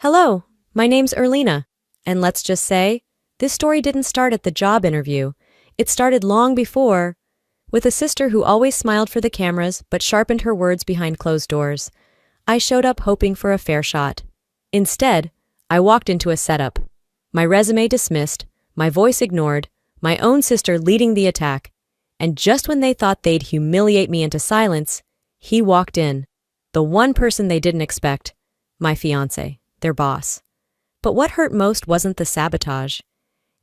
Hello, my name's Erlina, and let's just say, this story didn't start at the job interview. It started long before, with a sister who always smiled for the cameras but sharpened her words behind closed doors. I showed up hoping for a fair shot. Instead, I walked into a setup. My resume dismissed, my voice ignored, my own sister leading the attack, and just when they thought they'd humiliate me into silence, he walked in. The one person they didn't expect, my fiancé, their boss. But what hurt most wasn't the sabotage.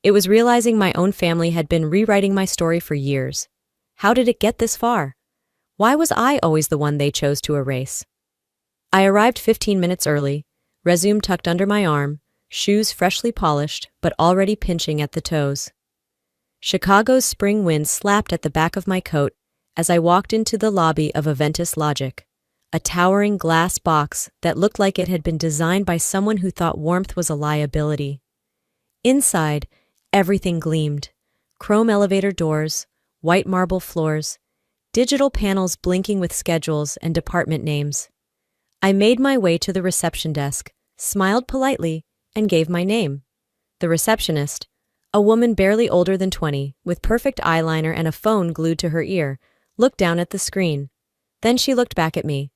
It was realizing my own family had been rewriting my story for years. How did it get this far? Why was I always the one they chose to erase? I arrived 15 minutes early, resume tucked under my arm, shoes freshly polished but already pinching at the toes. Chicago's spring wind slapped at the back of my coat as I walked into the lobby of Aventus Logic, a towering glass box that looked like it had been designed by someone who thought warmth was a liability. Inside, everything gleamed. Chrome elevator doors, white marble floors, digital panels blinking with schedules and department names. I made my way to the reception desk, smiled politely, and gave my name. The receptionist, a woman barely older than 20, with perfect eyeliner and a phone glued to her ear, looked down at the screen. Then she looked back at me.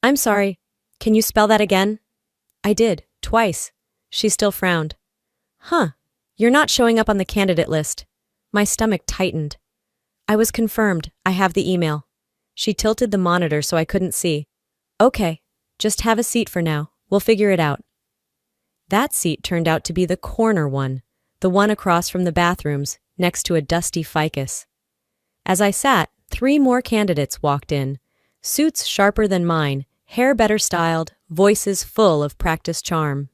"I'm sorry, can you spell that again?" I did, twice. She still frowned. "Huh, you're not showing up on the candidate list." My stomach tightened. "I was confirmed, I have the email." She tilted the monitor so I couldn't see. "Okay, just have a seat for now, we'll figure it out." That seat turned out to be the corner one, the one across from the bathrooms, next to a dusty ficus. As I sat, 3 more candidates walked in, suits sharper than mine, hair better styled, voices full of practiced charm.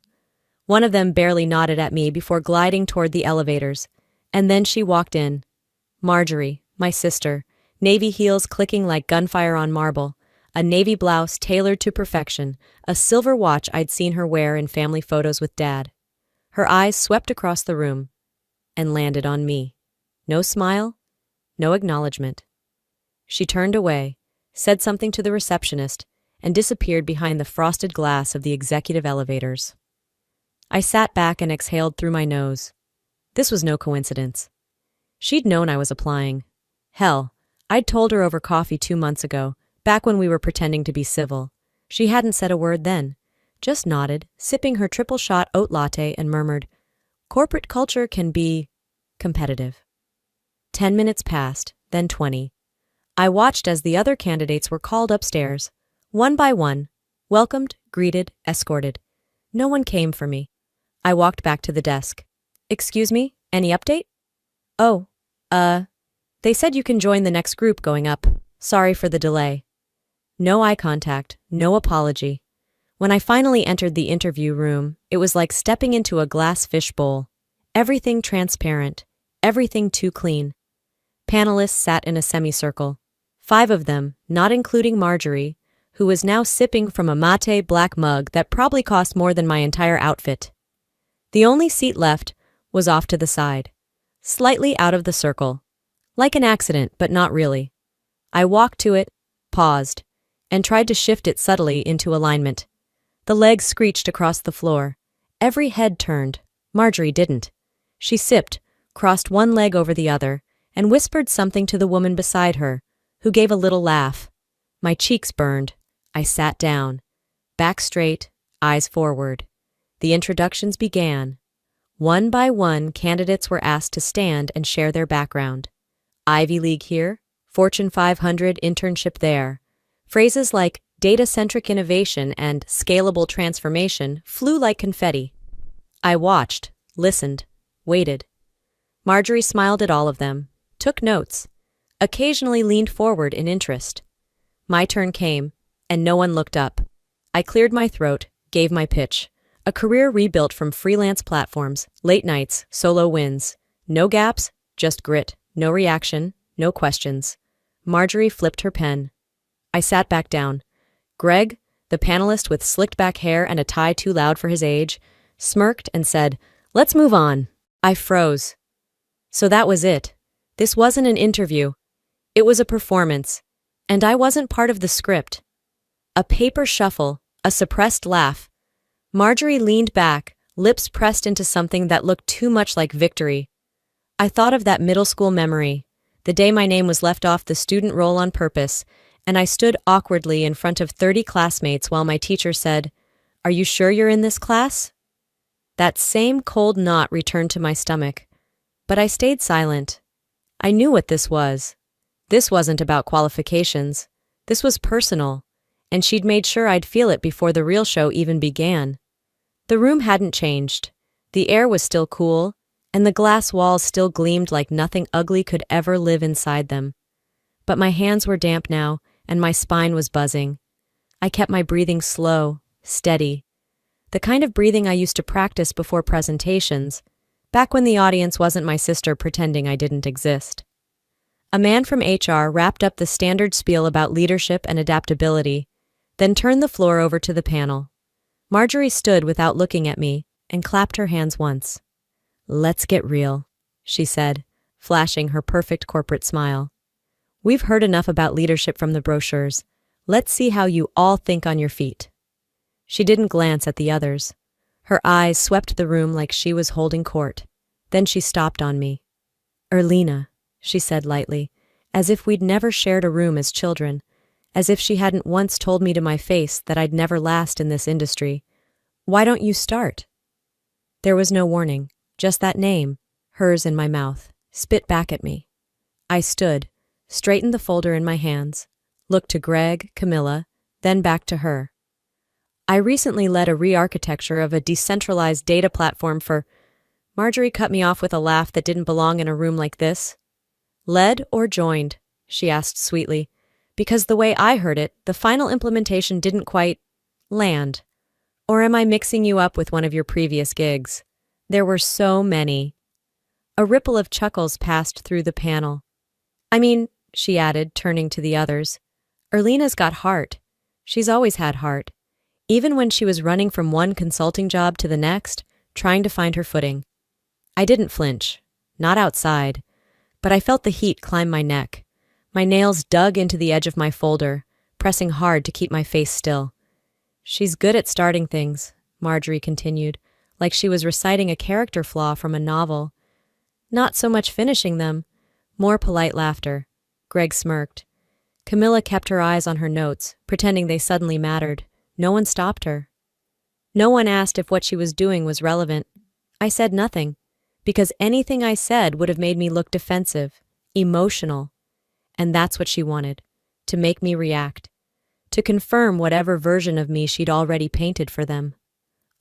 One of them barely nodded at me before gliding toward the elevators, and then she walked in. Marjorie, my sister, navy heels clicking like gunfire on marble, a navy blouse tailored to perfection, a silver watch I'd seen her wear in family photos with Dad. Her eyes swept across the room and landed on me. No smile, no acknowledgement. She turned away, said something to the receptionist, and disappeared behind the frosted glass of the executive elevators. I sat back and exhaled through my nose. This was no coincidence. She'd known I was applying. Hell, I'd told her over coffee 2 months ago, back when we were pretending to be civil. She hadn't said a word then, just nodded, sipping her triple-shot oat latte and murmured, "Corporate culture can be competitive." 10 minutes passed, then 20. I watched as the other candidates were called upstairs, one by one, welcomed, greeted, escorted. No one came for me. I walked back to the desk. "Excuse me, any update?" "Oh, they said you can join the next group going up. Sorry for the delay." No eye contact, no apology. When I finally entered the interview room, it was like stepping into a glass fishbowl. Everything transparent, everything too clean. Panelists sat in a semicircle. 5 of them, not including Marjorie, who was now sipping from a mate black mug that probably cost more than my entire outfit. The only seat left was off to the side, slightly out of the circle. Like an accident, but not really. I walked to it, paused, and tried to shift it subtly into alignment. The legs screeched across the floor. Every head turned. Marjorie didn't. She sipped, crossed one leg over the other, and whispered something to the woman beside her, who gave a little laugh. My cheeks burned. I sat down. Back straight, eyes forward. The introductions began. One by one, candidates were asked to stand and share their background. Ivy League here, Fortune 500 internship there. Phrases like data-centric innovation and scalable transformation flew like confetti. I watched, listened, waited. Marjorie smiled at all of them, took notes, occasionally leaned forward in interest. My turn came, and no one looked up. I cleared my throat, gave my pitch. A career rebuilt from freelance platforms, late nights, solo wins. No gaps, just grit. No reaction, no questions. Marjorie flipped her pen. I sat back down. Greg, the panelist with slicked back hair and a tie too loud for his age, smirked and said, "Let's move on." I froze. So that was it. This wasn't an interview. It was a performance. And I wasn't part of the script. A paper shuffle, a suppressed laugh. Marjorie leaned back, lips pressed into something that looked too much like victory. I thought of that middle school memory, the day my name was left off the student roll on purpose, and I stood awkwardly in front of 30 classmates while my teacher said, "Are you sure you're in this class?" That same cold knot returned to my stomach, but I stayed silent. I knew what this was. This wasn't about qualifications. This was personal, and she'd made sure I'd feel it before the real show even began. The room hadn't changed. The air was still cool, and the glass walls still gleamed like nothing ugly could ever live inside them. But my hands were damp now, and my spine was buzzing. I kept my breathing slow, steady. The kind of breathing I used to practice before presentations, back when the audience wasn't my sister pretending I didn't exist. A man from HR wrapped up the standard spiel about leadership and adaptability, then turned the floor over to the panel. Marjorie stood without looking at me and clapped her hands once. "Let's get real," she said, flashing her perfect corporate smile. "We've heard enough about leadership from the brochures. Let's see how you all think on your feet." She didn't glance at the others. Her eyes swept the room like she was holding court. Then she stopped on me. "Erlina," she said lightly, as if we'd never shared a room as children, as if she hadn't once told me to my face that I'd never last in this industry. "Why don't you start?" There was no warning, just that name, hers in my mouth, spit back at me. I stood, straightened the folder in my hands, looked to Greg, Camilla, then back to her. "I recently led a re-architecture of a decentralized data platform for—" Marjorie cut me off with a laugh that didn't belong in a room like this. "Led or joined?" she asked sweetly, because the way I heard it, the final implementation didn't quite land. Or am I mixing you up with one of your previous gigs? There were so many. A ripple of chuckles passed through the panel. "I mean," she added, turning to the others, "Erlina's got heart. She's always had heart. Even when she was running from one consulting job to the next, trying to find her footing." I didn't flinch. Not outside. But I felt the heat climb my neck. My nails dug into the edge of my folder, pressing hard to keep my face still. "She's good at starting things," Marjorie continued, like she was reciting a character flaw from a novel. "Not so much finishing them." More polite laughter. Greg smirked. Camilla kept her eyes on her notes, pretending they suddenly mattered. No one stopped her. No one asked if what she was doing was relevant. I said nothing, because anything I said would have made me look defensive, emotional. And that's what she wanted, to make me react, to confirm whatever version of me she'd already painted for them.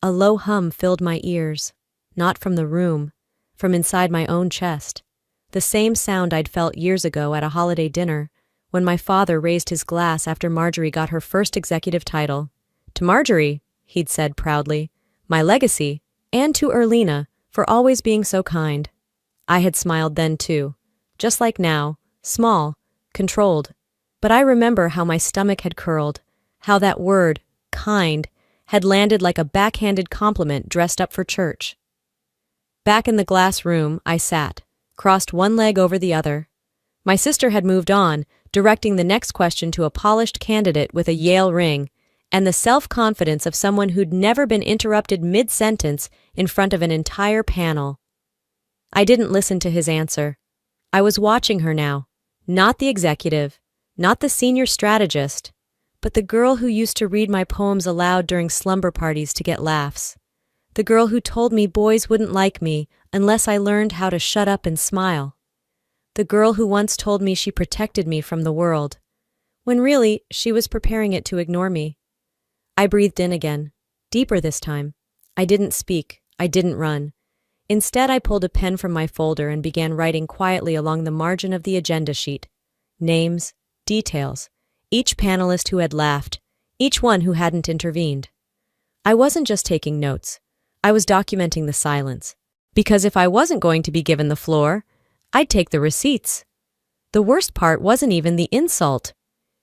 A low hum filled my ears, not from the room, from inside my own chest, the same sound I'd felt years ago at a holiday dinner, when my father raised his glass after Marjorie got her first executive title. "To Marjorie," he'd said proudly, "my legacy, and to Erlina, for always being so kind." I had smiled then too, just like now, small, controlled. But I remember how my stomach had curled, how that word, kind, had landed like a backhanded compliment dressed up for church. Back in the glass room, I sat, crossed one leg over the other. My sister had moved on, directing the next question to a polished candidate with a Yale ring, and the self-confidence of someone who'd never been interrupted mid-sentence in front of an entire panel. I didn't listen to his answer. I was watching her now, not the executive, not the senior strategist, but the girl who used to read my poems aloud during slumber parties to get laughs. The girl who told me boys wouldn't like me unless I learned how to shut up and smile. The girl who once told me she protected me from the world, when really she was preparing it to ignore me. I breathed in again, deeper this time. I didn't speak, I didn't run. Instead, I pulled a pen from my folder and began writing quietly along the margin of the agenda sheet. Names, details, each panelist who had laughed, each one who hadn't intervened. I wasn't just taking notes. I was documenting the silence. Because if I wasn't going to be given the floor, I'd take the receipts. The worst part wasn't even the insult.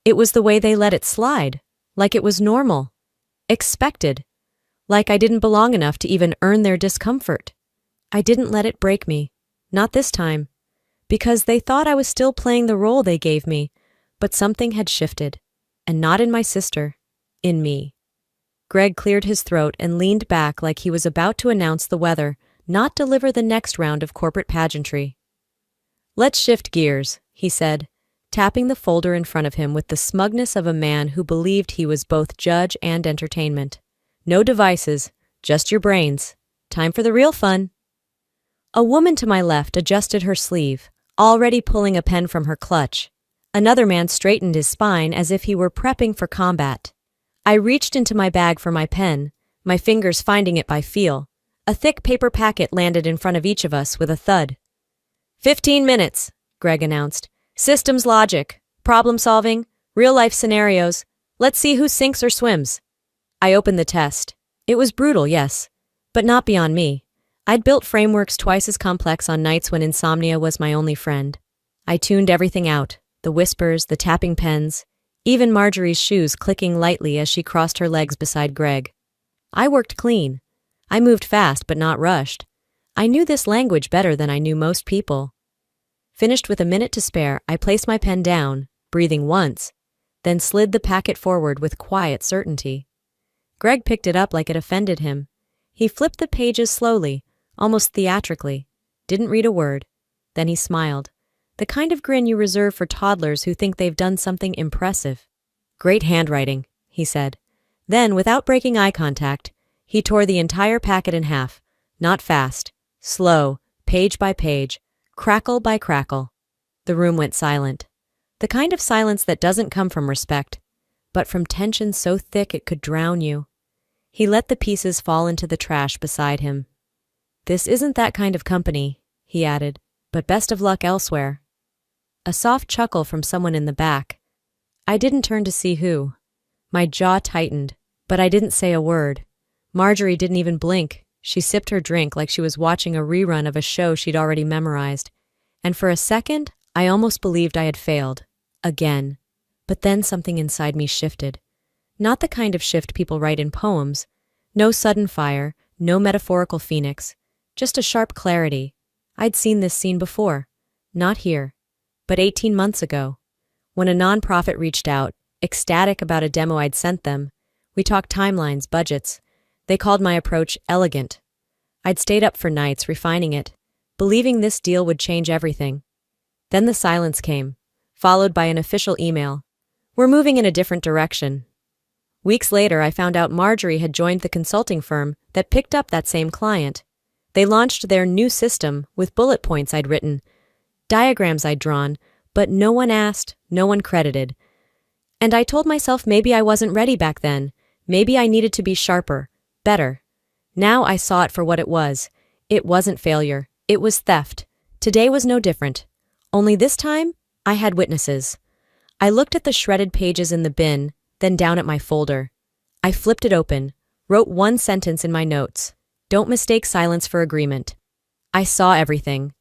It was the way they let it slide, like it was normal. Expected, like I didn't belong enough to even earn their discomfort. I didn't let it break me, not this time, because they thought I was still playing the role they gave me, but something had shifted, and not in my sister, in me. Greg cleared his throat and leaned back like he was about to announce the weather, not deliver the next round of corporate pageantry. "Let's shift gears," he said, tapping the folder in front of him with the smugness of a man who believed he was both judge and entertainment. "No devices, just your brains. Time for the real fun." A woman to my left adjusted her sleeve, already pulling a pen from her clutch. Another man straightened his spine as if he were prepping for combat. I reached into my bag for my pen, my fingers finding it by feel. A thick paper packet landed in front of each of us with a thud. 15 minutes, Greg announced. Systems logic, problem solving, real-life scenarios. Let's see who sinks or swims. I opened the test. It was brutal, yes, but not beyond me. I'd built frameworks twice as complex on nights when insomnia was my only friend. I tuned everything out, the whispers, the tapping pens, even Marjorie's shoes clicking lightly as she crossed her legs beside Greg. I worked clean. I moved fast but not rushed. I knew this language better than I knew most people. Finished with a minute to spare, I placed my pen down, breathing once, then slid the packet forward with quiet certainty. Greg picked it up like it offended him. He flipped the pages slowly, almost theatrically, didn't read a word. Then he smiled, the kind of grin you reserve for toddlers who think they've done something impressive. Great handwriting, he said. Then, without breaking eye contact, he tore the entire packet in half, not fast, slow, page by page, crackle by crackle. The room went silent. The kind of silence that doesn't come from respect, but from tension so thick it could drown you. He let the pieces fall into the trash beside him. This isn't that kind of company, he added, but best of luck elsewhere. A soft chuckle from someone in the back. I didn't turn to see who. My jaw tightened, but I didn't say a word. Marjorie didn't even blink. She sipped her drink like she was watching a rerun of a show she'd already memorized. And for a second, I almost believed I had failed. Again. But then something inside me shifted. Not the kind of shift people write in poems. No sudden fire, no metaphorical phoenix. Just a sharp clarity. I'd seen this scene before. Not here, but 18 months ago. When a nonprofit reached out, ecstatic about a demo I'd sent them. We talked timelines, budgets. They called my approach elegant. I'd stayed up for nights refining it, believing this deal would change everything. Then the silence came, followed by an official email. We're moving in a different direction. Weeks later, I found out Marjorie had joined the consulting firm that picked up that same client. They launched their new system with bullet points I'd written, diagrams I'd drawn, but no one asked, no one credited. And I told myself maybe I wasn't ready back then. Maybe I needed to be sharper, better. Now I saw it for what it was. It wasn't failure. It was theft. Today was no different. Only this time, I had witnesses. I looked at the shredded pages in the bin, then down at my folder. I flipped it open, wrote one sentence in my notes. Don't mistake silence for agreement. I saw everything.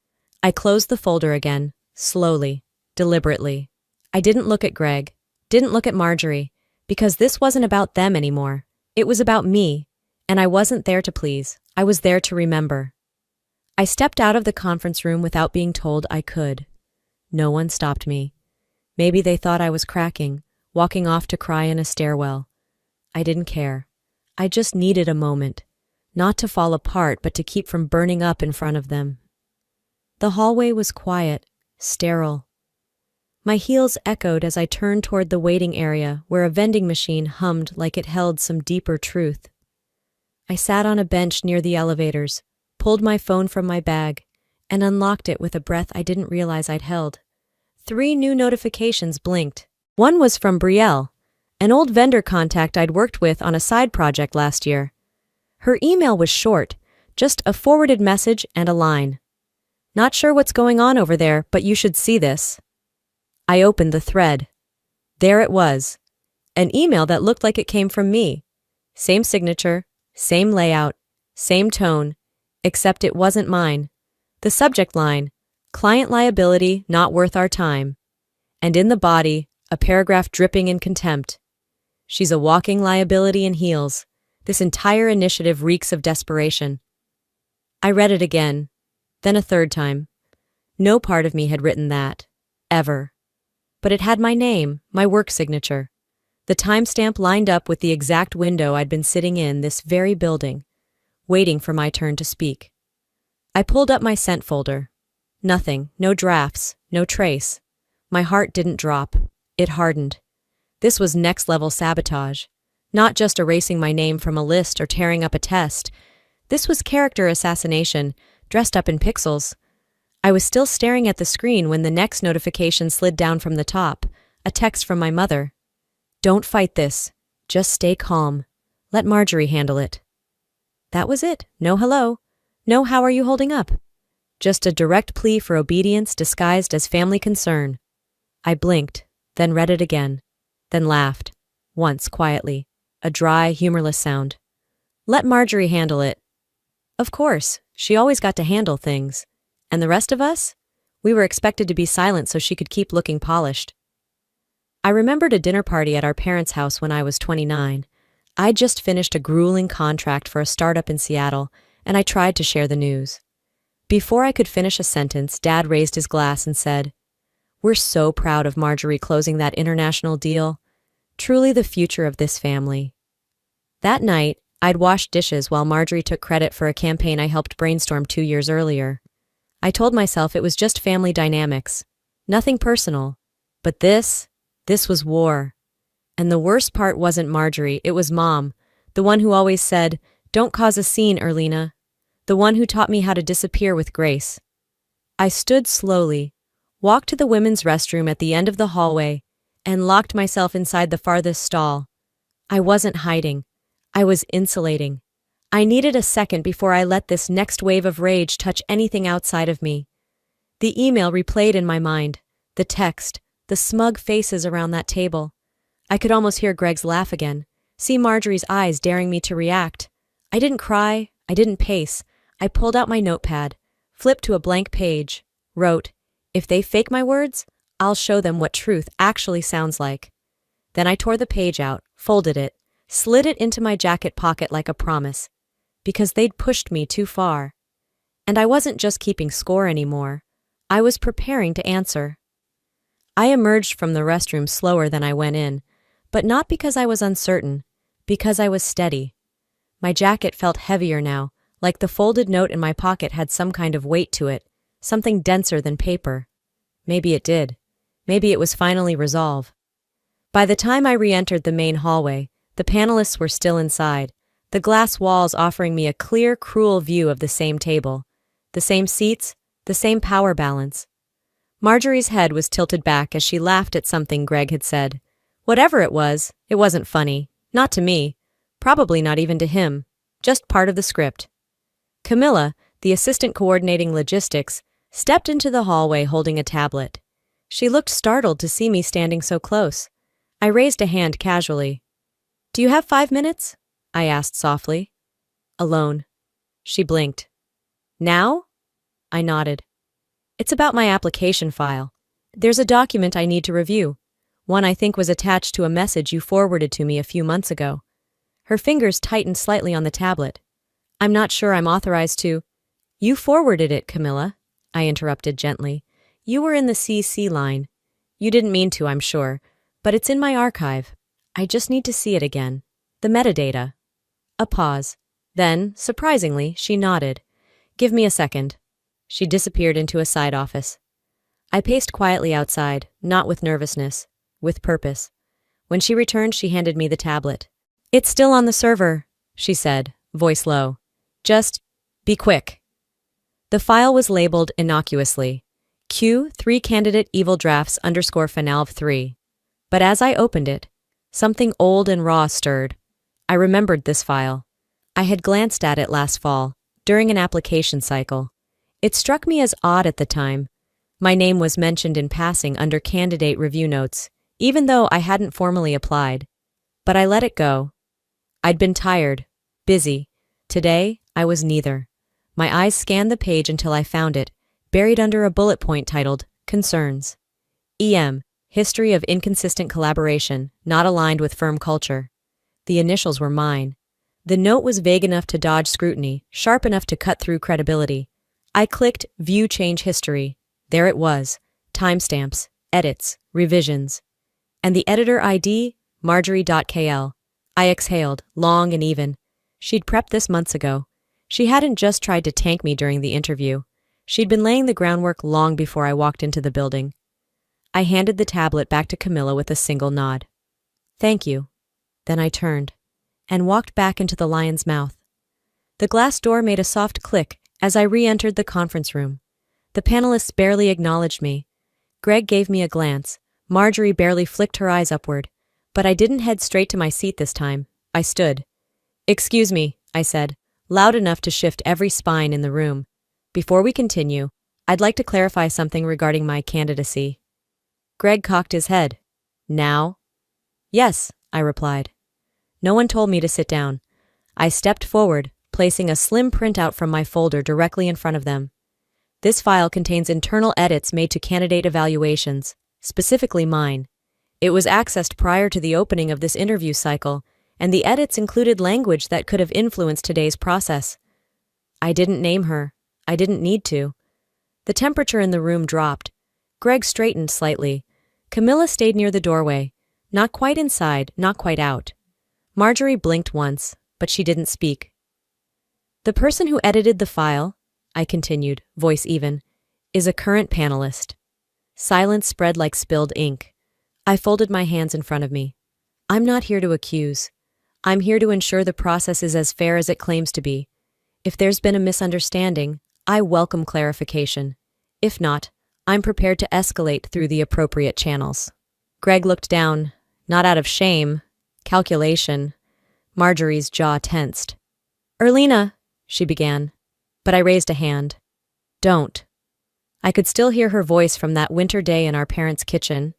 I closed the folder again, slowly, deliberately. I didn't look at Greg, didn't look at Marjorie, because this wasn't about them anymore. It was about me, and I wasn't there to please. I was there to remember. I stepped out of the conference room without being told I could. No one stopped me. Maybe they thought I was cracking, walking off to cry in a stairwell. I didn't care. I just needed a moment. Not to fall apart, but to keep from burning up in front of them. The hallway was quiet, sterile. My heels echoed as I turned toward the waiting area where a vending machine hummed like it held some deeper truth. I sat on a bench near the elevators, pulled my phone from my bag, and unlocked it with a breath I didn't realize I'd held. 3 new notifications blinked. One was from Brielle, an old vendor contact I'd worked with on a side project last year. Her email was short, just a forwarded message and a line. Not sure what's going on over there, but you should see this. I opened the thread. There it was. An email that looked like it came from me. Same signature, same layout, same tone, except it wasn't mine. The subject line, client liability not worth our time. And in the body, a paragraph dripping in contempt. She's a walking liability in heels. This entire initiative reeks of desperation. I read it again, then a third time. No part of me had written that, ever. But it had my name, my work signature. The timestamp lined up with the exact window I'd been sitting in this very building, waiting for my turn to speak. I pulled up my sent folder. Nothing, no drafts, no trace. My heart didn't drop. It hardened. This was next-level sabotage. Not just erasing my name from a list or tearing up a test. This was character assassination, dressed up in pixels. I was still staring at the screen when the next notification slid down from the top, a text from my mother. "Don't fight this. Just stay calm. Let Marjorie handle it." That was it. No hello. No how are you holding up. Just a direct plea for obedience disguised as family concern. I blinked, then read it again, then laughed, once quietly, a dry, humorless sound. Let Marjorie handle it. Of course, she always got to handle things. And the rest of us? We were expected to be silent so she could keep looking polished. I remembered a dinner party at our parents' house when I was 29. I'd just finished a grueling contract for a startup in Seattle, and I tried to share the news. Before I could finish a sentence, Dad raised his glass and said, "We're so proud of Marjorie closing that international deal. Truly the future of this family." That night, I'd washed dishes while Marjorie took credit for a campaign I helped brainstorm 2 years earlier. I told myself it was just family dynamics, nothing personal. But this was war. And the worst part wasn't Marjorie, it was Mom, the one who always said, "Don't cause a scene, Erlina." The one who taught me how to disappear with grace. I stood slowly, walked to the women's restroom at the end of the hallway, and locked myself inside the farthest stall. I wasn't hiding. I was insulating. I needed a second before I let this next wave of rage touch anything outside of me. The email replayed in my mind, the text, the smug faces around that table. I could almost hear Greg's laugh again, see Marjorie's eyes daring me to react. I didn't cry, I didn't pace. I pulled out my notepad, flipped to a blank page, wrote, "If they fake my words, I'll show them what truth actually sounds like." Then I tore the page out, folded it, slid it into my jacket pocket like a promise, because they'd pushed me too far. And I wasn't just keeping score anymore. I was preparing to answer. I emerged from the restroom slower than I went in, but not because I was uncertain, because I was steady. My jacket felt heavier now, like the folded note in my pocket had some kind of weight to it, something denser than paper. Maybe it did. Maybe it was finally resolve. By the time I re-entered the main hallway, the panelists were still inside, the glass walls offering me a clear, cruel view of the same table, the same seats, the same power balance. Marjorie's head was tilted back as she laughed at something Greg had said. Whatever it wasn't funny. Not to me. Probably not even to him. Just part of the script. Camilla, the assistant coordinating logistics, stepped into the hallway holding a tablet. She looked startled to see me standing so close. I raised a hand casually. "Do you have 5 minutes?" I asked softly. "Alone." She blinked. "Now?" I nodded. "It's about my application file. There's a document I need to review. One I think was attached to a message you forwarded to me a few months ago." Her fingers tightened slightly on the tablet. "I'm not sure I'm authorized to—" "You forwarded it, Camilla," I interrupted gently. "You were in the CC line. You didn't mean to, I'm sure, but it's in my archive. I just need to see it again. The metadata." A pause. Then, surprisingly, she nodded. "Give me a second." She disappeared into a side office. I paced quietly outside, not with nervousness, with purpose. When she returned, she handed me the tablet. "It's still on the server," she said, voice low. "Just be quick." The file was labeled innocuously, Q 3 candidate evil drafts _ finalv 3. But as I opened it, something old and raw stirred. I remembered this file. I had glanced at it last fall, during an application cycle. It struck me as odd at the time. My name was mentioned in passing under candidate review notes, even though I hadn't formally applied. But I let it go. I'd been tired, busy. Today, I was neither. My eyes scanned the page until I found it, buried under a bullet point titled, Concerns. EM, History of Inconsistent Collaboration, Not Aligned with Firm Culture. The initials were mine. The note was vague enough to dodge scrutiny, sharp enough to cut through credibility. I clicked View Change History. There it was. Timestamps, edits, revisions. And the editor ID, Marjorie.kl. I exhaled, long and even. She'd prepped this months ago. She hadn't just tried to tank me during the interview. She'd been laying the groundwork long before I walked into the building. I handed the tablet back to Camilla with a single nod. Thank you. Then I turned and walked back into the lion's mouth. The glass door made a soft click as I re-entered the conference room. The panelists barely acknowledged me. Greg gave me a glance. Marjorie barely flicked her eyes upward. But I didn't head straight to my seat this time. I stood. Excuse me, I said, loud enough to shift every spine in the room. Before we continue, I'd like to clarify something regarding my candidacy. Greg cocked his head. Now? Yes, I replied. No one told me to sit down. I stepped forward, placing a slim printout from my folder directly in front of them. This file contains internal edits made to candidate evaluations, specifically mine. It was accessed prior to the opening of this interview cycle, and the edits included language that could have influenced today's process. I didn't name her. I didn't need to. The temperature in the room dropped. Greg straightened slightly. Camilla stayed near the doorway, not quite inside, not quite out. Marjorie blinked once, but she didn't speak. The person who edited the file, I continued, voice even, is a current panelist. Silence spread like spilled ink. I folded my hands in front of me. I'm not here to accuse. I'm here to ensure the process is as fair as it claims to be. If there's been a misunderstanding, I welcome clarification. If not, I'm prepared to escalate through the appropriate channels. Greg looked down, not out of shame, calculation. Marjorie's jaw tensed. Erlina, she began, but I raised a hand. Don't. I could still hear her voice from that winter day in our parents' kitchen.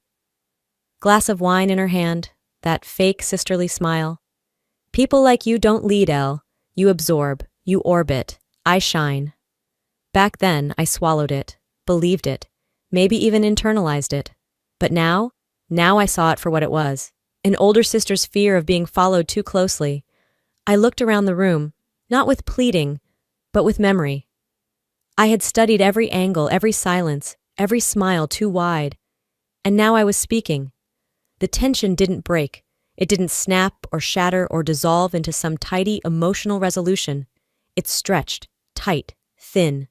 Glass of wine in her hand, that fake sisterly smile. People like you don't lead, Elle. You absorb, you orbit. I shine. Back then, I swallowed it, believed it, maybe even internalized it. But now I saw it for what it was. An older sister's fear of being followed too closely. I looked around the room, not with pleading, but with memory. I had studied every angle, every silence, every smile too wide. And now I was speaking. The tension didn't break. It didn't snap or shatter or dissolve into some tidy emotional resolution. It stretched, tight, thin,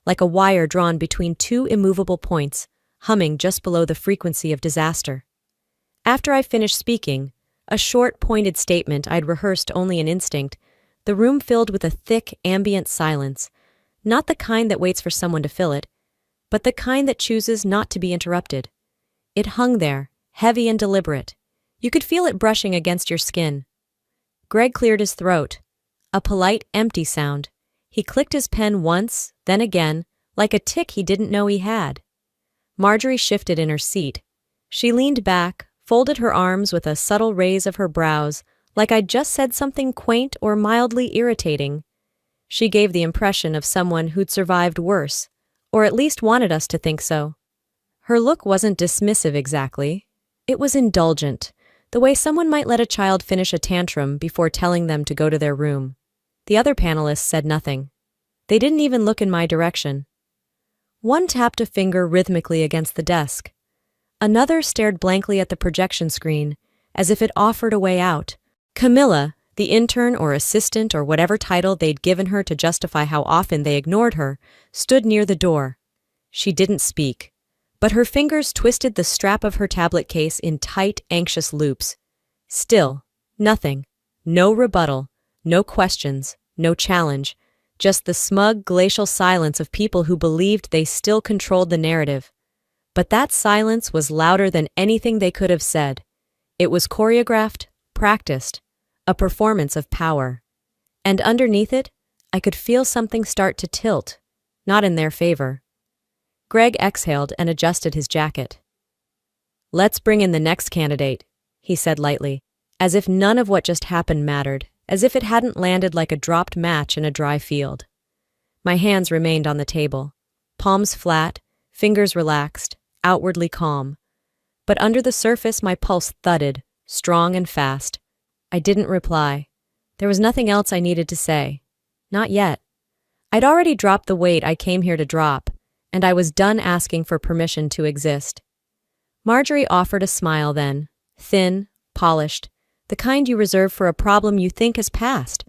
like a wire drawn between two immovable points, humming just below the frequency of disaster. After I finished speaking, a short, pointed statement I'd rehearsed only in instinct, the room filled with a thick, ambient silence, not the kind that waits for someone to fill it, but the kind that chooses not to be interrupted. It hung there, heavy and deliberate. You could feel it brushing against your skin. Greg cleared his throat. A polite, empty sound. He clicked his pen once, then again, like a tic he didn't know he had. Marjorie shifted in her seat. She leaned back, folded her arms with a subtle raise of her brows, like I'd just said something quaint or mildly irritating. She gave the impression of someone who'd survived worse, or at least wanted us to think so. Her look wasn't dismissive exactly. It was indulgent, the way someone might let a child finish a tantrum before telling them to go to their room. The other panelists said nothing. They didn't even look in my direction. One tapped a finger rhythmically against the desk. Another stared blankly at the projection screen, as if it offered a way out. Camilla, the intern or assistant or whatever title they'd given her to justify how often they ignored her, stood near the door. She didn't speak, but her fingers twisted the strap of her tablet case in tight, anxious loops. Still, nothing. No rebuttal, no questions, no challenge, just the smug, glacial silence of people who believed they still controlled the narrative. But that silence was louder than anything they could have said. It was choreographed, practiced, a performance of power. And underneath it, I could feel something start to tilt, not in their favor. Greg exhaled and adjusted his jacket. Let's bring in the next candidate, he said lightly, as if none of what just happened mattered, as if it hadn't landed like a dropped match in a dry field. My hands remained on the table, palms flat, fingers relaxed, outwardly calm. But under the surface my pulse thudded, strong and fast. I didn't reply. There was nothing else I needed to say. Not yet. I'd already dropped the weight I came here to drop, and I was done asking for permission to exist. Marjorie offered a smile then, thin, polished, the kind you reserve for a problem you think has passed.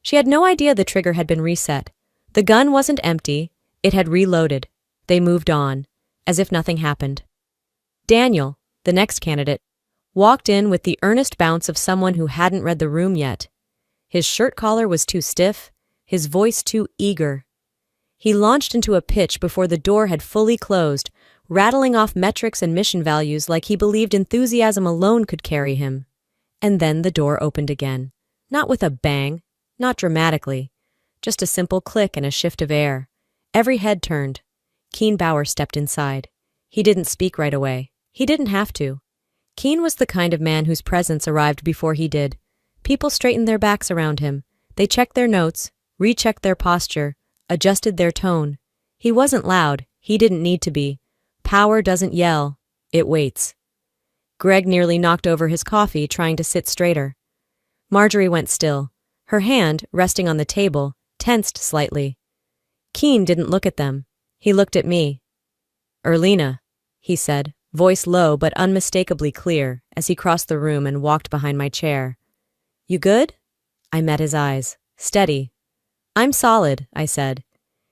She had no idea the trigger had been reset. The gun wasn't empty, it had reloaded. They moved on, as if nothing happened. Daniel, the next candidate, walked in with the earnest bounce of someone who hadn't read the room yet. His shirt collar was too stiff, his voice too eager. He launched into a pitch before the door had fully closed, rattling off metrics and mission values like he believed enthusiasm alone could carry him. And then the door opened again. Not with a bang, not dramatically. Just a simple click and a shift of air. Every head turned. Keen Bauer stepped inside. He didn't speak right away. He didn't have to. Keen was the kind of man whose presence arrived before he did. People straightened their backs around him. They checked their notes, rechecked their posture, adjusted their tone. He wasn't loud. He didn't need to be. Power doesn't yell. It waits. Greg nearly knocked over his coffee trying to sit straighter. Marjorie went still. Her hand, resting on the table, tensed slightly. Keen didn't look at them. He looked at me. "Erlina," he said, voice low but unmistakably clear, as he crossed the room and walked behind my chair. "You good?" I met his eyes. Steady. "I'm solid," I said.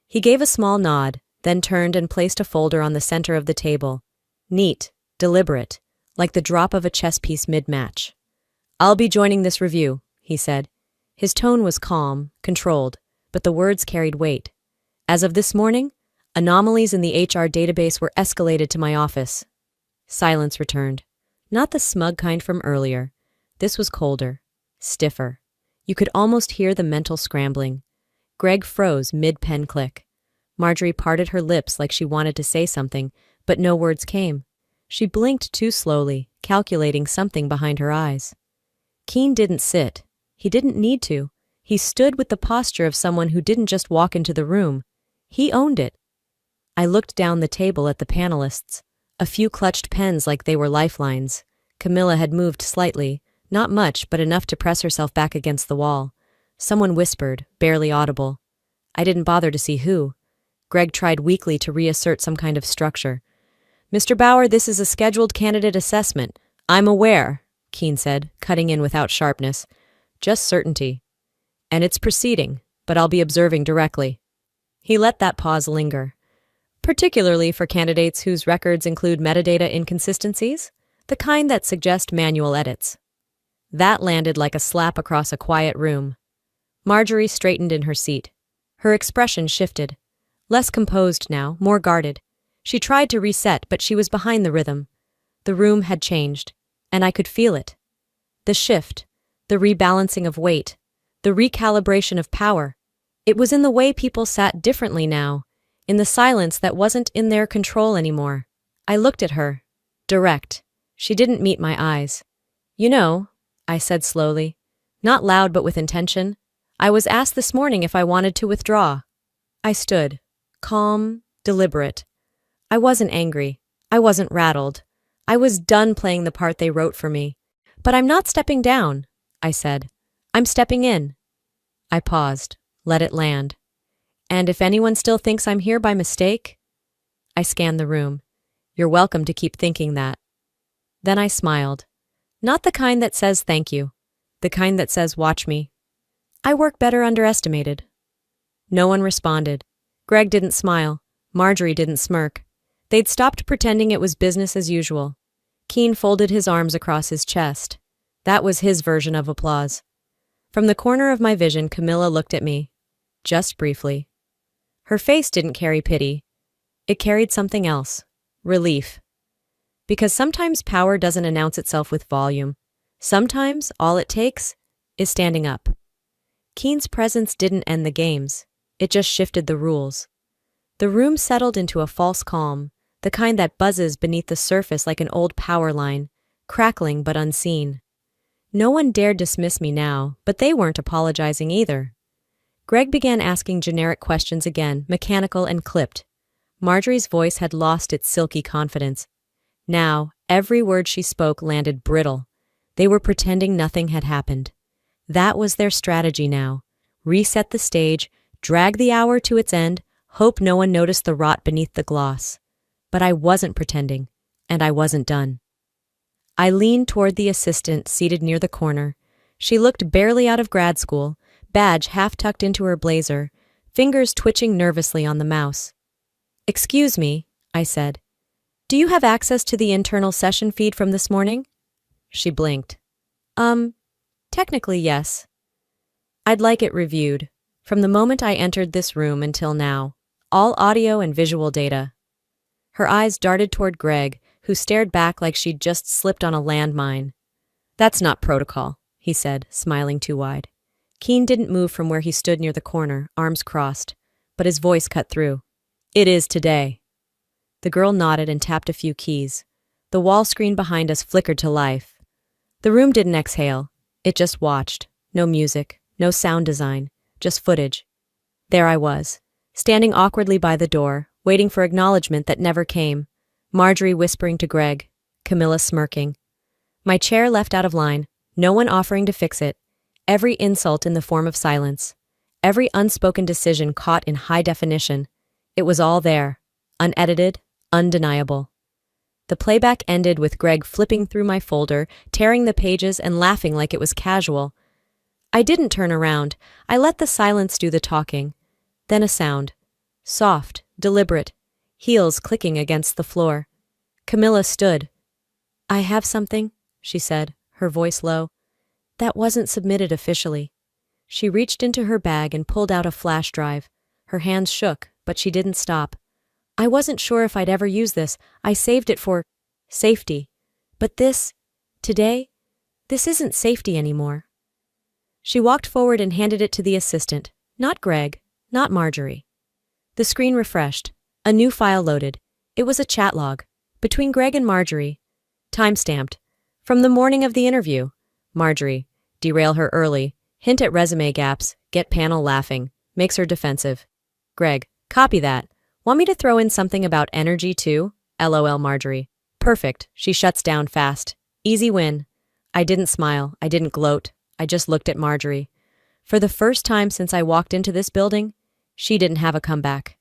He gave a small nod, then turned and placed a folder on the center of the table. Neat, deliberate, like the drop of a chess piece mid-match. "I'll be joining this review," he said. His tone was calm, controlled, but the words carried weight. As of this morning, anomalies in the HR database were escalated to my office. Silence returned. Not the smug kind from earlier. This was colder, stiffer. You could almost hear the mental scrambling. Greg froze mid-pen click. Marjorie parted her lips like she wanted to say something, but no words came. She blinked too slowly, calculating something behind her eyes. Keen didn't sit. He didn't need to. He stood with the posture of someone who didn't just walk into the room. He owned it. I looked down the table at the panelists. A few clutched pens like they were lifelines. Camilla had moved slightly, not much, but enough to press herself back against the wall. Someone whispered, barely audible. I didn't bother to see who. Greg tried weakly to reassert some kind of structure. "Mr. Bauer, this is a scheduled candidate assessment. I'm aware," Keen said, cutting in without sharpness. "Just certainty. And it's proceeding, but I'll be observing directly." He let that pause linger. "Particularly for candidates whose records include metadata inconsistencies, the kind that suggest manual edits." That landed like a slap across a quiet room. Marjorie straightened in her seat. Her expression shifted. Less composed now, more guarded. She tried to reset, but she was behind the rhythm. The room had changed, and I could feel it. The shift, the rebalancing of weight, the recalibration of power. It was in the way people sat differently now, in the silence that wasn't in their control anymore. I looked at her. Direct. She didn't meet my eyes. "You know," I said slowly, not loud but with intention, "I was asked this morning if I wanted to withdraw." I stood, calm, deliberate. I wasn't angry. I wasn't rattled. I was done playing the part they wrote for me. "But I'm not stepping down," I said. "I'm stepping in." I paused, let it land. "And if anyone still thinks I'm here by mistake?" I scanned the room. "You're welcome to keep thinking that." Then I smiled. Not the kind that says thank you. The kind that says watch me. I work better underestimated. No one responded. Greg didn't smile. Marjorie didn't smirk. They'd stopped pretending it was business as usual. Keen folded his arms across his chest. That was his version of applause. From the corner of my vision, Camilla looked at me. Just briefly. Her face didn't carry pity. It carried something else. Relief. Because sometimes power doesn't announce itself with volume. Sometimes all it takes is standing up. Keen's presence didn't end the games. It just shifted the rules. The room settled into a false calm, the kind that buzzes beneath the surface like an old power line, crackling but unseen. No one dared dismiss me now, but they weren't apologizing either. Greg began asking generic questions again, mechanical and clipped. Marjorie's voice had lost its silky confidence. Now, every word she spoke landed brittle. They were pretending nothing had happened. That was their strategy now. Reset the stage, drag the hour to its end, hope no one noticed the rot beneath the gloss. But I wasn't pretending, and I wasn't done. I leaned toward the assistant seated near the corner. She looked barely out of grad school, badge half tucked into her blazer, fingers twitching nervously on the mouse. "Excuse me," I said. "Do you have access to the internal session feed from this morning?" She blinked. Technically yes. I'd like it reviewed. From the moment I entered this room until now. All audio and visual data." Her eyes darted toward Greg, who stared back like she'd just slipped on a landmine. "That's not protocol," he said, smiling too wide. Keen didn't move from where he stood near the corner, arms crossed, but his voice cut through. "It is today." The girl nodded and tapped a few keys. The wall screen behind us flickered to life. The room didn't exhale. It just watched. No music, no sound design, just footage. There I was, standing awkwardly by the door, waiting for acknowledgement that never came. Marjorie whispering to Greg, Camilla smirking. My chair left out of line, no one offering to fix it. Every insult in the form of silence. Every unspoken decision caught in high definition. It was all there, unedited, undeniable. The playback ended with Greg flipping through my folder, tearing the pages and laughing like it was casual. I didn't turn around. I let the silence do the talking. Then a sound. Soft, deliberate, heels clicking against the floor. Camilla stood. "I have something," she said, her voice low. "That wasn't submitted officially." She reached into her bag and pulled out a flash drive. Her hands shook, but she didn't stop. "I wasn't sure if I'd ever use this. I saved it for safety. But today, this isn't safety anymore." She walked forward and handed it to the assistant. Not Greg, not Marjorie. The screen refreshed. A new file loaded. It was a chat log. Between Greg and Marjorie. Time-stamped. From the morning of the interview. Marjorie. Derail her early. Hint at resume gaps. Get panel laughing. Makes her defensive. Greg. Copy that. Want me to throw in something about energy too? LOL Marjorie. Perfect. She shuts down fast. Easy win. I didn't smile. I didn't gloat. I just looked at Marjorie. For the first time since I walked into this building, she didn't have a comeback.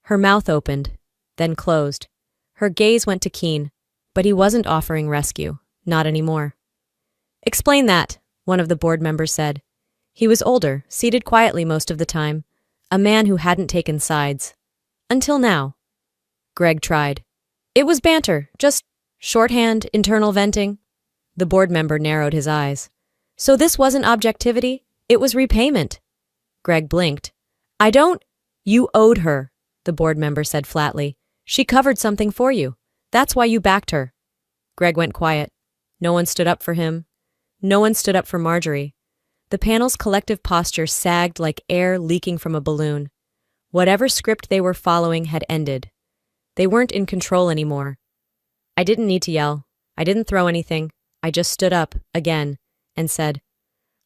Her mouth opened, then closed. Her gaze went to Keen, but he wasn't offering rescue. Not anymore. "Explain that," one of the board members said. He was older, seated quietly most of the time. A man who hadn't taken sides. Until now. Greg tried. "It was banter, just shorthand, internal venting." The board member narrowed his eyes. "So this wasn't objectivity, it was repayment." Greg blinked. You owed her," the board member said flatly. "She covered something for you. That's why you backed her." Greg went quiet. No one stood up for him. No one stood up for Marjorie. The panel's collective posture sagged like air leaking from a balloon. Whatever script they were following had ended. They weren't in control anymore. I didn't need to yell. I didn't throw anything. I just stood up, again, and said,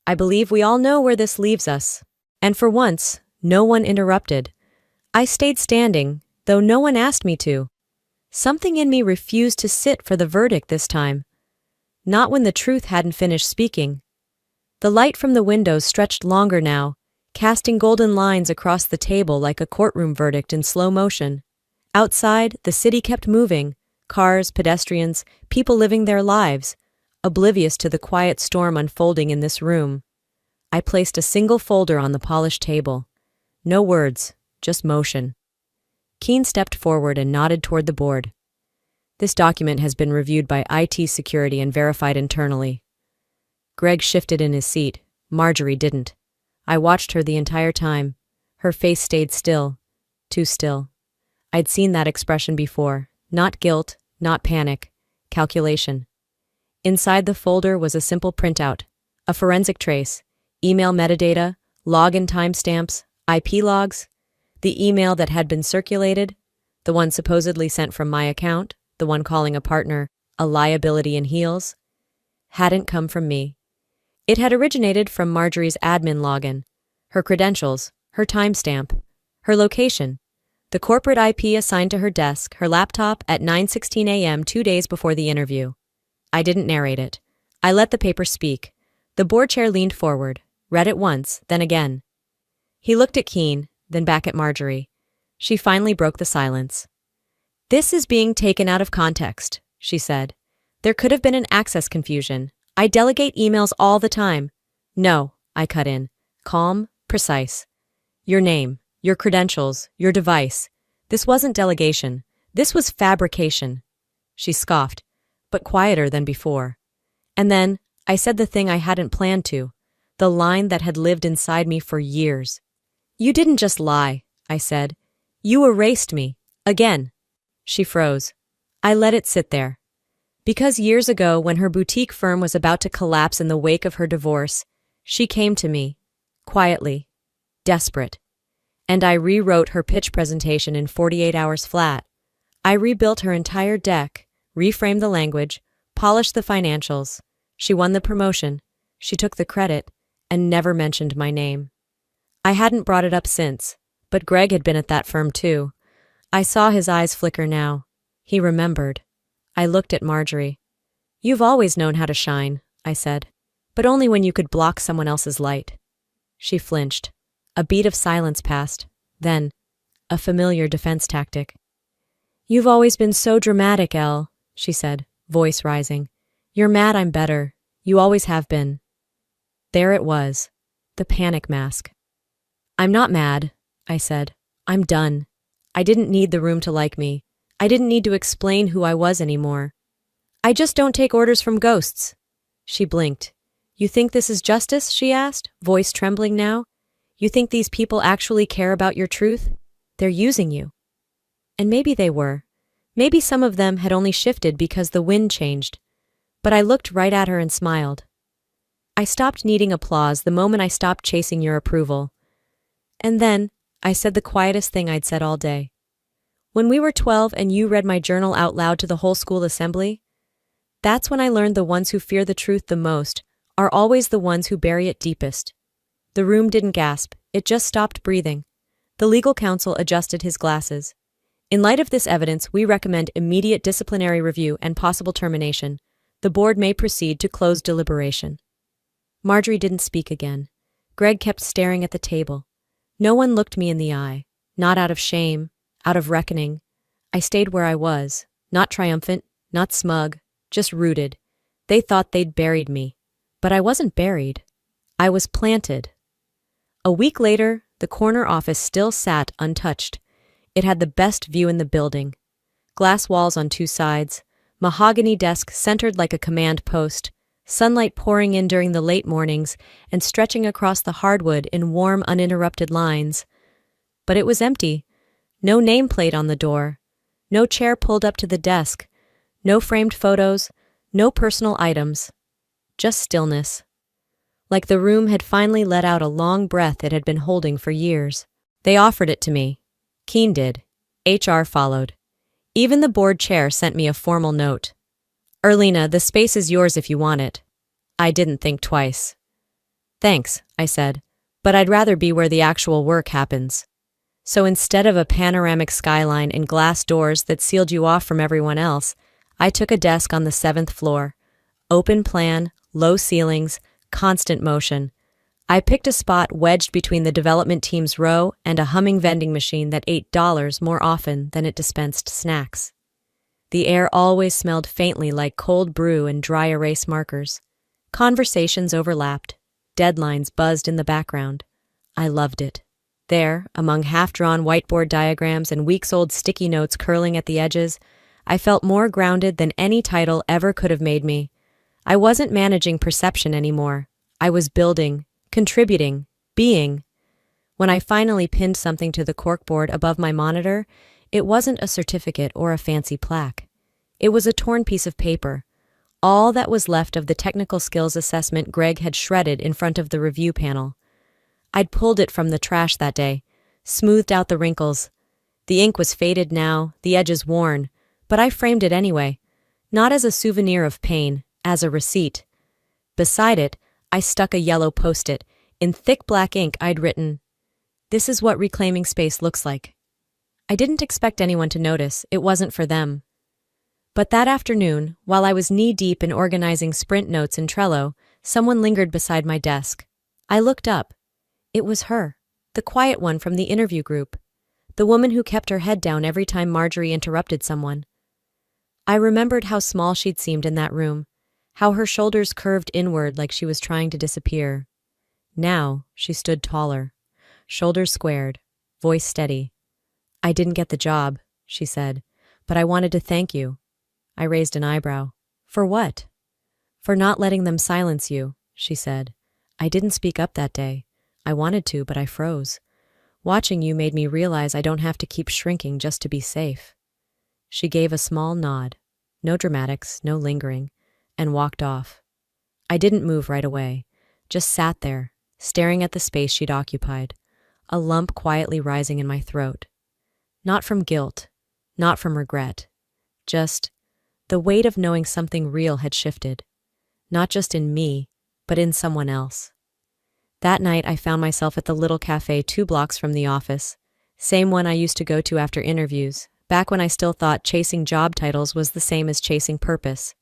"I believe we all know where this leaves us." And for once, no one interrupted. I stayed standing, though no one asked me to. Something in me refused to sit for the verdict this time. Not when the truth hadn't finished speaking. The light from the windows stretched longer now, casting golden lines across the table like a courtroom verdict in slow motion. Outside, the city kept moving, cars, pedestrians, people living their lives, oblivious to the quiet storm unfolding in this room. I placed a single folder on the polished table. No words, just motion. Keen stepped forward and nodded toward the board. "This document has been reviewed by IT security and verified internally." Greg shifted in his seat. Marjorie didn't. I watched her the entire time. Her face stayed still. Too still. I'd seen that expression before. Not guilt, not panic. Calculation. Inside the folder was a simple printout. A forensic trace. Email metadata. Login timestamps. IP logs. The email that had been circulated. The one supposedly sent from my account. The one calling a partner a liability in heels. Hadn't come from me. It had originated from Marjorie's admin login. Her credentials. Her timestamp. Her location. The corporate IP assigned to her desk, her laptop, at 9:16 a.m. 2 days before the interview. I didn't narrate it. I let the paper speak. The board chair leaned forward, read it once, then again. He looked at Keen, then back at Marjorie. She finally broke the silence. "This is being taken out of context," she said. There could have been an access confusion. I delegate emails all the time. No, I cut in. Calm, precise. Your name, your credentials, your device. This wasn't delegation. This was fabrication. She scoffed, but quieter than before. And then, I said the thing I hadn't planned to, the line that had lived inside me for years. You didn't just lie, I said. You erased me. Again. She froze. I let it sit there. Because years ago, when her boutique firm was about to collapse in the wake of her divorce, she came to me, quietly, desperate. And I rewrote her pitch presentation in 48 hours flat. I rebuilt her entire deck, reframed the language, polished the financials. She won the promotion, she took the credit, and never mentioned my name. I hadn't brought it up since, but Greg had been at that firm too. I saw his eyes flicker now. He remembered. I looked at Marjorie. You've always known how to shine, I said, but only when you could block someone else's light. She flinched. A beat of silence passed, then, a familiar defense tactic. You've always been so dramatic, Elle, she said, voice rising. You're mad I'm better. You always have been. There it was, the panic mask. I'm not mad, I said. I'm done. I didn't need the room to like me. I didn't need to explain who I was anymore. I just don't take orders from ghosts. She blinked. You think this is justice? She asked, voice trembling now. You think these people actually care about your truth? They're using you. And maybe they were. Maybe some of them had only shifted because the wind changed. But I looked right at her and smiled. I stopped needing applause the moment I stopped chasing your approval. And then, I said the quietest thing I'd said all day. When we were 12 and you read my journal out loud to the whole school assembly, that's when I learned the ones who fear the truth the most are always the ones who bury it deepest. The room didn't gasp, it just stopped breathing. The legal counsel adjusted his glasses. In light of this evidence, we recommend immediate disciplinary review and possible termination. The board may proceed to close deliberation. Marjorie didn't speak again. Greg kept staring at the table. No one looked me in the eye, not out of shame, out of reckoning. I stayed where I was, not triumphant, not smug, just rooted. They thought they'd buried me, but I wasn't buried. I was planted. A week later, the corner office still sat untouched. It had the best view in the building. Glass walls on two sides, mahogany desk centered like a command post, sunlight pouring in during the late mornings and stretching across the hardwood in warm, uninterrupted lines. But it was empty. No nameplate on the door. No chair pulled up to the desk. No framed photos. No personal items. Just stillness. Like the room had finally let out a long breath it had been holding for years. They offered it to me. Keene did. HR followed. Even the board chair sent me a formal note. Erlina, the space is yours if you want it. I didn't think twice. Thanks, I said, but I'd rather be where the actual work happens. So instead of a panoramic skyline and glass doors that sealed you off from everyone else, I took a desk on the 7th floor. Open plan, low ceilings, constant motion. I picked a spot wedged between the development team's row and a humming vending machine that ate dollars more often than it dispensed snacks. The air always smelled faintly like cold brew and dry erase markers. Conversations overlapped. Deadlines buzzed in the background. I loved it. There, among half-drawn whiteboard diagrams and weeks-old sticky notes curling at the edges, I felt more grounded than any title ever could have made me. I wasn't managing perception anymore. I was building, contributing, being. When I finally pinned something to the corkboard above my monitor, it wasn't a certificate or a fancy plaque. It was a torn piece of paper, all that was left of the technical skills assessment Greg had shredded in front of the review panel. I'd pulled it from the trash that day, smoothed out the wrinkles. The ink was faded now, the edges worn, but I framed it anyway, not as a souvenir of pain, as a receipt. Beside it, I stuck a yellow post-it. In thick black ink, I'd written, "This is what reclaiming space looks like." I didn't expect anyone to notice. It wasn't for them. But that afternoon, while I was knee-deep in organizing sprint notes in Trello, someone lingered beside my desk. I looked up. It was her, the quiet one from the interview group, the woman who kept her head down every time Marjorie interrupted someone. I remembered how small she'd seemed in that room, how her shoulders curved inward like she was trying to disappear. Now, she stood taller, shoulders squared, voice steady. "I didn't get the job," she said, "but I wanted to thank you." I raised an eyebrow. "For what?" "For not letting them silence you," she said. "I didn't speak up that day. I wanted to, but I froze. Watching you made me realize I don't have to keep shrinking just to be safe." She gave a small nod, no dramatics, no lingering, and walked off. I didn't move right away, just sat there, staring at the space she'd occupied, a lump quietly rising in my throat. Not from guilt, not from regret, just the weight of knowing something real had shifted, not just in me, but in someone else. That night, I found myself at the little cafe 2 blocks from the office, same one I used to go to after interviews, back when I still thought chasing job titles was the same as chasing purpose.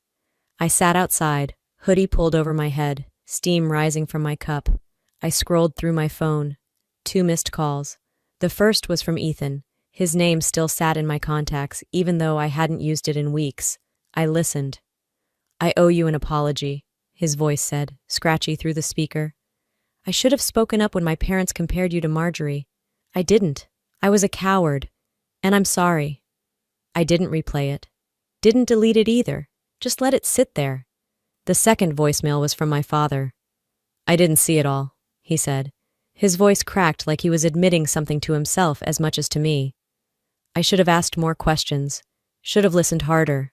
I sat outside, hoodie pulled over my head, steam rising from my cup. I scrolled through my phone. 2 missed calls. The first was from Ethan. His name still sat in my contacts, even though I hadn't used it in weeks. I listened. "I owe you an apology," his voice said, scratchy through the speaker. "I should have spoken up when my parents compared you to Marjorie. I didn't. I was a coward. And I'm sorry." I didn't replay it. Didn't delete it either. Just let it sit there. The second voicemail was from my father. "I didn't see it all," he said. His voice cracked like he was admitting something to himself as much as to me. "I should have asked more questions. Should have listened harder.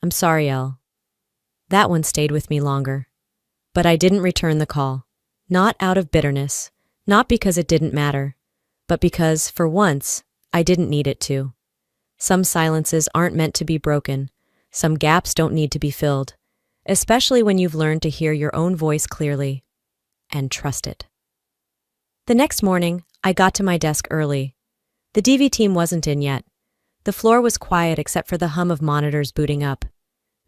I'm sorry, Elle." That one stayed with me longer. But I didn't return the call. Not out of bitterness. Not because it didn't matter. But because, for once, I didn't need it to. Some silences aren't meant to be broken. Some gaps don't need to be filled. Especially when you've learned to hear your own voice clearly. And trust it. The next morning, I got to my desk early. The DV team wasn't in yet. The floor was quiet except for the hum of monitors booting up.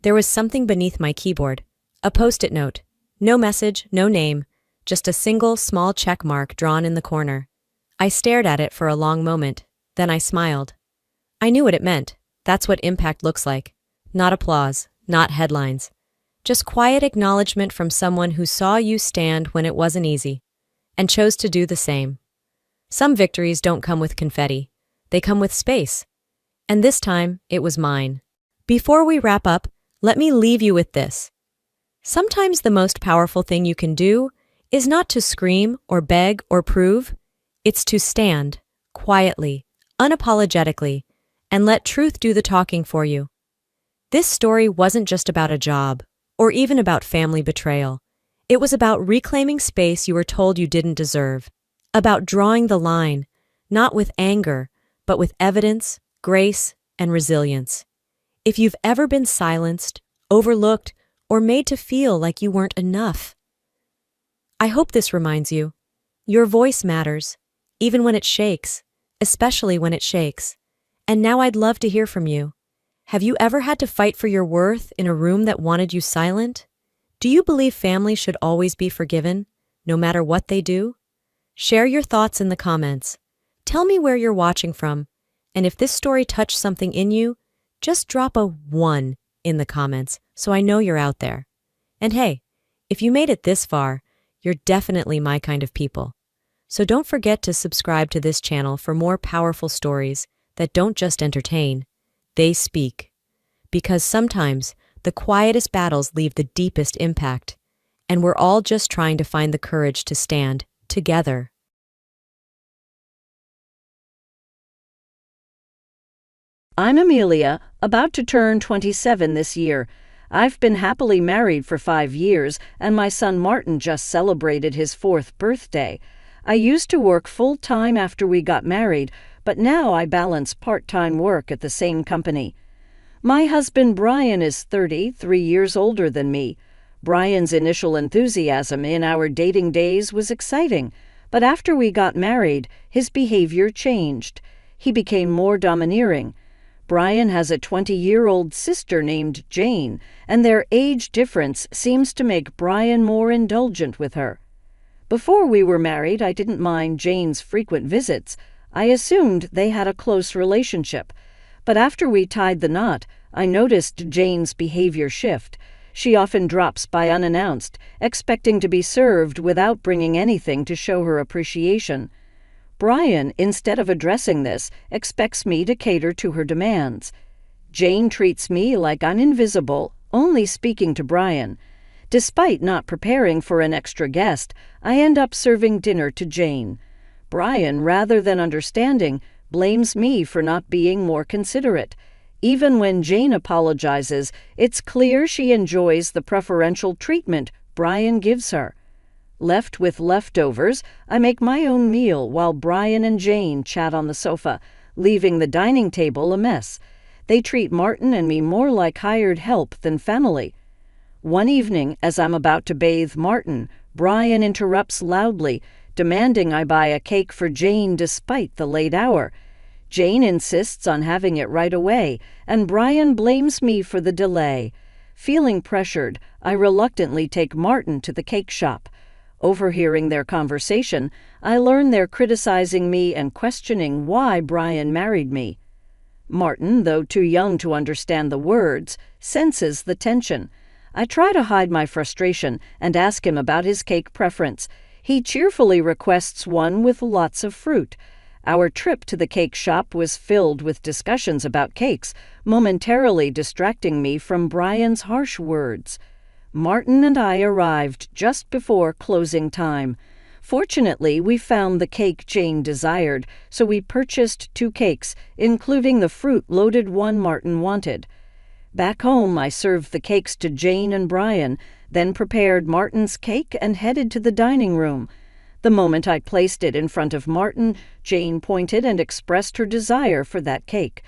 There was something beneath my keyboard. A post-it note. No message, no name. Just a single, small check mark drawn in the corner. I stared at it for a long moment. Then I smiled. I knew what it meant. That's what impact looks like. Not applause, not headlines. Just quiet acknowledgement from someone who saw you stand when it wasn't easy, and chose to do the same. Some victories don't come with confetti. They come with space. And this time, it was mine. Before we wrap up, let me leave you with this. Sometimes the most powerful thing you can do is not to scream or beg or prove. It's to stand, quietly, unapologetically, and let truth do the talking for you. This story wasn't just about a job, or even about family betrayal. It was about reclaiming space you were told you didn't deserve, about drawing the line, not with anger, but with evidence, grace, and resilience. If you've ever been silenced, overlooked, or made to feel like you weren't enough, I hope this reminds you, your voice matters, even when it shakes, especially when it shakes. And now I'd love to hear from you. Have you ever had to fight for your worth in a room that wanted you silent? Do you believe family should always be forgiven, no matter what they do? Share your thoughts in the comments. Tell me where you're watching from, and if this story touched something in you, just drop a 1 in the comments so I know you're out there. And hey, if you made it this far, you're definitely my kind of people. So don't forget to subscribe to this channel for more powerful stories that don't just entertain, they speak. Because sometimes the quietest battles leave the deepest impact, and we're all just trying to find the courage to stand together. I'm Amelia, about to turn 27 this year. I've been happily married for 5 years, and my son Martin just celebrated his 4th birthday. I used to work full-time after we got married, but now I balance part-time work at the same company. My husband Brian is 33 years older than me. Brian's initial enthusiasm in our dating days was exciting, but after we got married, his behavior changed. He became more domineering. Brian has a 20-year-old sister named Jane, and their age difference seems to make Brian more indulgent with her. Before we were married, I didn't mind Jane's frequent visits. I assumed they had a close relationship. But after we tied the knot, I noticed Jane's behavior shift. She often drops by unannounced, expecting to be served without bringing anything to show her appreciation. Brian, instead of addressing this, expects me to cater to her demands. Jane treats me like I'm invisible, only speaking to Brian. Despite not preparing for an extra guest, I end up serving dinner to Jane. Brian, rather than understanding, blames me for not being more considerate. Even when Jane apologizes, it's clear she enjoys the preferential treatment Brian gives her. Left with leftovers, I make my own meal while Brian and Jane chat on the sofa, leaving the dining table a mess. They treat Martin and me more like hired help than family. One evening, as I'm about to bathe Martin, Brian interrupts loudly, demanding I buy a cake for Jane despite the late hour. Jane insists on having it right away, and Brian blames me for the delay. Feeling pressured, I reluctantly take Martin to the cake shop. Overhearing their conversation, I learn they're criticizing me and questioning why Brian married me. Martin, though too young to understand the words, senses the tension. I try to hide my frustration and ask him about his cake preference. He cheerfully requests one with lots of fruit. Our trip to the cake shop was filled with discussions about cakes, momentarily distracting me from Brian's harsh words. Martin and I arrived just before closing time. Fortunately, we found the cake Jane desired, so we purchased 2 cakes, including the fruit-loaded one Martin wanted. Back home, I served the cakes to Jane and Brian, then prepared Martin's cake and headed to the dining room. The moment I placed it in front of Martin, Jane pointed and expressed her desire for that cake.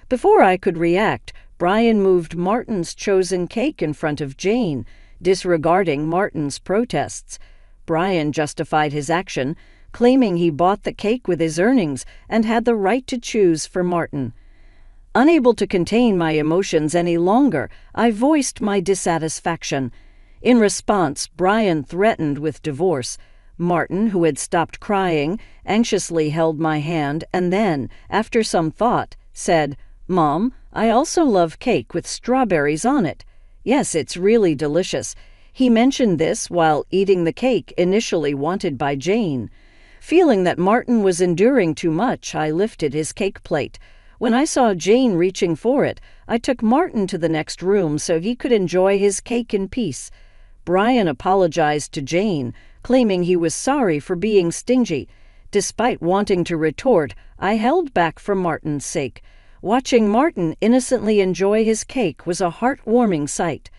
Before I could react, Brian moved Martin's chosen cake in front of Jane, disregarding Martin's protests. Brian justified his action, claiming he bought the cake with his earnings and had the right to choose for Martin. Unable to contain my emotions any longer, I voiced my dissatisfaction. In response, Brian threatened with divorce. Martin, who had stopped crying, anxiously held my hand and then, after some thought, said, "Mom, I also love cake with strawberries on it. Yes, it's really delicious." He mentioned this while eating the cake initially wanted by Jane. Feeling that Martin was enduring too much, I lifted his cake plate. When I saw Jane reaching for it, I took Martin to the next room so he could enjoy his cake in peace. Brian apologized to Jane, claiming he was sorry for being stingy. Despite wanting to retort, I held back for Martin's sake. Watching Martin innocently enjoy his cake was a heartwarming sight.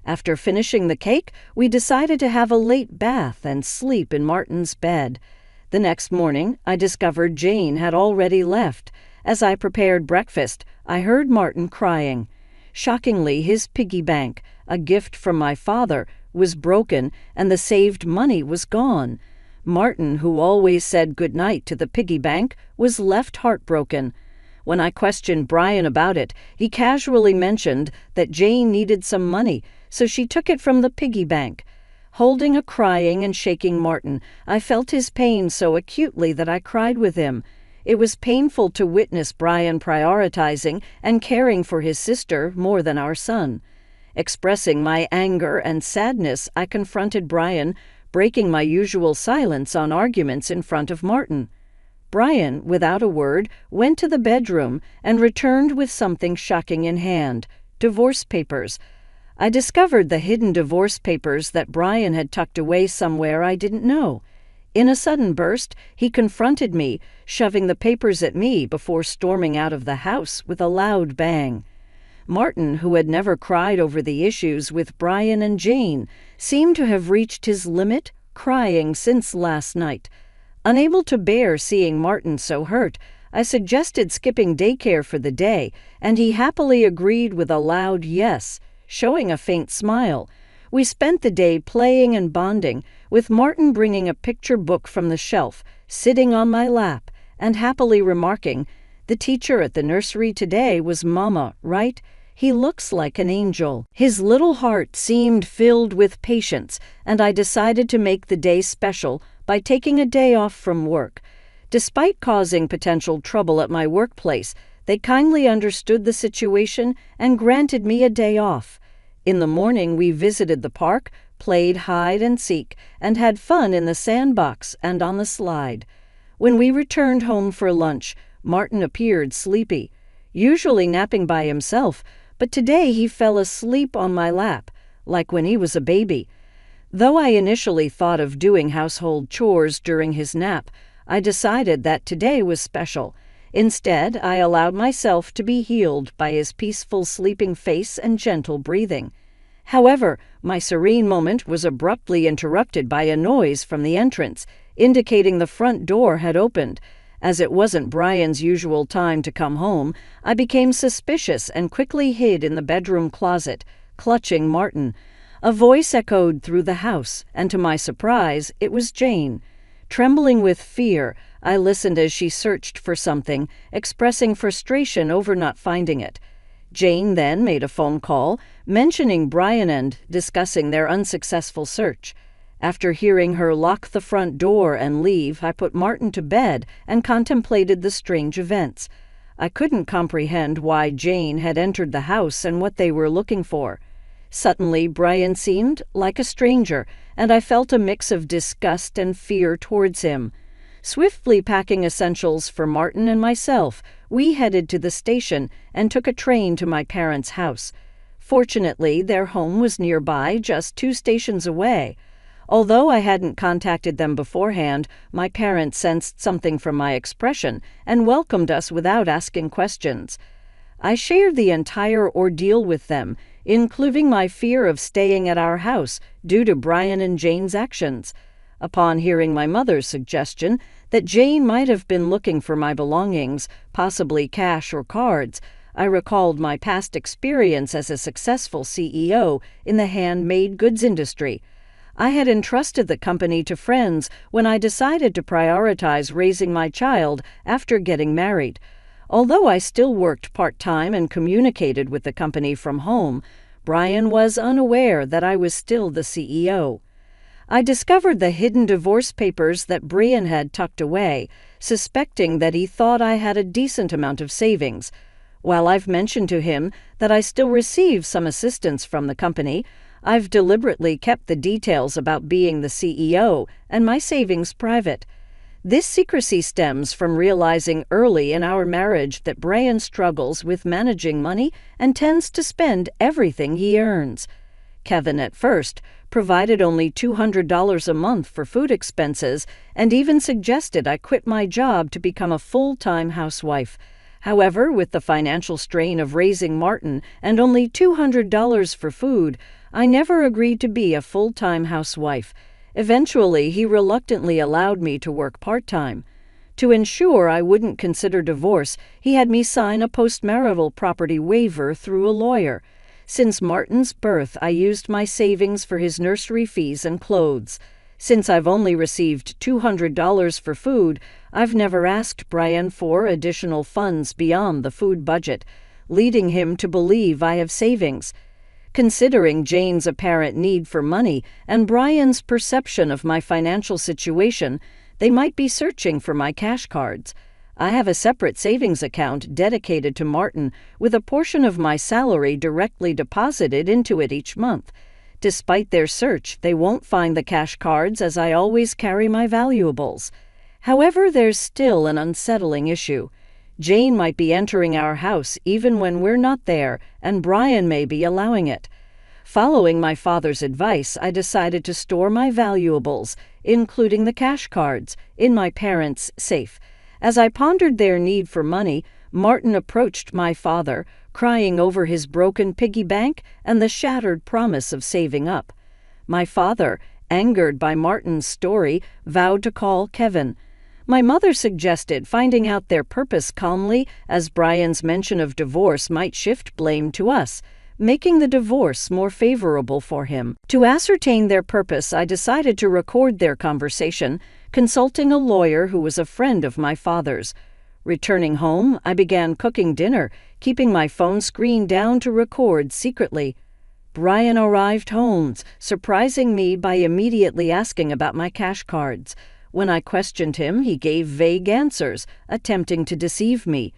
After finishing the cake, we decided to have a late bath and sleep in Martin's bed. The next morning, I discovered Jane had already left. As I prepared breakfast, I heard Martin crying. Shockingly, his piggy bank, a gift from my father, was broken and the saved money was gone. Martin, who always said goodnight to the piggy bank, was left heartbroken. When I questioned Brian about it, he casually mentioned that Jane needed some money, so she took it from the piggy bank. Holding a crying and shaking Martin, I felt his pain so acutely that I cried with him. It was painful to witness Brian prioritizing and caring for his sister more than our son. Expressing my anger and sadness, I confronted Brian, breaking my usual silence on arguments in front of Martin. Brian, without a word, went to the bedroom and returned with something shocking in hand: divorce papers. I discovered the hidden divorce papers that Brian had tucked away somewhere I didn't know. In a sudden burst, he confronted me, shoving the papers at me before storming out of the house with a loud bang. Martin, who had never cried over the issues with Brian and Jane, seemed to have reached his limit, crying since last night. Unable to bear seeing Martin so hurt, I suggested skipping daycare for the day, and he happily agreed with a loud yes, showing a faint smile. We spent the day playing and bonding, with Martin bringing a picture book from the shelf, sitting on my lap, and happily remarking, "The teacher at the nursery today was Mama, right? He looks like an angel." His little heart seemed filled with patience, and I decided to make the day special by taking a day off from work. Despite causing potential trouble at my workplace, They kindly understood the situation and granted me a day off. In the morning, we visited the park, played hide and seek, and had fun in the sandbox and on the slide. When we returned home for lunch, Martin appeared sleepy, usually napping by himself, but today he fell asleep on my lap, like when he was a baby. Though I initially thought of doing household chores during his nap, I decided that today was special. Instead, I allowed myself to be healed by his peaceful sleeping face and gentle breathing. However, my serene moment was abruptly interrupted by a noise from the entrance, indicating the front door had opened. As it wasn't Brian's usual time to come home, I became suspicious and quickly hid in the bedroom closet, clutching Martin. A voice echoed through the house, and to my surprise, it was Jane. Trembling with fear, I listened as she searched for something, expressing frustration over not finding it. Jane then made a phone call, mentioning Brian and discussing their unsuccessful search. After hearing her lock the front door and leave, I put Martin to bed and contemplated the strange events. I couldn't comprehend why Jane had entered the house and what they were looking for. Suddenly, Brian seemed like a stranger, and I felt a mix of disgust and fear towards him. Swiftly packing essentials for Martin and myself, we headed to the station and took a train to my parents' house. Fortunately, their home was nearby, just 2 stations away. Although I hadn't contacted them beforehand, my parents sensed something from my expression and welcomed us without asking questions. I shared the entire ordeal with them, including my fear of staying at our house due to Brian and Jane's actions. Upon hearing my mother's suggestion that Jane might have been looking for my belongings, possibly cash or cards, I recalled my past experience as a successful CEO in the handmade goods industry. I had entrusted the company to friends when I decided to prioritize raising my child after getting married. Although I still worked part-time and communicated with the company from home, Brian was unaware that I was still the CEO. I discovered the hidden divorce papers that Brian had tucked away, suspecting that he thought I had a decent amount of savings. While I've mentioned to him that I still receive some assistance from the company, I've deliberately kept the details about being the CEO and my savings private. This secrecy stems from realizing early in our marriage that Brian struggles with managing money and tends to spend everything he earns. Kevin, at first, provided only $200 a month for food expenses and even suggested I quit my job to become a full-time housewife. However, with the financial strain of raising Martin and only $200 for food, I never agreed to be a full-time housewife. Eventually, he reluctantly allowed me to work part-time. To ensure I wouldn't consider divorce, he had me sign a postmarital property waiver through a lawyer. Since Martin's birth, I used my savings for his nursery fees and clothes. Since I've only received $200 for food, I've never asked Brian for additional funds beyond the food budget, leading him to believe I have savings. Considering Jane's apparent need for money and Brian's perception of my financial situation, they might be searching for my cash cards. I have a separate savings account dedicated to Martin with a portion of my salary directly deposited into it each month. Despite their search, they won't find the cash cards as I always carry my valuables. However, there's still an unsettling issue. Jane might be entering our house even when we're not there, and Brian may be allowing it. Following my father's advice, I decided to store my valuables, including the cash cards, in my parents' safe. As I pondered their need for money, Martin approached my father, crying over his broken piggy bank and the shattered promise of saving up. My father, angered by Martin's story, vowed to call Kevin. My mother suggested finding out their purpose calmly, as Brian's mention of divorce might shift blame to us, making the divorce more favorable for him. To ascertain their purpose, I decided to record their conversation, consulting a lawyer who was a friend of my father's. Returning home, I began cooking dinner, keeping my phone screen down to record secretly. Brian arrived home, surprising me by immediately asking about my cash cards. When I questioned him, he gave vague answers, attempting to deceive me.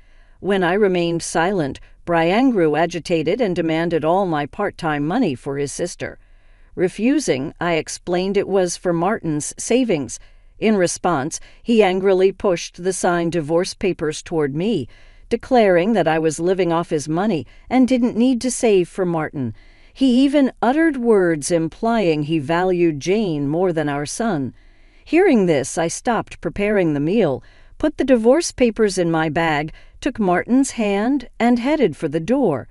When I remained silent, Brian grew agitated and demanded all my part-time money for his sister. Refusing, I explained it was for Martin's savings. In response, he angrily pushed the signed divorce papers toward me, declaring that I was living off his money and didn't need to save for Martin. He even uttered words implying he valued Jane more than our son. Hearing this, I stopped preparing the meal, put the divorce papers in my bag, took Martin's hand, and headed for the door.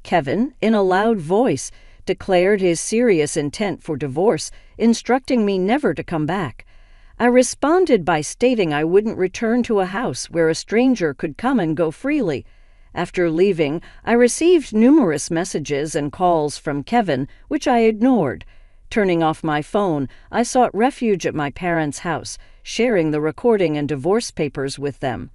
Kevin, in a loud voice, declared his serious intent for divorce, instructing me never to come back. I responded by stating I wouldn't return to a house where a stranger could come and go freely. After leaving, I received numerous messages and calls from Kevin, which I ignored. Turning off my phone, I sought refuge at my parents' house, sharing the recording and divorce papers with them.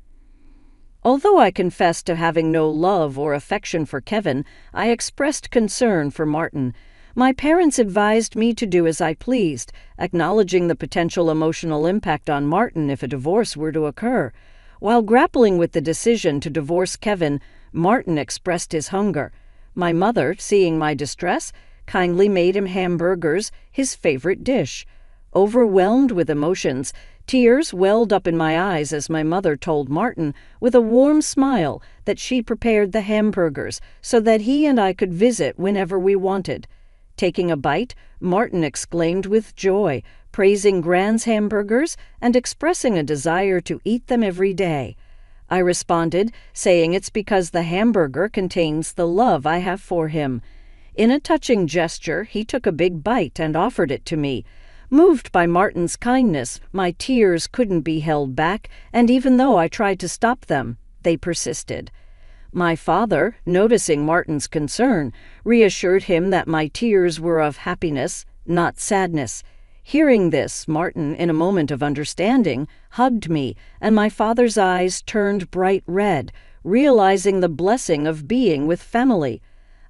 Although I confessed to having no love or affection for Kevin, I expressed concern for Martin. My parents advised me to do as I pleased, acknowledging the potential emotional impact on Martin if a divorce were to occur. While grappling with the decision to divorce Kevin, Martin expressed his hunger. My mother, seeing my distress, kindly made him hamburgers, his favorite dish. Overwhelmed with emotions, tears welled up in my eyes as my mother told Martin, with a warm smile, that she prepared the hamburgers so that he and I could visit whenever we wanted. Taking a bite, Martin exclaimed with joy, praising Gran's hamburgers and expressing a desire to eat them every day. I responded, saying it's because the hamburger contains the love I have for him. In a touching gesture, he took a big bite and offered it to me. Moved by Martin's kindness, my tears couldn't be held back, and even though I tried to stop them, they persisted. My father, noticing Martin's concern, reassured him that my tears were of happiness, not sadness. Hearing this, Martin, in a moment of understanding, hugged me, and my father's eyes turned bright red, realizing the blessing of being with family.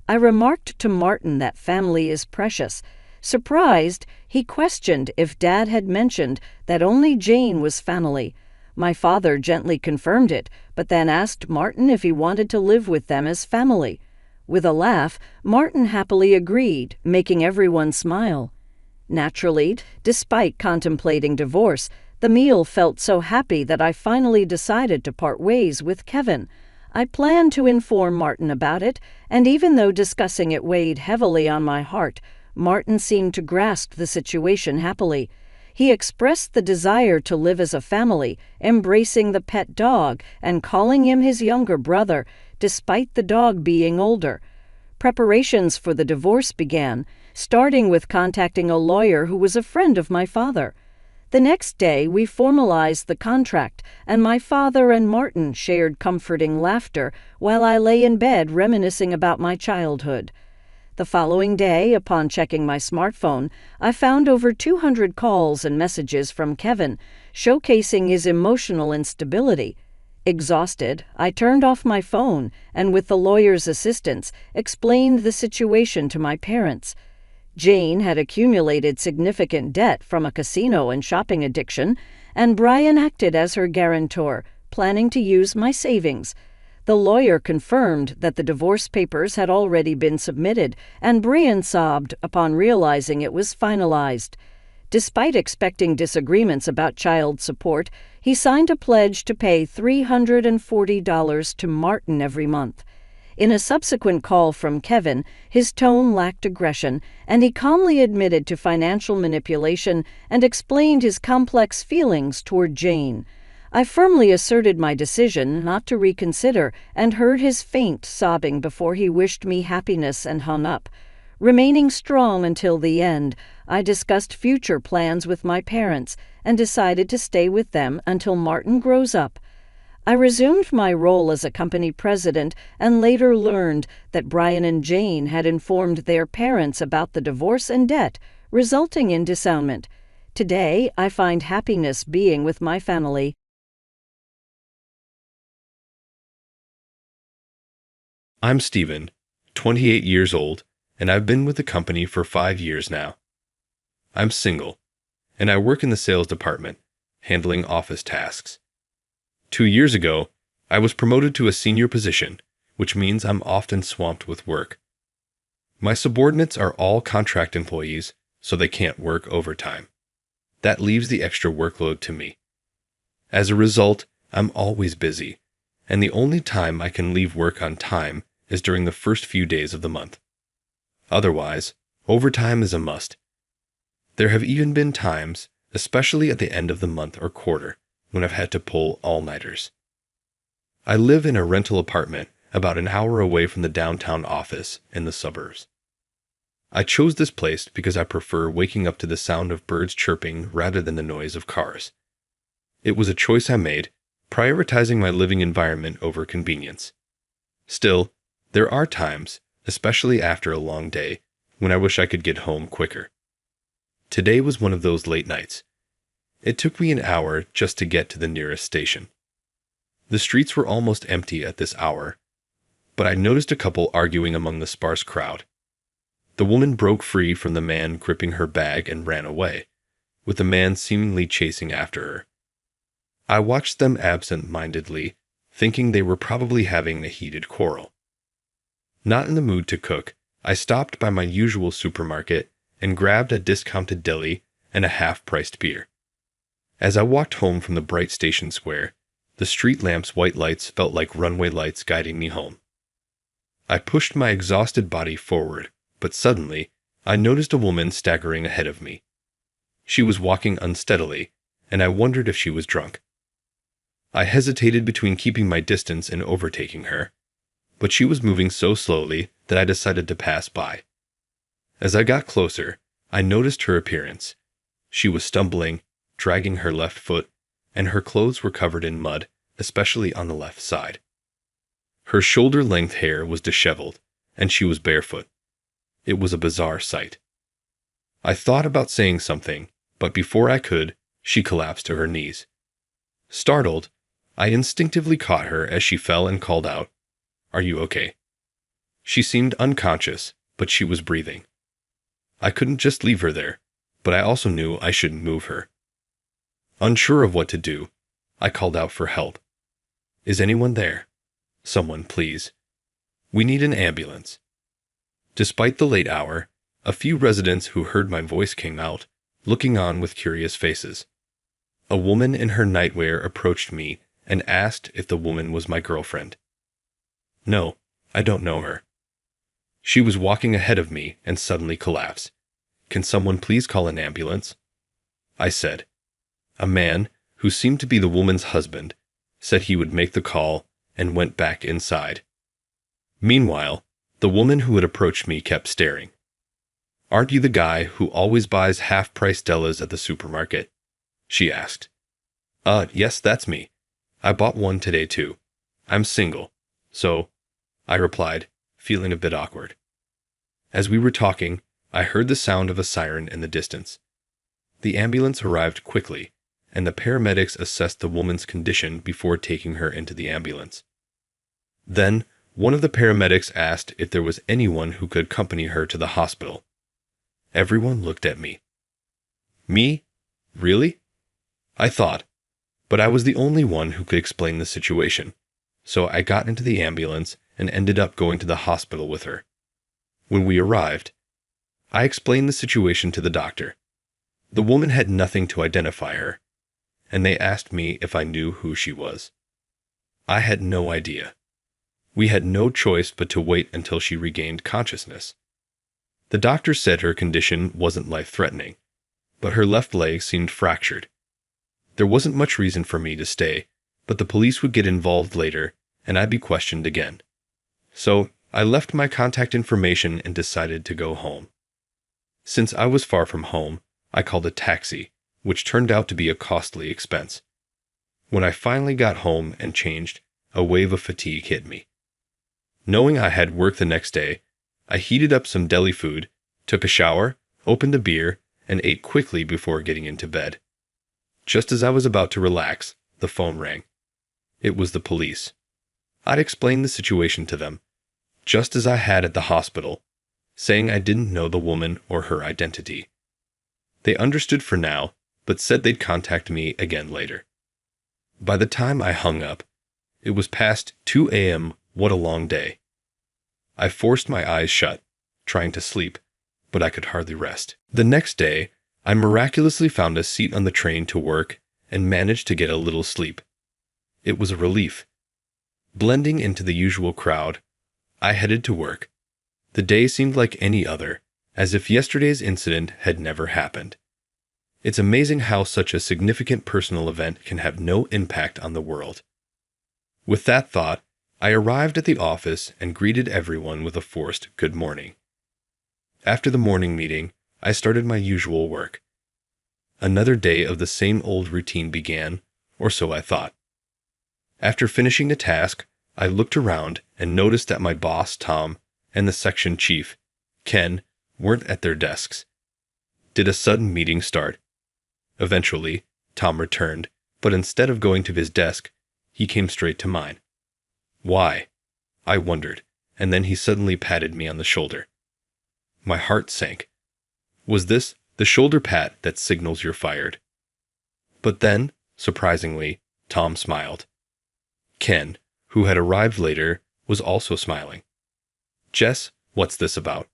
I remarked to Martin that family is precious. Surprised, he questioned if Dad had mentioned that only Jane was family. My father gently confirmed it, but then asked Martin if he wanted to live with them as family. With a laugh, Martin happily agreed, making everyone smile. Naturally, despite contemplating divorce, the meal felt so happy that I finally decided to part ways with Kevin. I planned to inform Martin about it, and even though discussing it weighed heavily on my heart, Martin seemed to grasp the situation happily. He expressed the desire to live as a family, embracing the pet dog and calling him his younger brother, despite the dog being older. Preparations for the divorce began, starting with contacting a lawyer who was a friend of my father. The next day, we formalized the contract, and my father and Martin shared comforting laughter while I lay in bed reminiscing about my childhood. The following day, upon checking my smartphone, I found over 200 calls and messages from Kevin, showcasing his emotional instability. Exhausted, I turned off my phone and, with the lawyer's assistance, explained the situation to my parents. Jane had accumulated significant debt from a casino and shopping addiction, and Brian acted as her guarantor, planning to use my savings. The lawyer confirmed that the divorce papers had already been submitted, and Brian sobbed upon realizing it was finalized. Despite expecting disagreements about child support, he signed a pledge to pay $340 to Martin every month. In a subsequent call from Kevin, his tone lacked aggression, and he calmly admitted to financial manipulation and explained his complex feelings toward Jane. I firmly asserted my decision not to reconsider and heard his faint sobbing before he wished me happiness and hung up. Remaining strong until the end, I discussed future plans with my parents and decided to stay with them until Martin grows up. I resumed my role as a company president and later learned that Brian and Jane had informed their parents about the divorce and debt, resulting in dissownment. Today, I find happiness being with my family. I'm Steven, 28 years old, and I've been with the company for 5 years now. I'm single, and I work in the sales department, handling office tasks. 2 years ago, I was promoted to a senior position, which means I'm often swamped with work. My subordinates are all contract employees, so they can't work overtime. That leaves the extra workload to me. As a result, I'm always busy, and the only time I can leave work on time is during the first few days of the month. Otherwise, overtime is a must. There have even been times, especially at the end of the month or quarter, when I've had to pull all-nighters. I live in a rental apartment about an hour away from the downtown office in the suburbs. I chose this place because I prefer waking up to the sound of birds chirping rather than the noise of cars. It was a choice I made, prioritizing my living environment over convenience. Still, there are times, especially after a long day, when I wish I could get home quicker. Today was one of those late nights. It took me an hour just to get to the nearest station. The streets were almost empty at this hour, but I noticed a couple arguing among the sparse crowd. The woman broke free from the man gripping her bag and ran away, with the man seemingly chasing after her. I watched them absent-mindedly, thinking they were probably having a heated quarrel. Not in the mood to cook, I stopped by my usual supermarket and grabbed a discounted deli and a half-priced beer. As I walked home from the bright station square, the street lamps' white lights felt like runway lights guiding me home. I pushed my exhausted body forward, but suddenly, I noticed a woman staggering ahead of me. She was walking unsteadily, and I wondered if she was drunk. I hesitated between keeping my distance and overtaking her, but she was moving so slowly that I decided to pass by. As I got closer, I noticed her appearance. She was stumbling, dragging her left foot, and her clothes were covered in mud, especially on the left side. Her shoulder-length hair was disheveled, and she was barefoot. It was a bizarre sight. I thought about saying something, but before I could, she collapsed to her knees. Startled, I instinctively caught her as she fell and called out, "Are you okay?" She seemed unconscious, but she was breathing. I couldn't just leave her there, but I also knew I shouldn't move her. Unsure of what to do, I called out for help. "Is anyone there? Someone, please. We need an ambulance." Despite the late hour, a few residents who heard my voice came out, looking on with curious faces. A woman in her nightwear approached me and asked if the woman was my girlfriend. "No, I don't know her." She was walking ahead of me and suddenly collapsed. "Can someone please call an ambulance?" I said. A man, who seemed to be the woman's husband, said he would make the call and went back inside. Meanwhile, the woman who had approached me kept staring. "Aren't you the guy who always buys half-price Dellas at the supermarket?" she asked. Yes, that's me. I bought one today too. I'm single, so," I replied, feeling a bit awkward. As we were talking, I heard the sound of a siren in the distance. The ambulance arrived quickly, and the paramedics assessed the woman's condition before taking her into the ambulance. Then, one of the paramedics asked if there was anyone who could accompany her to the hospital. Everyone looked at me. Me? Really? I thought, but I was the only one who could explain the situation, so I got into the ambulance and ended up going to the hospital with her. When we arrived, I explained the situation to the doctor. The woman had nothing to identify her, and they asked me if I knew who she was. I had no idea. We had no choice but to wait until she regained consciousness. The doctor said her condition wasn't life-threatening, but her left leg seemed fractured. There wasn't much reason for me to stay, but the police would get involved later, and I'd be questioned again. So I left my contact information and decided to go home. Since I was far from home, I called a taxi, which turned out to be a costly expense. When I finally got home and changed, a wave of fatigue hit me. Knowing I had work the next day, I heated up some deli food, took a shower, opened a beer, and ate quickly before getting into bed. Just as I was about to relax, the phone rang. It was the police. I'd explained the situation to them, just as I had at the hospital, saying I didn't know the woman or her identity. They understood for now, but said they'd contact me again later. By the time I hung up, It was past 2 a.m. What a long day. I forced my eyes shut, trying to sleep, but I could hardly rest. The next day, I miraculously found a seat on the train to work and managed to get a little sleep. It was a relief. Blending into the usual crowd, I headed to work. The day seemed like any other, as if yesterday's incident had never happened. It's amazing how such a significant personal event can have no impact on the world. With that thought, I arrived at the office and greeted everyone with a forced good morning. After the morning meeting, I started my usual work. Another day of the same old routine began, or so I thought. After finishing the task, I looked around and noticed that my boss, Tom, and the section chief, Ken, weren't at their desks. Did a sudden meeting start? Eventually, Tom returned, but instead of going to his desk, he came straight to mine. Why? I wondered, and then he suddenly patted me on the shoulder. My heart sank. Was this the shoulder pat that signals you're fired? But then, surprisingly, Tom smiled. Ken, who had arrived later, was also smiling. Jess, what's this about?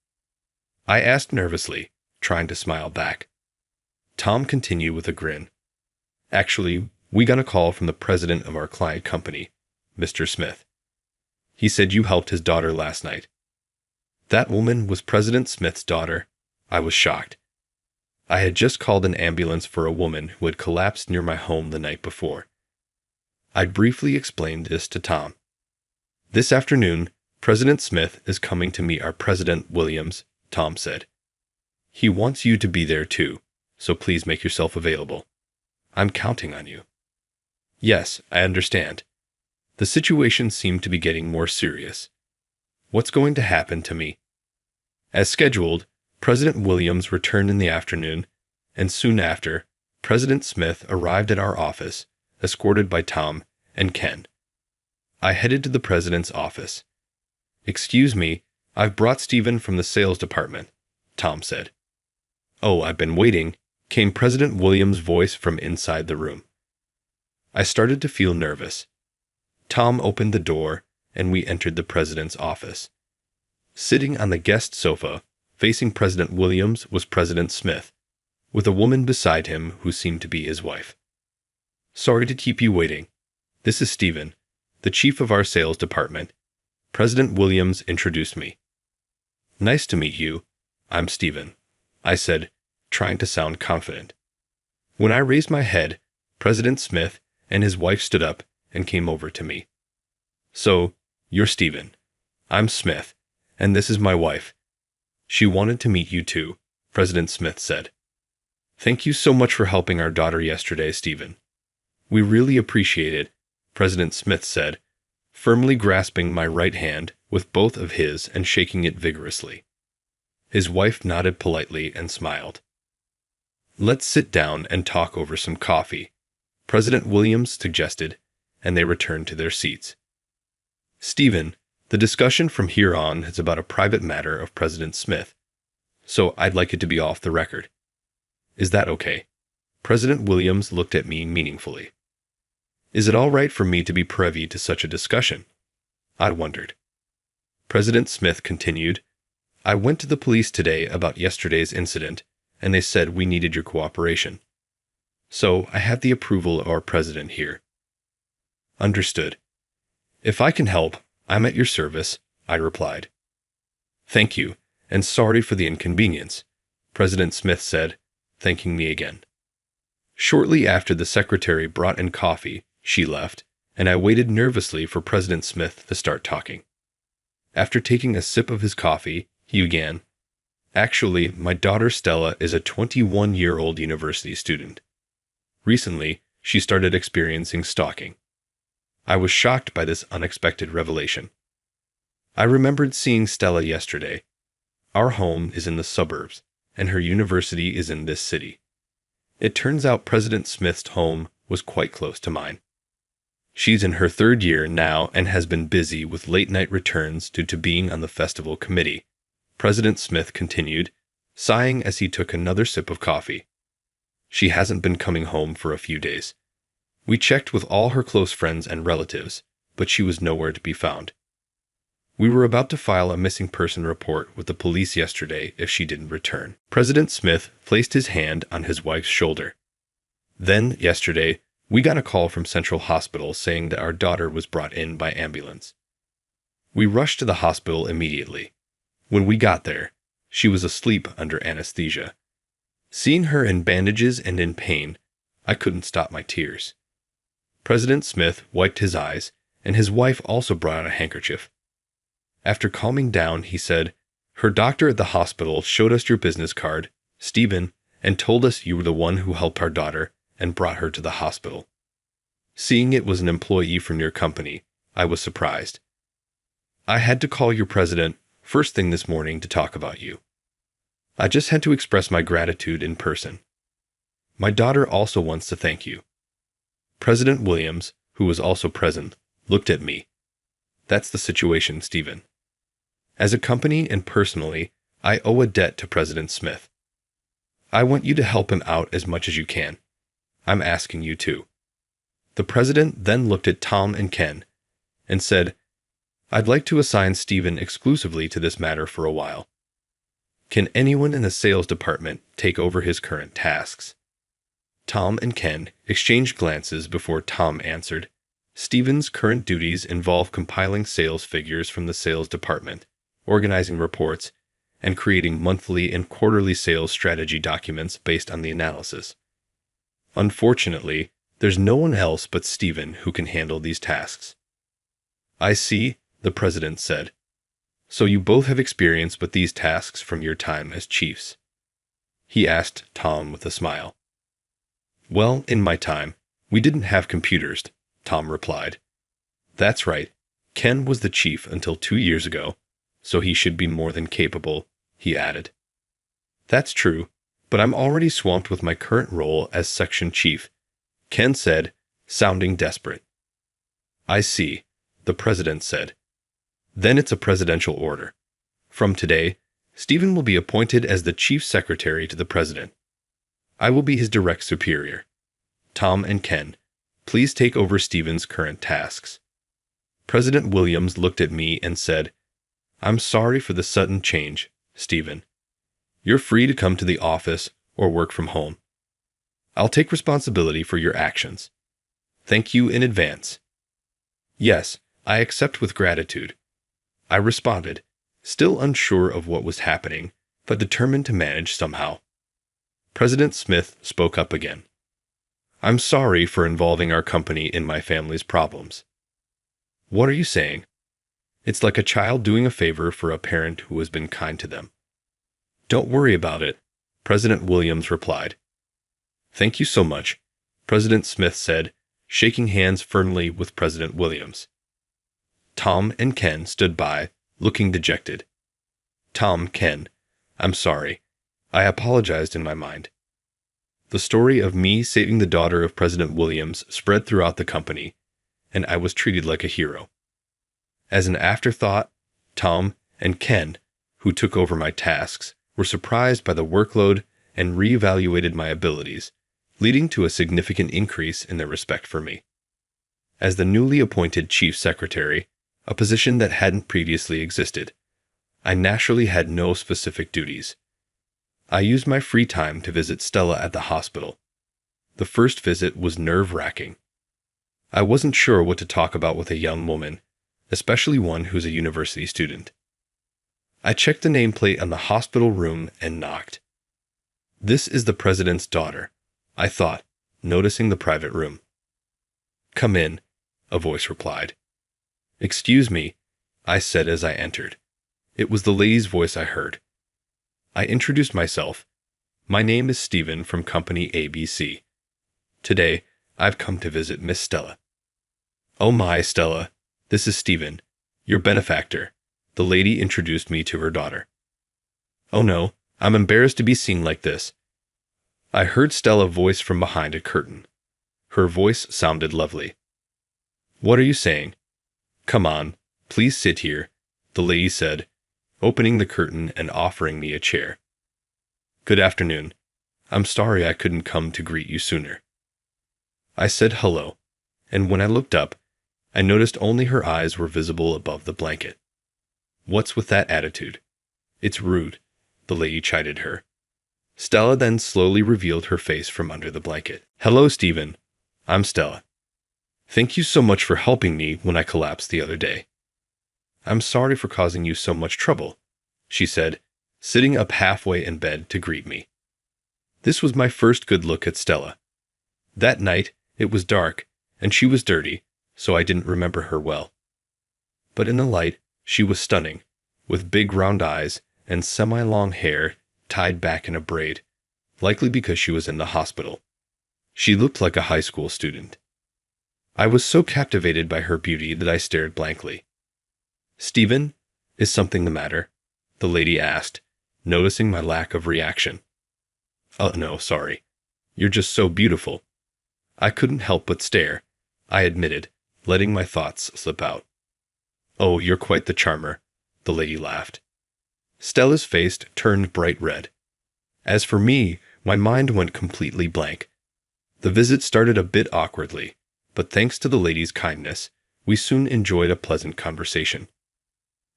I asked nervously, trying to smile back. Tom continued with a grin. Actually, we got a call from the president of our client company, Mr. Smith. He said you helped his daughter last night. That woman was President Smith's daughter. I was shocked. I had just called an ambulance for a woman who had collapsed near my home the night before. I briefly explained this to Tom. This afternoon, President Smith is coming to meet our President Williams, Tom said. He wants you to be there too, so please make yourself available. I'm counting on you. Yes, I understand. The situation seemed to be getting more serious. What's going to happen to me? As scheduled, President Williams returned in the afternoon, and soon after, President Smith arrived at our office, escorted by Tom and Ken. I headed to the president's office. Excuse me, I've brought Stephen from the sales department, Tom said. Oh, I've been waiting, came President Williams' voice from inside the room. I started to feel nervous. Tom opened the door, and we entered the president's office. Sitting on the guest sofa, facing President Williams, was President Smith, with a woman beside him who seemed to be his wife. Sorry to keep you waiting. This is Stephen, the chief of our sales department. President Williams introduced me. Nice to meet you. I'm Stephen, I said, trying to sound confident. When I raised my head, President Smith and his wife stood up and came over to me. So, you're Stephen. I'm Smith, and this is my wife. She wanted to meet you too, President Smith said. Thank you so much for helping our daughter yesterday, Stephen. We really appreciate it, President Smith said, firmly grasping my right hand with both of his and shaking it vigorously. His wife nodded politely and smiled. Let's sit down and talk over some coffee, President Williams suggested, and they returned to their seats. Stephen, the discussion from here on is about a private matter of President Smith, so I'd like it to be off the record. Is that okay? President Williams looked at me meaningfully. Is it all right for me to be privy to such a discussion? I wondered. President Smith continued, I went to the police today about yesterday's incident, and they said we needed your cooperation. So I have the approval of our president here. Understood. If I can help, I'm at your service, I replied. Thank you, and sorry for the inconvenience, President Smith said, thanking me again. Shortly after the secretary brought in coffee, she left, and I waited nervously for President Smith to start talking. After taking a sip of his coffee, he began, Actually, my daughter Stella is a 21-year-old university student. Recently, she started experiencing stalking. I was shocked by this unexpected revelation. I remembered seeing Stella yesterday. Our home is in the suburbs, and her university is in this city. It turns out President Smith's home was quite close to mine. She's in her third year now and has been busy with late-night returns due to being on the festival committee, President Smith continued, sighing as he took another sip of coffee. She hasn't been coming home for a few days. We checked with all her close friends and relatives, but she was nowhere to be found. We were about to file a missing person report with the police yesterday if she didn't return. President Smith placed his hand on his wife's shoulder. Then, yesterday, we got a call from Central Hospital saying that our daughter was brought in by ambulance. We rushed to the hospital immediately. When we got there, she was asleep under anesthesia. Seeing her in bandages and in pain, I couldn't stop my tears. President Smith wiped his eyes, and his wife also brought out a handkerchief. After calming down, he said, "Her doctor at the hospital showed us your business card, Stephen, and told us you were the one who helped our daughter and brought her to the hospital. Seeing it was an employee from your company, I was surprised. I had to call your president first thing this morning to talk about you. I just had to express my gratitude in person. My daughter also wants to thank you." President Williams, who was also present, looked at me. "That's the situation, Stephen. As a company and personally, I owe a debt to President Smith. I want you to help him out as much as you can. I'm asking you to." The president then looked at Tom and Ken and said, "I'd like to assign Stephen exclusively to this matter for a while. Can anyone in the sales department take over his current tasks?" Tom and Ken exchanged glances before Tom answered, "Stephen's current duties involve compiling sales figures from the sales department, organizing reports, and creating monthly and quarterly sales strategy documents based on the analysis. Unfortunately, there's no one else but Stephen who can handle these tasks." "I see," the president said. "So you both have experience with these tasks from your time as chiefs?" he asked Tom with a smile. "Well, in my time, we didn't have computers," Tom replied. "That's right. Ken was the chief until 2 years ago, so he should be more than capable," he added. "That's true, but I'm already swamped with my current role as section chief," Ken said, sounding desperate. "I see," the president said. "Then it's a presidential order. From today, Stephen will be appointed as the chief secretary to the president. I will be his direct superior. Tom and Ken, please take over Stephen's current tasks." President Williams looked at me and said, "I'm sorry for the sudden change, Stephen. You're free to come to the office or work from home. I'll take responsibility for your actions. Thank you in advance." "Yes, I accept with gratitude," I responded, still unsure of what was happening, but determined to manage somehow. President Smith spoke up again. "I'm sorry for involving our company in my family's problems." "What are you saying?" "It's like a child doing a favor for a parent who has been kind to them." "Don't worry about it," President Williams replied. "Thank you so much," President Smith said, shaking hands firmly with President Williams. Tom and Ken stood by, looking dejected. Ken, "I'm sorry. I apologized in my mind." The story of me saving the daughter of President Williams spread throughout the company, and I was treated like a hero. As an afterthought, Tom and Ken, who took over my tasks, were surprised by the workload and reevaluated my abilities, leading to a significant increase in their respect for me. As the newly appointed chief secretary, a position that hadn't previously existed, I naturally had no specific duties. I used my free time to visit Stella at the hospital. The first visit was nerve-wracking. I wasn't sure what to talk about with a young woman, especially one who's a university student. I checked the nameplate on the hospital room and knocked. "This is the president's daughter," I thought, noticing the private room. "Come in," a voice replied. "Excuse me," I said as I entered. It was the lady's voice I heard. I introduced myself. "My name is Stephen from Company ABC. Today, I've come to visit Miss Stella." "Oh my, Stella, this is Stephen, your benefactor," the lady introduced me to her daughter. "Oh no, I'm embarrassed to be seen like this." I heard Stella voice from behind a curtain. Her voice sounded lovely. "What are you saying?" "Come on, please sit here," the lady said, opening the curtain and offering me a chair. "Good afternoon. I'm sorry I couldn't come to greet you sooner." I said hello, and when I looked up, I noticed only her eyes were visible above the blanket. "What's with that attitude? It's rude," the lady chided her. Stella then slowly revealed her face from under the blanket. "Hello, Stephen. I'm Stella. Thank you so much for helping me when I collapsed the other day." "I'm sorry for causing you so much trouble," she said, sitting up halfway in bed to greet me. This was my first good look at Stella. That night, it was dark, and she was dirty, so I didn't remember her well. But in the light, she was stunning, with big round eyes and semi-long hair tied back in a braid, likely because she was in the hospital. She looked like a high school student. I was so captivated by her beauty that I stared blankly. "Stephen, is something the matter?" the lady asked, noticing my lack of reaction. "Oh, no, sorry. You're just so beautiful." I couldn't help but stare, I admitted, letting my thoughts slip out. "Oh, you're quite the charmer," the lady laughed. Stella's face turned bright red. As for me, my mind went completely blank. The visit started a bit awkwardly, but thanks to the lady's kindness, we soon enjoyed a pleasant conversation.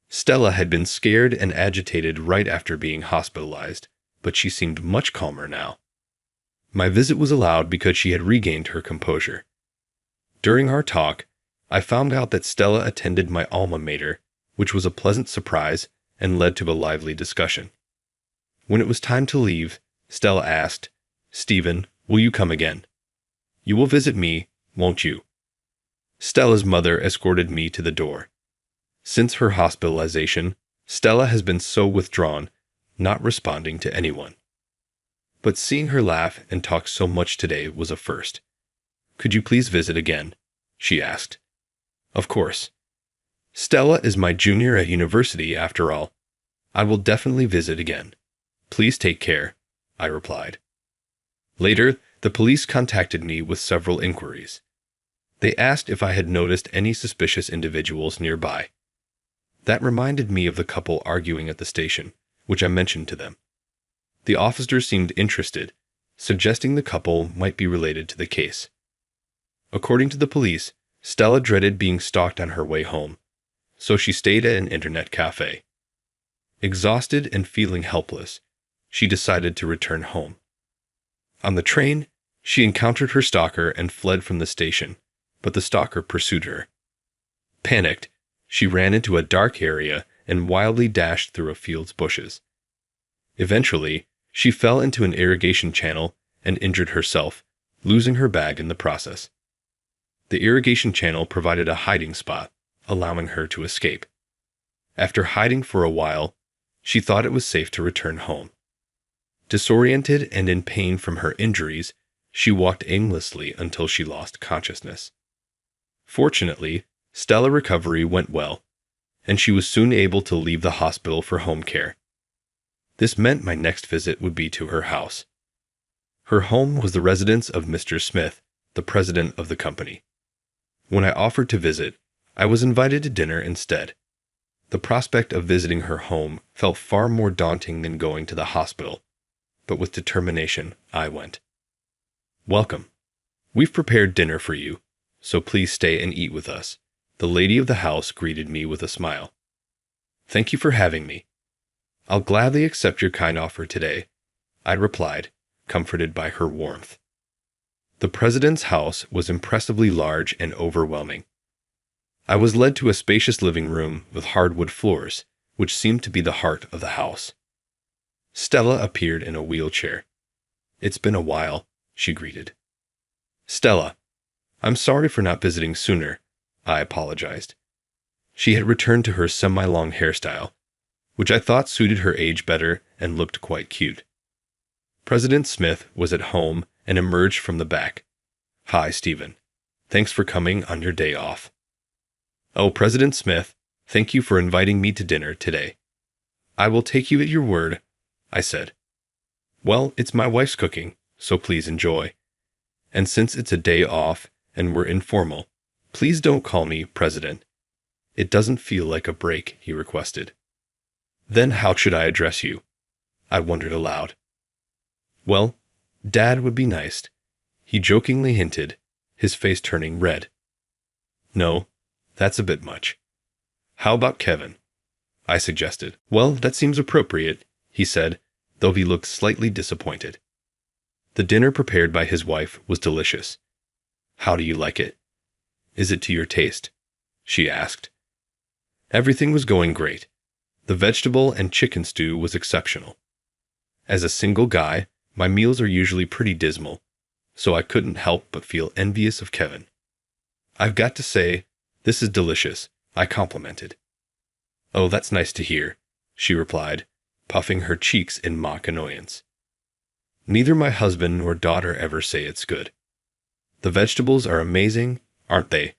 Stella had been scared and agitated right after being hospitalized, but she seemed much calmer now. My visit was allowed because she had regained her composure. During our talk, I found out that Stella attended my alma mater, which was a pleasant surprise and led to a lively discussion. When it was time to leave, Stella asked, "Stephen, will you come again? You will visit me, won't you?" Stella's mother escorted me to the door. Since her hospitalization, Stella has been so withdrawn, not responding to anyone. But seeing her laugh and talk so much today was a first. "Could you please visit again?" she asked. "Of course. Stella is my junior at university after all. I will definitely visit again. Please take care," I replied. Later, the police contacted me with several inquiries. They asked if I had noticed any suspicious individuals nearby. That reminded me of the couple arguing at the station, which I mentioned to them. The officers seemed interested, suggesting the couple might be related to the case. According to the police, Stella dreaded being stalked on her way home, so she stayed at an internet cafe. Exhausted and feeling helpless, she decided to return home. On the train, she encountered her stalker and fled from the station, but the stalker pursued her. Panicked, she ran into a dark area and wildly dashed through a field's bushes. Eventually, she fell into an irrigation channel and injured herself, losing her bag in the process. The irrigation channel provided a hiding spot, allowing her to escape. After hiding for a while, she thought it was safe to return home. Disoriented and in pain from her injuries, she walked aimlessly until she lost consciousness. Fortunately, Stella's recovery went well, and she was soon able to leave the hospital for home care. This meant my next visit would be to her house. Her home was the residence of Mr. Smith, the president of the company. When I offered to visit, I was invited to dinner instead. The prospect of visiting her home felt far more daunting than going to the hospital, but with determination, I went. "Welcome. We've prepared dinner for you, so please stay and eat with us," the lady of the house greeted me with a smile. "Thank you for having me. I'll gladly accept your kind offer today," I replied, comforted by her warmth. The president's house was impressively large and overwhelming. I was led to a spacious living room with hardwood floors, which seemed to be the heart of the house. Stella appeared in a wheelchair. "It's been a while," she greeted. "Stella, I'm sorry for not visiting sooner," I apologized. She had returned to her semi-long hairstyle, which I thought suited her age better and looked quite cute. President Smith was at home and emerged from the back. "Hi, Stephen. Thanks for coming on your day off." "Oh, President Smith, thank you for inviting me to dinner today." "I will take you at your word," I said. "Well, it's my wife's cooking, so please enjoy. And since it's a day off and we're informal, please don't call me President. It doesn't feel like a break," he requested. "Then how should I address you?" I wondered aloud. "Well, Dad would be nice," he jokingly hinted, his face turning red. "No, That's a bit much. How about Kevin? I suggested. Well, that seems appropriate, he said, though he looked slightly disappointed. The dinner prepared by his wife was delicious. How do you like it? Is it to your taste? She asked. Everything was going great. The vegetable and chicken stew was exceptional. As a single guy, my meals are usually pretty dismal, so I couldn't help but feel envious of Kevin. I've got to say, this is delicious, I complimented. Oh, that's nice to hear, she replied, puffing her cheeks in mock annoyance. Neither my husband nor daughter ever say it's good. The vegetables are amazing, aren't they?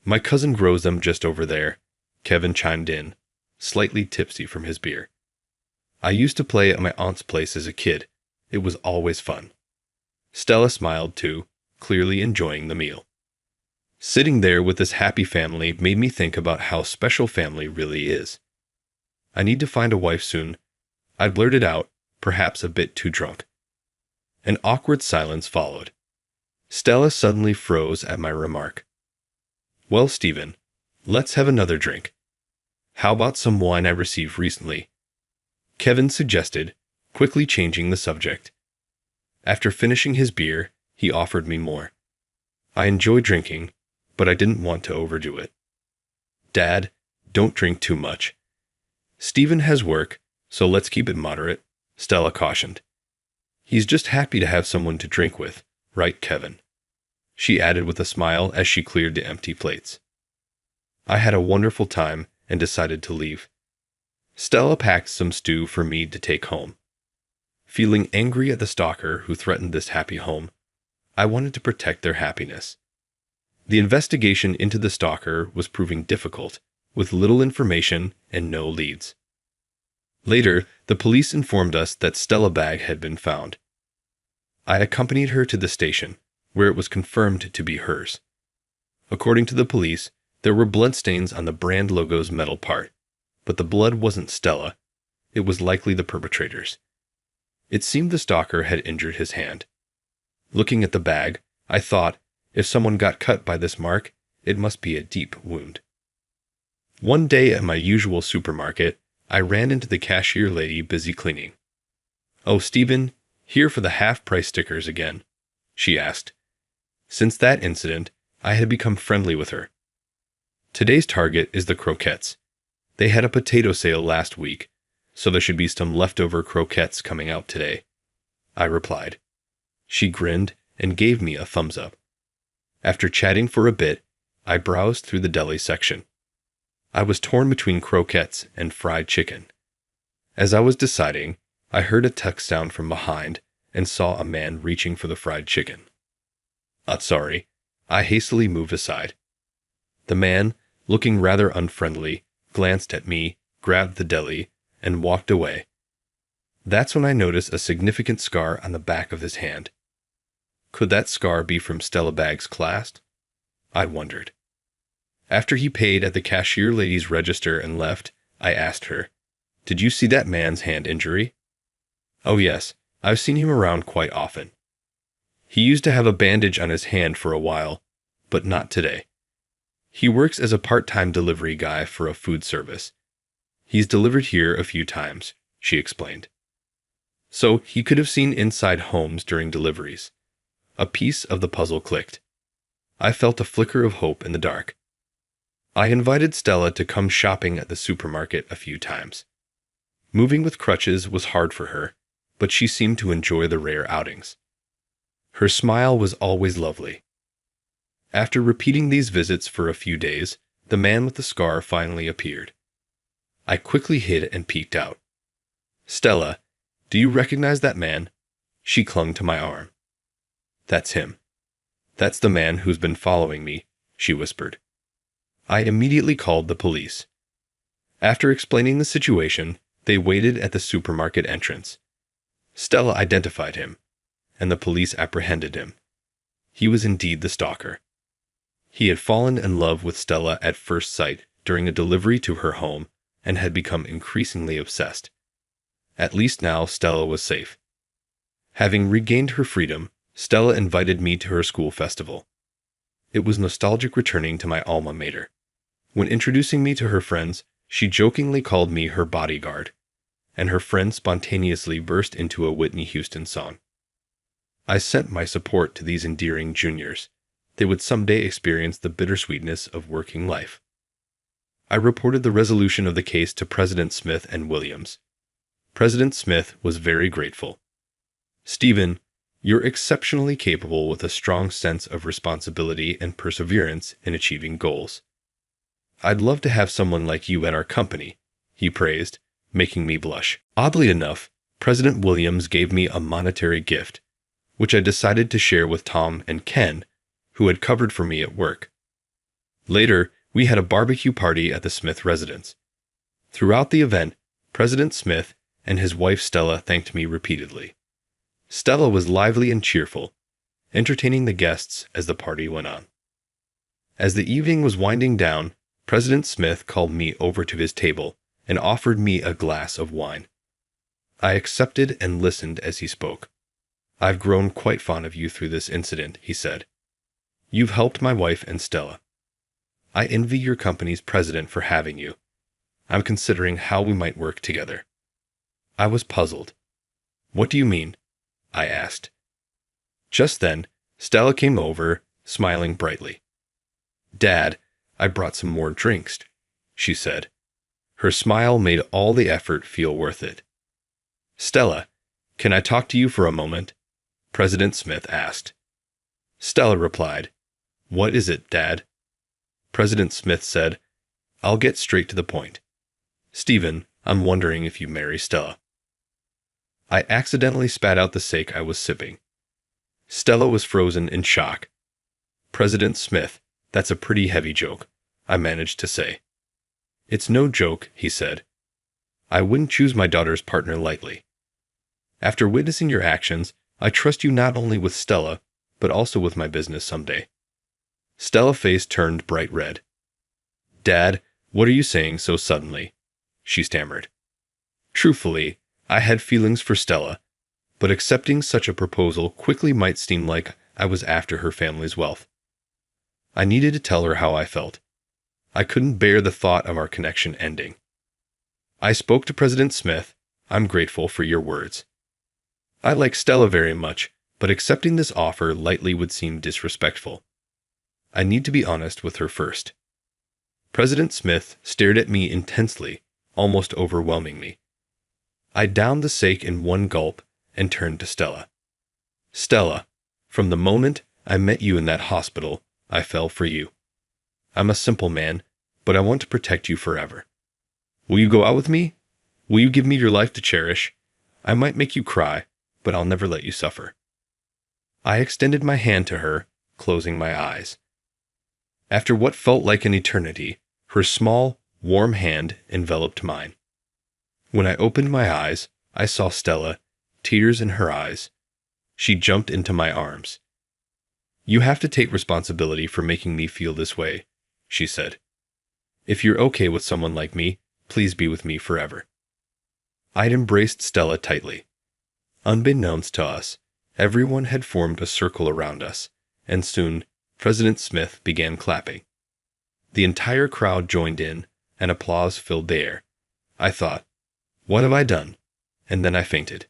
My cousin grows them just over there, Kevin chimed in, slightly tipsy from his beer. I used to play at my aunt's place as a kid. It was always fun. Stella smiled too, clearly enjoying the meal. Sitting there with this happy family made me think about how special family really is. I need to find a wife soon. I blurted out, perhaps a bit too drunk. An awkward silence followed. Stella suddenly froze at my remark. Well, Stephen, let's have another drink. How about some wine I received recently? Kevin suggested, quickly changing the subject. After finishing his beer, he offered me more. I enjoy drinking, but I didn't want to overdo it. Dad, don't drink too much. Stephen has work, so let's keep it moderate, Stella cautioned. He's just happy to have someone to drink with, right, Kevin? She added with a smile as she cleared the empty plates. I had a wonderful time and decided to leave. Stella packed some stew for me to take home. Feeling angry at the stalker who threatened this happy home, I wanted to protect their happiness. The investigation into the stalker was proving difficult, with little information and no leads. Later, the police informed us that Stella's bag had been found. I accompanied her to the station, where it was confirmed to be hers. According to the police, there were bloodstains on the brand logo's metal part, but the blood wasn't Stella. It was likely the perpetrator's. It seemed the stalker had injured his hand. Looking at the bag, I thought, if someone got cut by this mark, it must be a deep wound. One day at my usual supermarket, I ran into the cashier lady busy cleaning. Oh, Stephen, here for the half-price stickers again, she asked. Since that incident, I had become friendly with her. Today's target is the croquettes. They had a potato sale last week, so there should be some leftover croquettes coming out today, I replied. She grinned and gave me a thumbs up. After chatting for a bit, I browsed through the deli section. I was torn between croquettes and fried chicken. As I was deciding, I heard a tuck sound from behind and saw a man reaching for the fried chicken. Sorry, I hastily moved aside. The man, looking rather unfriendly, glanced at me, grabbed the deli, and walked away. That's when I noticed a significant scar on the back of his hand. Could that scar be from Stella Bag's clasp? I wondered. After he paid at the cashier lady's register and left, I asked her, "Did you see that man's hand injury?" "Oh yes, I've seen him around quite often. He used to have a bandage on his hand for a while, but not today. He works as a part-time delivery guy for a food service. He's delivered here a few times," she explained. So he could have seen inside homes during deliveries. A piece of the puzzle clicked. I felt a flicker of hope in the dark. I invited Stella to come shopping at the supermarket a few times. Moving with crutches was hard for her, but she seemed to enjoy the rare outings. Her smile was always lovely. After repeating these visits for a few days, the man with the scar finally appeared. I quickly hid and peeked out. "Stella, do you recognize that man?" She clung to my arm. "That's him. That's the man who's been following me," she whispered. I immediately called the police. After explaining the situation, they waited at the supermarket entrance. Stella identified him, and the police apprehended him. He was indeed the stalker. He had fallen in love with Stella at first sight during a delivery to her home and had become increasingly obsessed. At least now Stella was safe. Having regained her freedom, Stella invited me to her school festival. It was nostalgic returning to my alma mater. When introducing me to her friends, she jokingly called me her bodyguard, and her friends spontaneously burst into a Whitney Houston song. I sent my support to these endearing juniors. They would someday experience the bittersweetness of working life. I reported the resolution of the case to President Smith and Williams. President Smith was very grateful. "Stephen, you're exceptionally capable with a strong sense of responsibility and perseverance in achieving goals. I'd love to have someone like you at our company," he praised, making me blush. Oddly enough, President Williams gave me a monetary gift, which I decided to share with Tom and Ken, who had covered for me at work. Later, we had a barbecue party at the Smith residence. Throughout the event, President Smith and his wife Stella thanked me repeatedly. Stella was lively and cheerful, entertaining the guests as the party went on. As the evening was winding down, President Smith called me over to his table and offered me a glass of wine. I accepted and listened as he spoke. "I've grown quite fond of you through this incident," he said. "You've helped my wife and Stella. I envy your company's president for having you. I'm considering how we might work together." I was puzzled. "What do you mean?" I asked. Just then, Stella came over, smiling brightly. "Dad, I brought some more drinks," she said. Her smile made all the effort feel worth it. "Stella, can I talk to you for a moment?" President Smith asked. Stella replied, "What is it, Dad?" President Smith said, "I'll get straight to the point. Stephen, I'm wondering if you marry Stella." I accidentally spat out the sake I was sipping. Stella was frozen in shock. "President Smith, that's a pretty heavy joke," I managed to say. "It's no joke," he said. "I wouldn't choose my daughter's partner lightly. After witnessing your actions, I trust you not only with Stella, but also with my business someday." Stella's face turned bright red. "Dad, what are you saying so suddenly?" she stammered. Truthfully, I had feelings for Stella, but accepting such a proposal quickly might seem like I was after her family's wealth. I needed to tell her how I felt. I couldn't bear the thought of our connection ending. I spoke to President Smith. "I'm grateful for your words. I like Stella very much, but accepting this offer lightly would seem disrespectful. I need to be honest with her first." President Smith stared at me intensely, almost overwhelming me. I downed the sake in one gulp and turned to Stella. "Stella, from the moment I met you in that hospital, I fell for you. I'm a simple man, but I want to protect you forever. Will you go out with me? Will you give me your life to cherish? I might make you cry, but I'll never let you suffer." I extended my hand to her, closing my eyes. After what felt like an eternity, her small, warm hand enveloped mine. When I opened my eyes, I saw Stella, tears in her eyes. She jumped into my arms. "You have to take responsibility for making me feel this way," she said. "If you're okay with someone like me, please be with me forever." I'd embraced Stella tightly. Unbeknownst to us, everyone had formed a circle around us, and soon President Smith began clapping. The entire crowd joined in, and applause filled the air. I thought, what have I done? And then I fainted.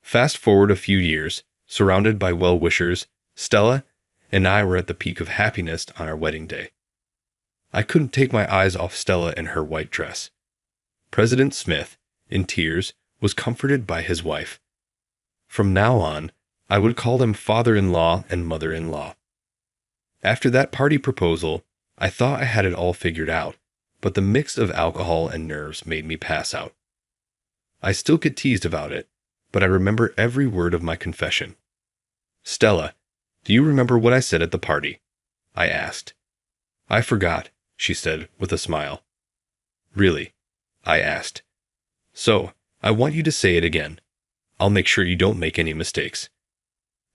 Fast forward a few years, surrounded by well-wishers, Stella and I were at the peak of happiness on our wedding day. I couldn't take my eyes off Stella in her white dress. President Smith, in tears, was comforted by his wife. From now on, I would call them father-in-law and mother-in-law. After that party proposal, I thought I had it all figured out, but the mix of alcohol and nerves made me pass out. I still get teased about it, but I remember every word of my confession. "Stella, do you remember what I said at the party?" I asked. "I forgot," she said with a smile. "Really?" I asked. "So, I want you to say it again. I'll make sure you don't make any mistakes."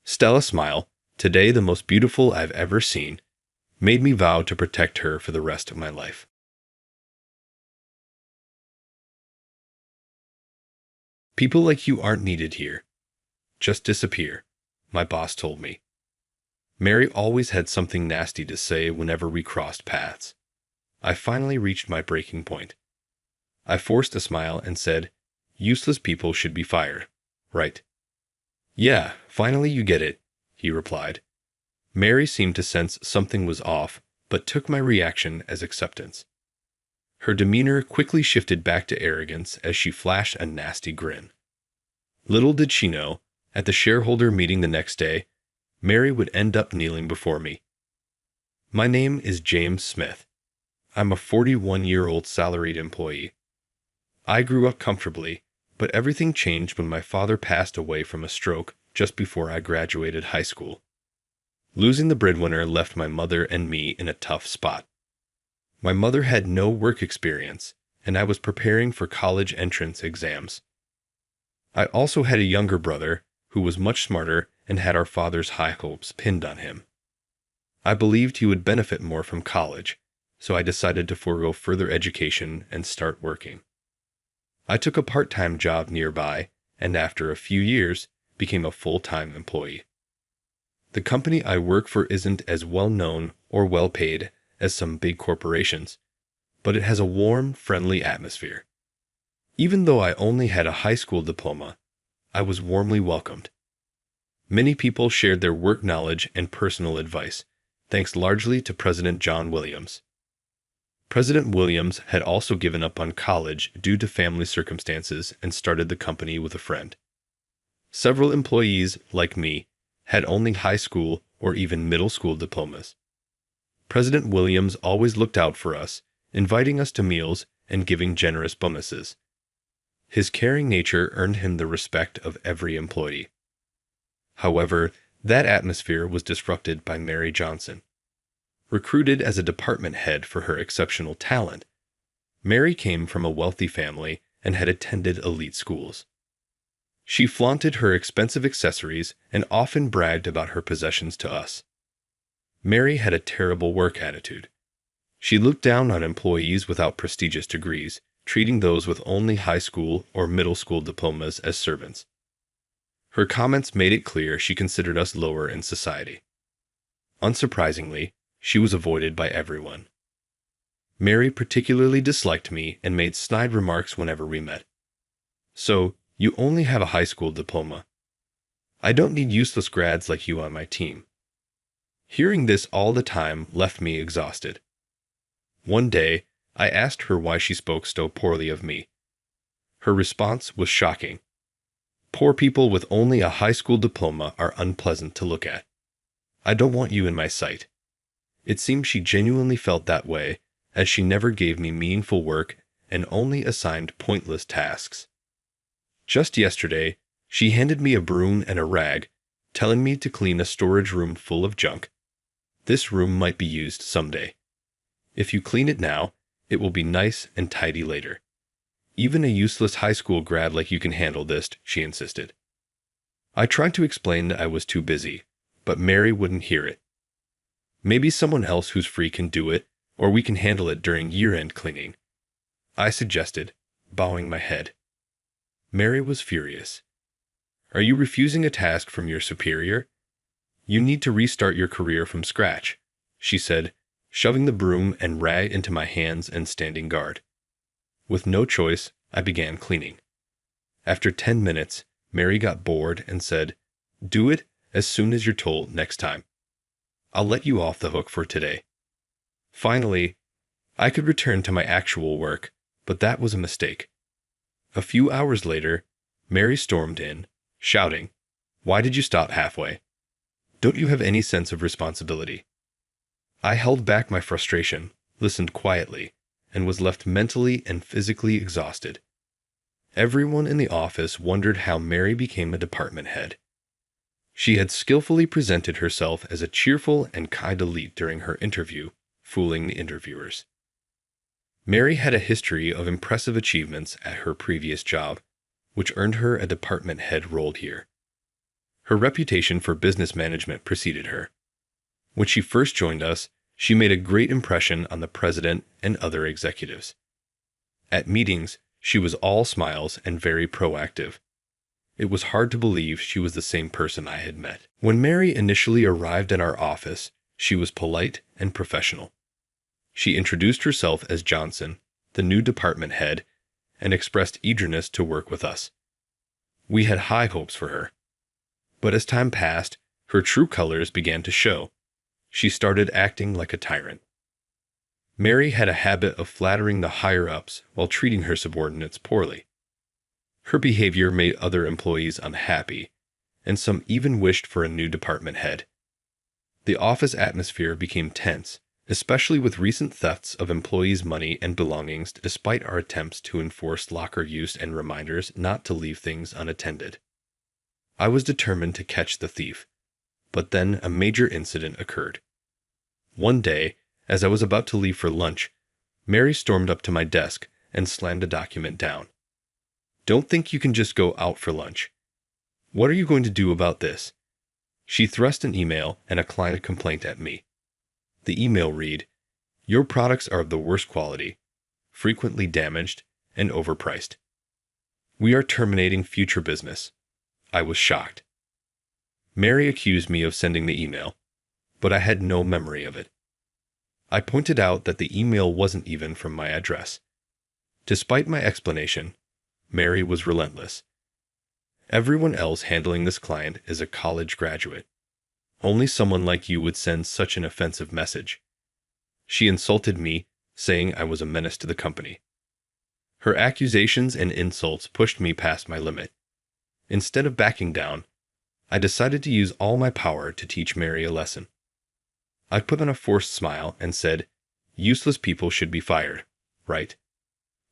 Stella's smile, today the most beautiful I've ever seen, made me vow to protect her for the rest of my life. "People like you aren't needed here. Just disappear," my boss told me. Mary always had something nasty to say whenever we crossed paths. I finally reached my breaking point. I forced a smile and said, "Useless people should be fired, right?" "Yeah, finally you get it," he replied. Mary seemed to sense something was off, but took my reaction as acceptance. Her demeanor quickly shifted back to arrogance as she flashed a nasty grin. Little did she know, at the shareholder meeting the next day, Mary would end up kneeling before me. "My name is James Smith. I'm a 41-year-old salaried employee. I grew up comfortably, but everything changed when my father passed away from a stroke just before I graduated high school. Losing the breadwinner left my mother and me in a tough spot. My mother had no work experience, and I was preparing for college entrance exams. I also had a younger brother who was much smarter and had our father's high hopes pinned on him. I believed he would benefit more from college, so I decided to forego further education and start working. I took a part-time job nearby, and after a few years, became a full-time employee. The company I work for isn't as well-known or well-paid as some big corporations, but it has a warm, friendly atmosphere. Even though I only had a high school diploma, I was warmly welcomed. Many people shared their work knowledge and personal advice, thanks largely to President John Williams. President Williams had also given up on college due to family circumstances and started the company with a friend. Several employees, like me, had only high school or even middle school diplomas. President Williams always looked out for us, inviting us to meals and giving generous bonuses. His caring nature earned him the respect of every employee. However, that atmosphere was disrupted by Mary Johnson. Recruited as a department head for her exceptional talent, Mary came from a wealthy family and had attended elite schools. She flaunted her expensive accessories and often bragged about her possessions to us. Mary had a terrible work attitude. She looked down on employees without prestigious degrees, treating those with only high school or middle school diplomas as servants. Her comments made it clear she considered us lower in society. Unsurprisingly, she was avoided by everyone. Mary particularly disliked me and made snide remarks whenever we met. "So, you only have a high school diploma. I don't need useless grads like you on my team." Hearing this all the time left me exhausted. One day, I asked her why she spoke so poorly of me. Her response was shocking. "Poor people with only a high school diploma are unpleasant to look at. I don't want you in my sight." It seemed she genuinely felt that way, as she never gave me meaningful work and only assigned pointless tasks. Just yesterday, she handed me a broom and a rag, telling me to clean a storage room full of junk. "This room might be used someday. If you clean it now, it will be nice and tidy later. Even a useless high school grad like you can handle this," she insisted. I tried to explain that I was too busy, but Mary wouldn't hear it. "Maybe someone else who's free can do it, or we can handle it during year-end cleaning," I suggested, bowing my head. Mary was furious. "Are you refusing a task from your superior? You need to restart your career from scratch," she said, shoving the broom and rag into my hands and standing guard. With no choice, I began cleaning. After 10 minutes, Mary got bored and said, "Do it as soon as you're told next time. I'll let you off the hook for today." Finally, I could return to my actual work, but that was a mistake. A few hours later, Mary stormed in, shouting, "Why did you stop halfway? Don't you have any sense of responsibility?" I held back my frustration, listened quietly, and was left mentally and physically exhausted. Everyone in the office wondered how Mary became a department head. She had skillfully presented herself as a cheerful and kind elite during her interview, fooling the interviewers. Mary had a history of impressive achievements at her previous job, which earned her a department head role here. Her reputation for business management preceded her. When she first joined us, she made a great impression on the president and other executives. At meetings, she was all smiles and very proactive. It was hard to believe she was the same person I had met. When Mary initially arrived at our office, she was polite and professional. She introduced herself as Johnson, the new department head, and expressed eagerness to work with us. We had high hopes for her. But as time passed, her true colors began to show. She started acting like a tyrant. Mary had a habit of flattering the higher-ups while treating her subordinates poorly. Her behavior made other employees unhappy, and some even wished for a new department head. The office atmosphere became tense, especially with recent thefts of employees' money and belongings despite our attempts to enforce locker use and reminders not to leave things unattended. I was determined to catch the thief, but then a major incident occurred. One day, as I was about to leave for lunch, Mary stormed up to my desk and slammed a document down. "Don't think you can just go out for lunch. What are you going to do about this?" She thrust an email and a client complaint at me. The email read, "Your products are of the worst quality, frequently damaged, and overpriced. We are terminating future business." I was shocked. Mary accused me of sending the email, but I had no memory of it. I pointed out that the email wasn't even from my address. Despite my explanation, Mary was relentless. "Everyone else handling this client is a college graduate. Only someone like you would send such an offensive message." She insulted me, saying I was a menace to the company. Her accusations and insults pushed me past my limit. Instead of backing down, I decided to use all my power to teach Mary a lesson. I put on a forced smile and said, "Useless people should be fired, right?"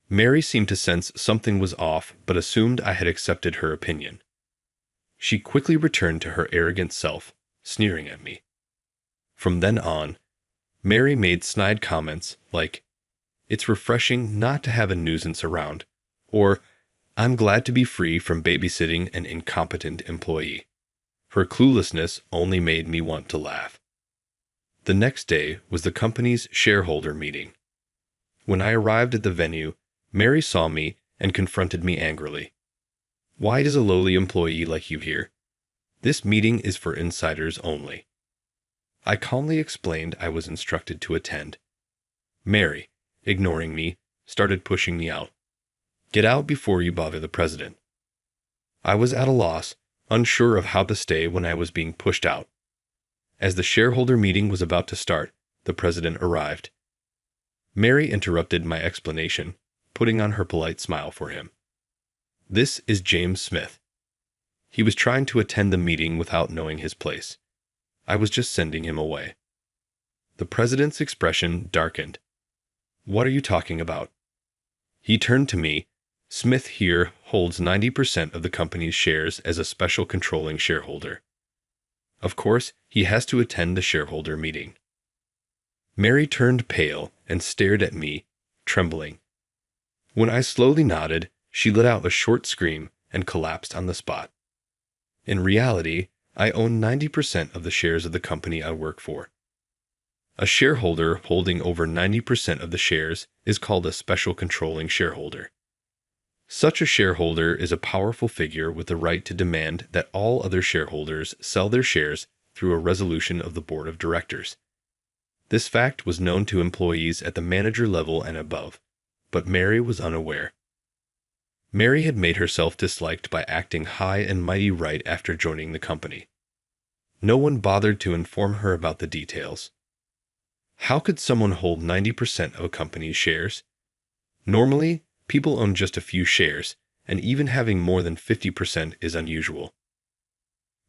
Mary seemed to sense something was off but assumed I had accepted her opinion. She quickly returned to her arrogant self, sneering at me. From then on, Mary made snide comments like, "It's refreshing not to have a nuisance around," or "I'm glad to be free from babysitting an incompetent employee." Her cluelessness only made me want to laugh. The next day was the company's shareholder meeting. When I arrived at the venue, Mary saw me and confronted me angrily. "Why does a lowly employee like you here? This meeting is for insiders only." I calmly explained I was instructed to attend. Mary, ignoring me, started pushing me out. "Get out before you bother the president." I was at a loss, unsure of how to stay when I was being pushed out. As the shareholder meeting was about to start, the president arrived. Mary interrupted my explanation, putting on her polite smile for him. "This is James Smith." He was trying to attend the meeting without knowing his place. I was just sending him away. The president's expression darkened. "What are you talking about?" He turned to me. "Smith here holds 90% of the company's shares as a special controlling shareholder. Of course, he has to attend the shareholder meeting." Mary turned pale and stared at me, trembling. When I slowly nodded, she let out a short scream and collapsed on the spot. In reality, I own 90% of the shares of the company I work for. A shareholder holding over 90% of the shares is called a special controlling shareholder. Such a shareholder is a powerful figure with the right to demand that all other shareholders sell their shares through a resolution of the board of directors. This fact was known to employees at the manager level and above, but Mary was unaware. Mary had made herself disliked by acting high and mighty right after joining the company. No one bothered to inform her about the details. How could someone hold 90% of a company's shares? Normally, people own just a few shares, and even having more than 50% is unusual.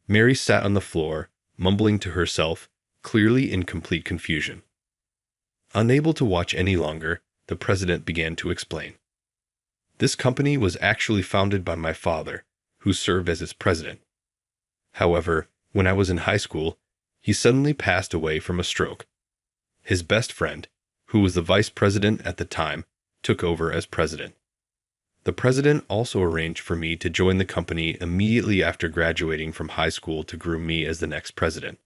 Mary sat on the floor, mumbling to herself, clearly in complete confusion. Unable to watch any longer, the president began to explain. This company was actually founded by my father, who served as its president. However, when I was in high school, he suddenly passed away from a stroke. His best friend, who was the vice president at the time, took over as president. The president also arranged for me to join the company immediately after graduating from high school to groom me as the next president.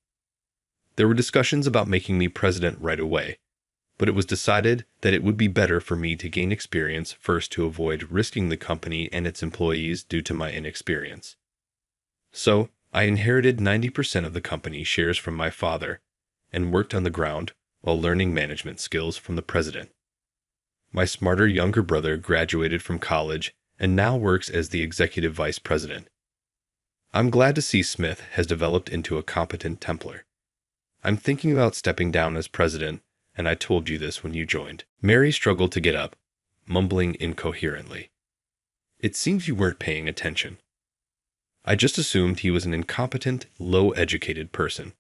There were discussions about making me president right away, but it was decided that it would be better for me to gain experience first to avoid risking the company and its employees due to my inexperience. So, I inherited 90% of the company shares from my father and worked on the ground while learning management skills from the president. My smarter younger brother graduated from college and now works as the executive vice president. I'm glad to see Smith has developed into a competent Templar. I'm thinking about stepping down as president, and I told you this when you joined. Mary struggled to get up, mumbling incoherently. It seems you weren't paying attention. I just assumed he was an incompetent, low-educated person.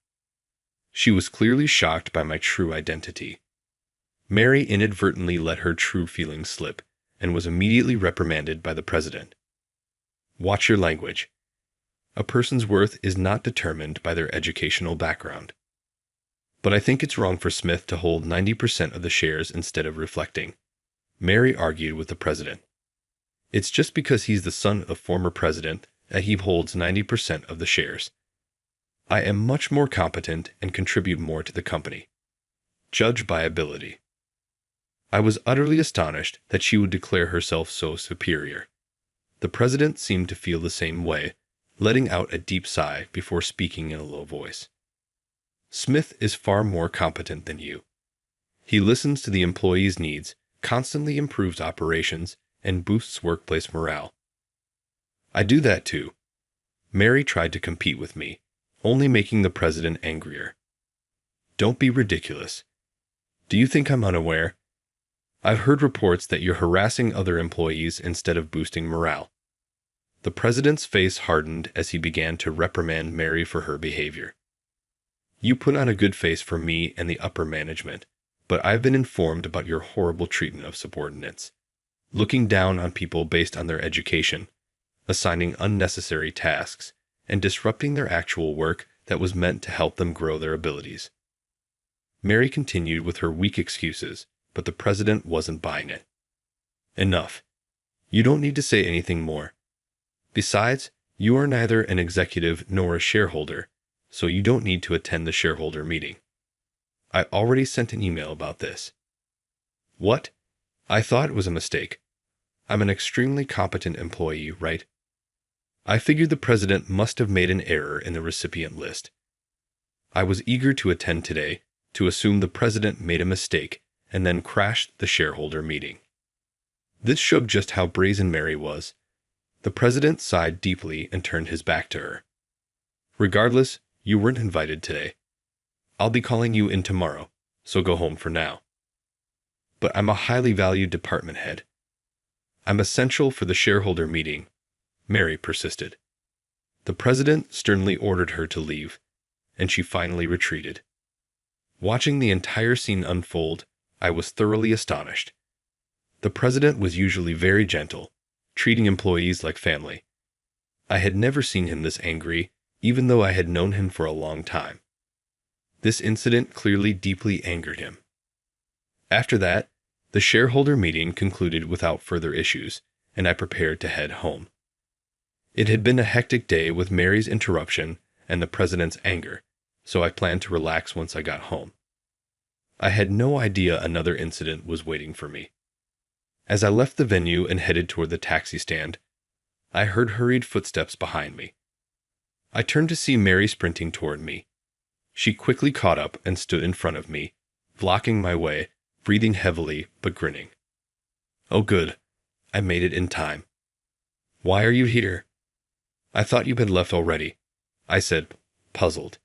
She was clearly shocked by my true identity. Mary inadvertently let her true feelings slip and was immediately reprimanded by the president. Watch your language. A person's worth is not determined by their educational background. But I think it's wrong for Smith to hold 90% of the shares instead of reflecting. Mary argued with the president. It's just because he's the son of a former president that he holds 90% of the shares. I am much more competent and contribute more to the company. Judge by ability. I was utterly astonished that she would declare herself so superior. The president seemed to feel the same way, letting out a deep sigh before speaking in a low voice. Smith is far more competent than you. He listens to the employees' needs, constantly improves operations, and boosts workplace morale. I do that too. Mary tried to compete with me, only making the president angrier. Don't be ridiculous. Do you think I'm unaware? I've heard reports that you're harassing other employees instead of boosting morale. The president's face hardened as he began to reprimand Mary for her behavior. You put on a good face for me and the upper management, but I've been informed about your horrible treatment of subordinates, looking down on people based on their education, assigning unnecessary tasks, and disrupting their actual work that was meant to help them grow their abilities. Mary continued with her weak excuses, but the president wasn't buying it. Enough. You don't need to say anything more. Besides, you are neither an executive nor a shareholder, so you don't need to attend the shareholder meeting. I already sent an email about this. What? I thought it was a mistake. I'm an extremely competent employee, right? I figured the president must have made an error in the recipient list. I was eager to attend today to assume the president made a mistake and then crashed the shareholder meeting. This showed just how brazen Mary was. The president sighed deeply and turned his back to her. Regardless, you weren't invited today. I'll be calling you in tomorrow, so go home for now. But I'm a highly valued department head. I'm essential for the shareholder meeting, Mary persisted. The president sternly ordered her to leave, and she finally retreated. Watching the entire scene unfold, I was thoroughly astonished. The president was usually very gentle, treating employees like family. I had never seen him this angry, even though I had known him for a long time. This incident clearly deeply angered him. After that, the shareholder meeting concluded without further issues, and I prepared to head home. It had been a hectic day with Mary's interruption and the president's anger, so I planned to relax once I got home. I had no idea another incident was waiting for me. As I left the venue and headed toward the taxi stand, I heard hurried footsteps behind me. I turned to see Mary sprinting toward me. She quickly caught up and stood in front of me, blocking my way, breathing heavily but grinning. Oh good, I made it in time. Why are you here? I thought you had left already, I said, puzzled.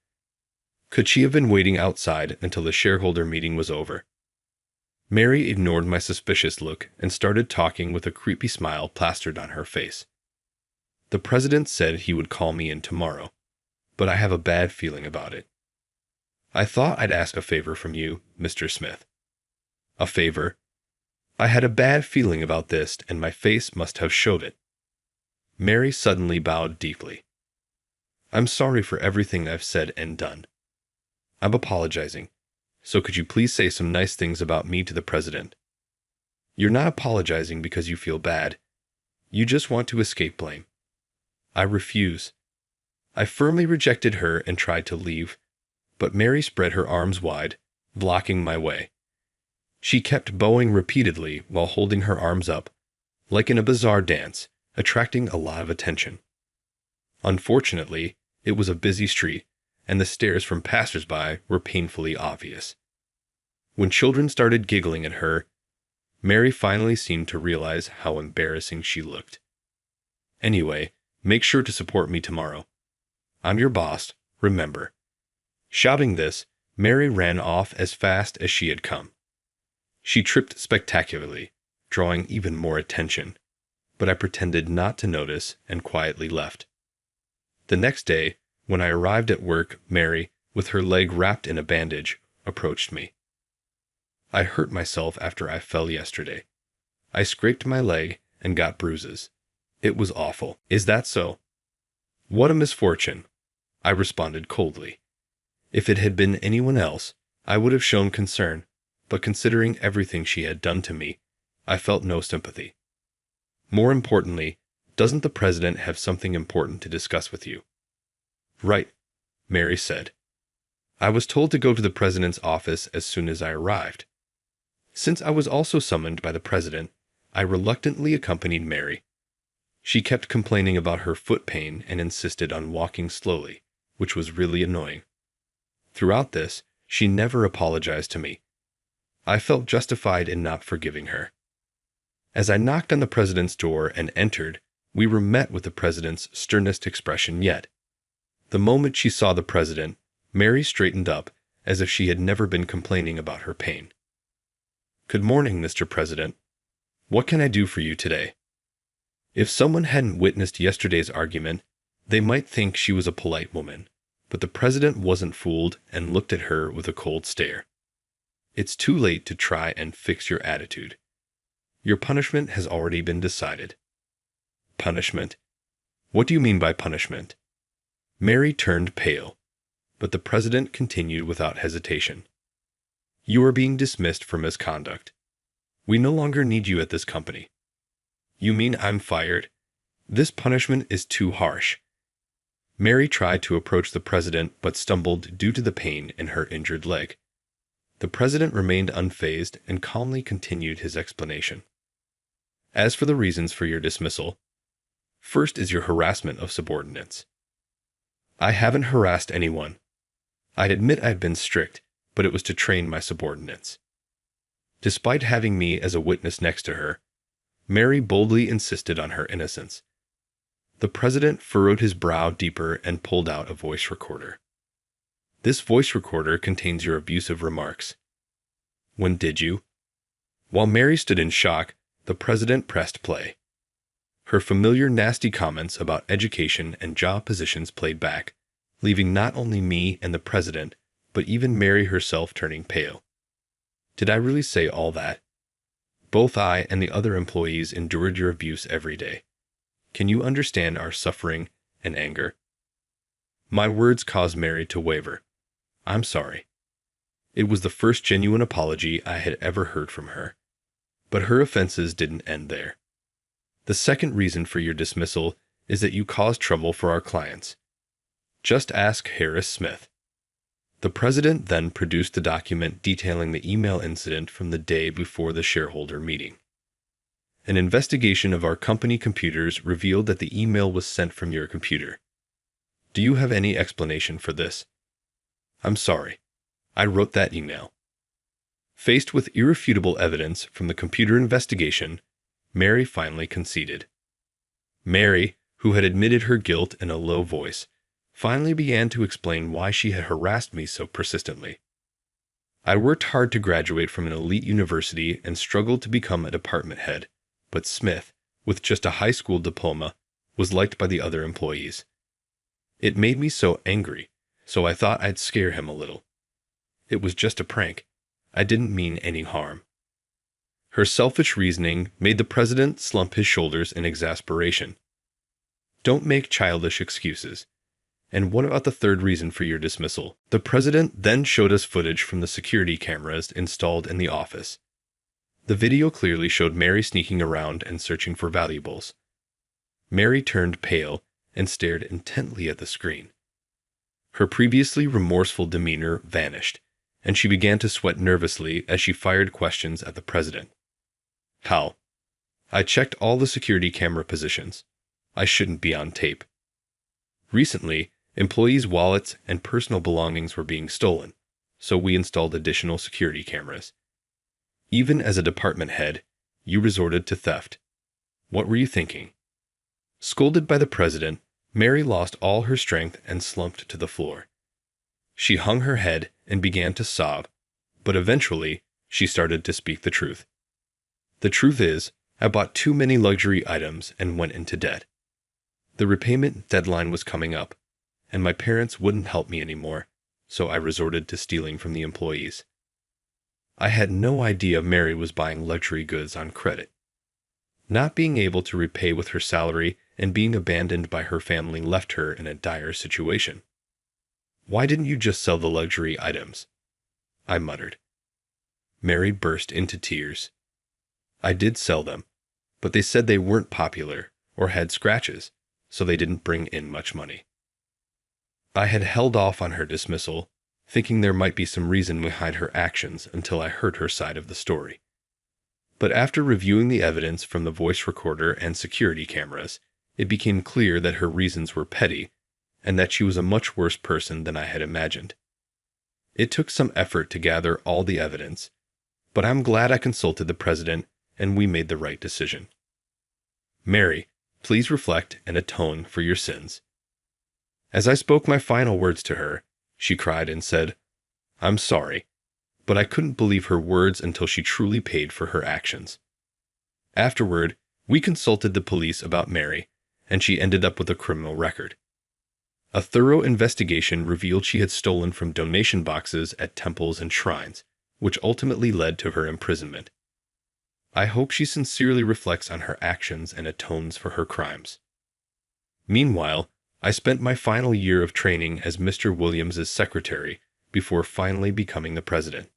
Could she have been waiting outside until the shareholder meeting was over? Mary ignored my suspicious look and started talking with a creepy smile plastered on her face. The president said he would call me in tomorrow, but I have a bad feeling about it. I thought I'd ask a favor from you, Mr. Smith. A favor? I had a bad feeling about this, and my face must have showed it. Mary suddenly bowed deeply. I'm sorry for everything I've said and done. I'm apologizing, so could you please say some nice things about me to the president? You're not apologizing because you feel bad. You just want to escape blame. I refuse. I firmly rejected her and tried to leave, but Mary spread her arms wide, blocking my way. She kept bowing repeatedly while holding her arms up, like in a bizarre dance, attracting a lot of attention. Unfortunately, it was a busy street, and the stares from passers-by were painfully obvious. When children started giggling at her, Mary finally seemed to realize how embarrassing she looked. Anyway, make sure to support me tomorrow. I'm your boss, remember. Shouting this, Mary ran off as fast as she had come. She tripped spectacularly, drawing even more attention, but I pretended not to notice and quietly left. The next day, when I arrived at work, Mary, with her leg wrapped in a bandage, approached me. I hurt myself after I fell yesterday. I scraped my leg and got bruises. It was awful. Is that so? What a misfortune, I responded coldly. If it had been anyone else, I would have shown concern, but considering everything she had done to me, I felt no sympathy. More importantly, doesn't the president have something important to discuss with you? Right, Mary said. I was told to go to the president's office as soon as I arrived. Since I was also summoned by the president, I reluctantly accompanied Mary. She kept complaining about her foot pain and insisted on walking slowly, which was really annoying. Throughout this, she never apologized to me. I felt justified in not forgiving her. As I knocked on the president's door and entered, we were met with the president's sternest expression yet. The moment she saw the president, Mary straightened up as if she had never been complaining about her pain. Good morning, Mr. President. What can I do for you today? If someone hadn't witnessed yesterday's argument, they might think she was a polite woman, but the president wasn't fooled and looked at her with a cold stare. It's too late to try and fix your attitude. Your punishment has already been decided. Punishment? What do you mean by punishment? Mary turned pale, but the president continued without hesitation. You are being dismissed for misconduct. We no longer need you at this company. You mean I'm fired? This punishment is too harsh. Mary tried to approach the president but stumbled due to the pain in her injured leg. The president remained unfazed and calmly continued his explanation. As for the reasons for your dismissal, first is your harassment of subordinates. I haven't harassed anyone. I'd admit I'd been strict, but it was to train my subordinates. Despite having me as a witness next to her, Mary boldly insisted on her innocence. The president furrowed his brow deeper and pulled out a voice recorder. This voice recorder contains your abusive remarks. When did you? While Mary stood in shock, the president pressed play. Her familiar nasty comments about education and job positions played back, leaving not only me and the president, but even Mary herself turning pale. Did I really say all that? Both I and the other employees endured your abuse every day. Can you understand our suffering and anger? My words caused Mary to waver. I'm sorry. It was the first genuine apology I had ever heard from her. But her offenses didn't end there. The second reason for your dismissal is that you caused trouble for our clients. Just ask Harris Smith. The president then produced the document detailing the email incident from the day before the shareholder meeting. An investigation of our company computers revealed that the email was sent from your computer. Do you have any explanation for this? I'm sorry. I wrote that email. Faced with irrefutable evidence from the computer investigation, Mary finally conceded. Mary, who had admitted her guilt in a low voice, finally began to explain why she had harassed me so persistently. I worked hard to graduate from an elite university and struggled to become a department head, but Smith, with just a high school diploma, was liked by the other employees. It made me so angry, so I thought I'd scare him a little. It was just a prank. I didn't mean any harm. Her selfish reasoning made the president slump his shoulders in exasperation. Don't make childish excuses. And what about the third reason for your dismissal? The president then showed us footage from the security cameras installed in the office. The video clearly showed Mary sneaking around and searching for valuables. Mary turned pale and stared intently at the screen. Her previously remorseful demeanor vanished, and she began to sweat nervously as she fired questions at the president. How? I checked all the security camera positions. I shouldn't be on tape. Recently, employees' wallets and personal belongings were being stolen, so we installed additional security cameras. Even as a department head, you resorted to theft. What were you thinking? Scolded by the president, Mary lost all her strength and slumped to the floor. She hung her head and began to sob, but eventually she started to speak the truth. The truth is, I bought too many luxury items and went into debt. The repayment deadline was coming up, and my parents wouldn't help me anymore, so I resorted to stealing from the employees. I had no idea Mary was buying luxury goods on credit. Not being able to repay with her salary and being abandoned by her family left her in a dire situation. Why didn't you just sell the luxury items? I muttered. Mary burst into tears. I did sell them, but they said they weren't popular or had scratches, so they didn't bring in much money. I had held off on her dismissal, thinking there might be some reason behind her actions until I heard her side of the story. But after reviewing the evidence from the voice recorder and security cameras, it became clear that her reasons were petty and that she was a much worse person than I had imagined. It took some effort to gather all the evidence, but I'm glad I consulted the president and we made the right decision. Mary, please reflect and atone for your sins. As I spoke my final words to her, she cried and said, I'm sorry, but I couldn't believe her words until she truly paid for her actions. Afterward, we consulted the police about Mary, and she ended up with a criminal record. A thorough investigation revealed she had stolen from donation boxes at temples and shrines, which ultimately led to her imprisonment. I hope she sincerely reflects on her actions and atones for her crimes. Meanwhile, I spent my final year of training as Mr. Williams's secretary before finally becoming the president.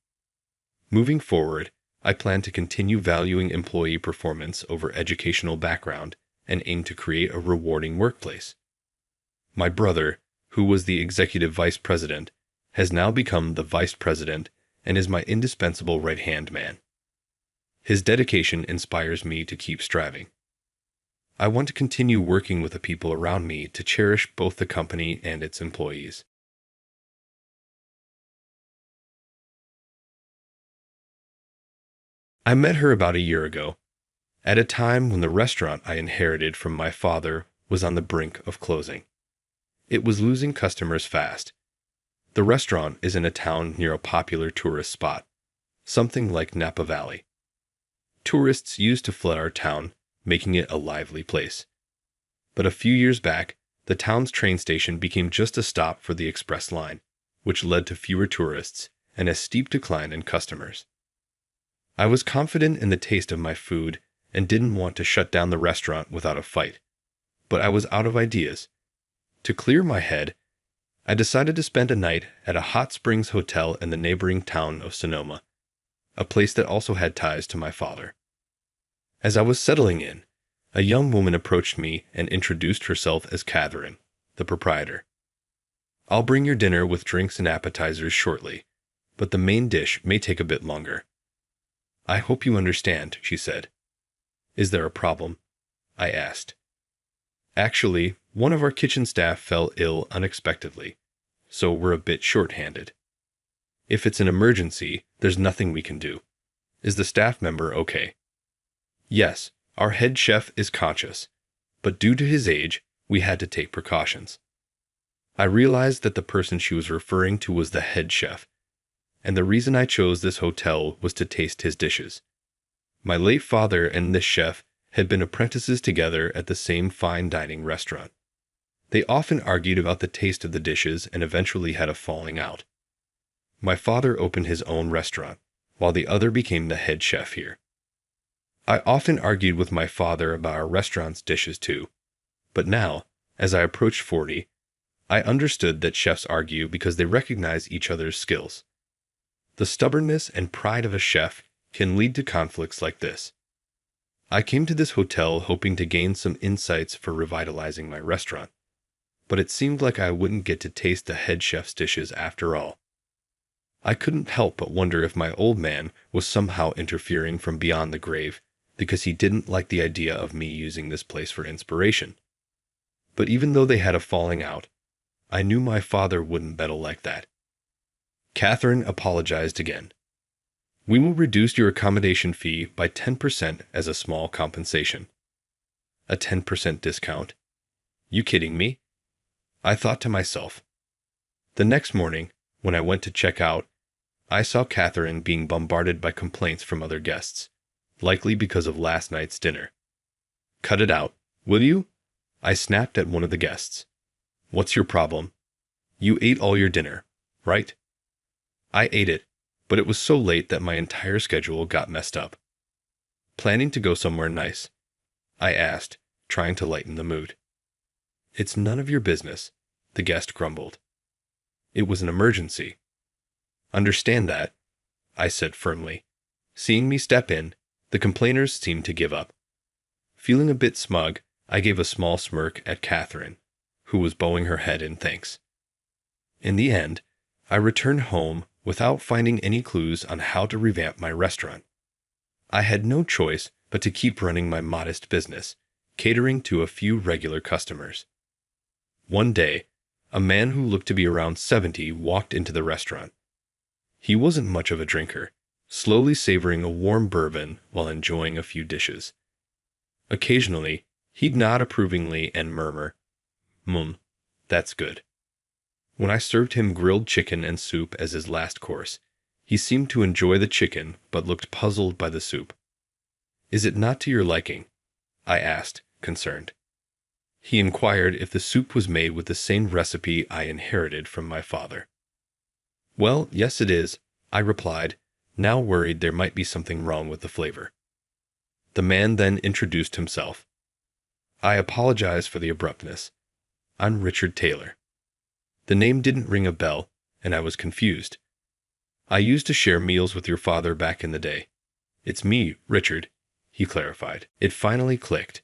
Moving forward, I plan to continue valuing employee performance over educational background and aim to create a rewarding workplace. My brother, who was the executive vice president, has now become the vice president and is my indispensable right-hand man. His dedication inspires me to keep striving. I want to continue working with the people around me to cherish both the company and its employees. I met her about a year ago, at a time when the restaurant I inherited from my father was on the brink of closing. It was losing customers fast. The restaurant is in a town near a popular tourist spot, something like Napa Valley. Tourists used to flood our town, making it a lively place. But a few years back, the town's train station became just a stop for the express line, which led to fewer tourists and a steep decline in customers. I was confident in the taste of my food and didn't want to shut down the restaurant without a fight, but I was out of ideas. To clear my head, I decided to spend a night at a hot springs hotel in the neighboring town of Sonoma, a place that also had ties to my father. As I was settling in, a young woman approached me and introduced herself as Catherine, the proprietor. I'll bring your dinner with drinks and appetizers shortly, but the main dish may take a bit longer. I hope you understand, she said. Is there a problem? I asked. Actually, one of our kitchen staff fell ill unexpectedly, so we're a bit short-handed. If it's an emergency, there's nothing we can do. Is the staff member okay? Yes, our head chef is conscious, but due to his age, we had to take precautions. I realized that the person she was referring to was the head chef, and the reason I chose this hotel was to taste his dishes. My late father and this chef had been apprentices together at the same fine dining restaurant. They often argued about the taste of the dishes and eventually had a falling out. My father opened his own restaurant, while the other became the head chef here. I often argued with my father about our restaurant's dishes too, but now, as I approached 40, I understood that chefs argue because they recognize each other's skills. The stubbornness and pride of a chef can lead to conflicts like this. I came to this hotel hoping to gain some insights for revitalizing my restaurant, but it seemed like I wouldn't get to taste the head chef's dishes after all. I couldn't help but wonder if my old man was somehow interfering from beyond the grave because he didn't like the idea of me using this place for inspiration. But even though they had a falling out, I knew my father wouldn't meddle like that. Catherine apologized again. We will reduce your accommodation fee by 10% as a small compensation. A 10% discount? You kidding me? I thought to myself. The next morning, when I went to check out, I saw Catherine being bombarded by complaints from other guests, likely because of last night's dinner. Cut it out, will you? I snapped at one of the guests. What's your problem? You ate all your dinner, right? I ate it, but it was so late that my entire schedule got messed up. Planning to go somewhere nice? I asked, trying to lighten the mood. It's none of your business, the guest grumbled. It was an emergency. Understand that, I said firmly. Seeing me step in, the complainers seemed to give up. Feeling a bit smug, I gave a small smirk at Catherine, who was bowing her head in thanks. In the end, I returned home without finding any clues on how to revamp my restaurant. I had no choice but to keep running my modest business, catering to a few regular customers. One day, a man who looked to be around 70 walked into the restaurant. He wasn't much of a drinker, slowly savoring a warm bourbon while enjoying a few dishes. Occasionally, he'd nod approvingly and murmur, that's good." When I served him grilled chicken and soup as his last course, he seemed to enjoy the chicken but looked puzzled by the soup. "Is it not to your liking?" I asked, concerned. He inquired if the soup was made with the same recipe I inherited from my father. "Well, yes it is," I replied, now worried there might be something wrong with the flavor. The man then introduced himself. I apologize for the abruptness. I'm Richard Taylor. The name didn't ring a bell, and I was confused. I used to share meals with your father back in the day. It's me, Richard, he clarified. It finally clicked.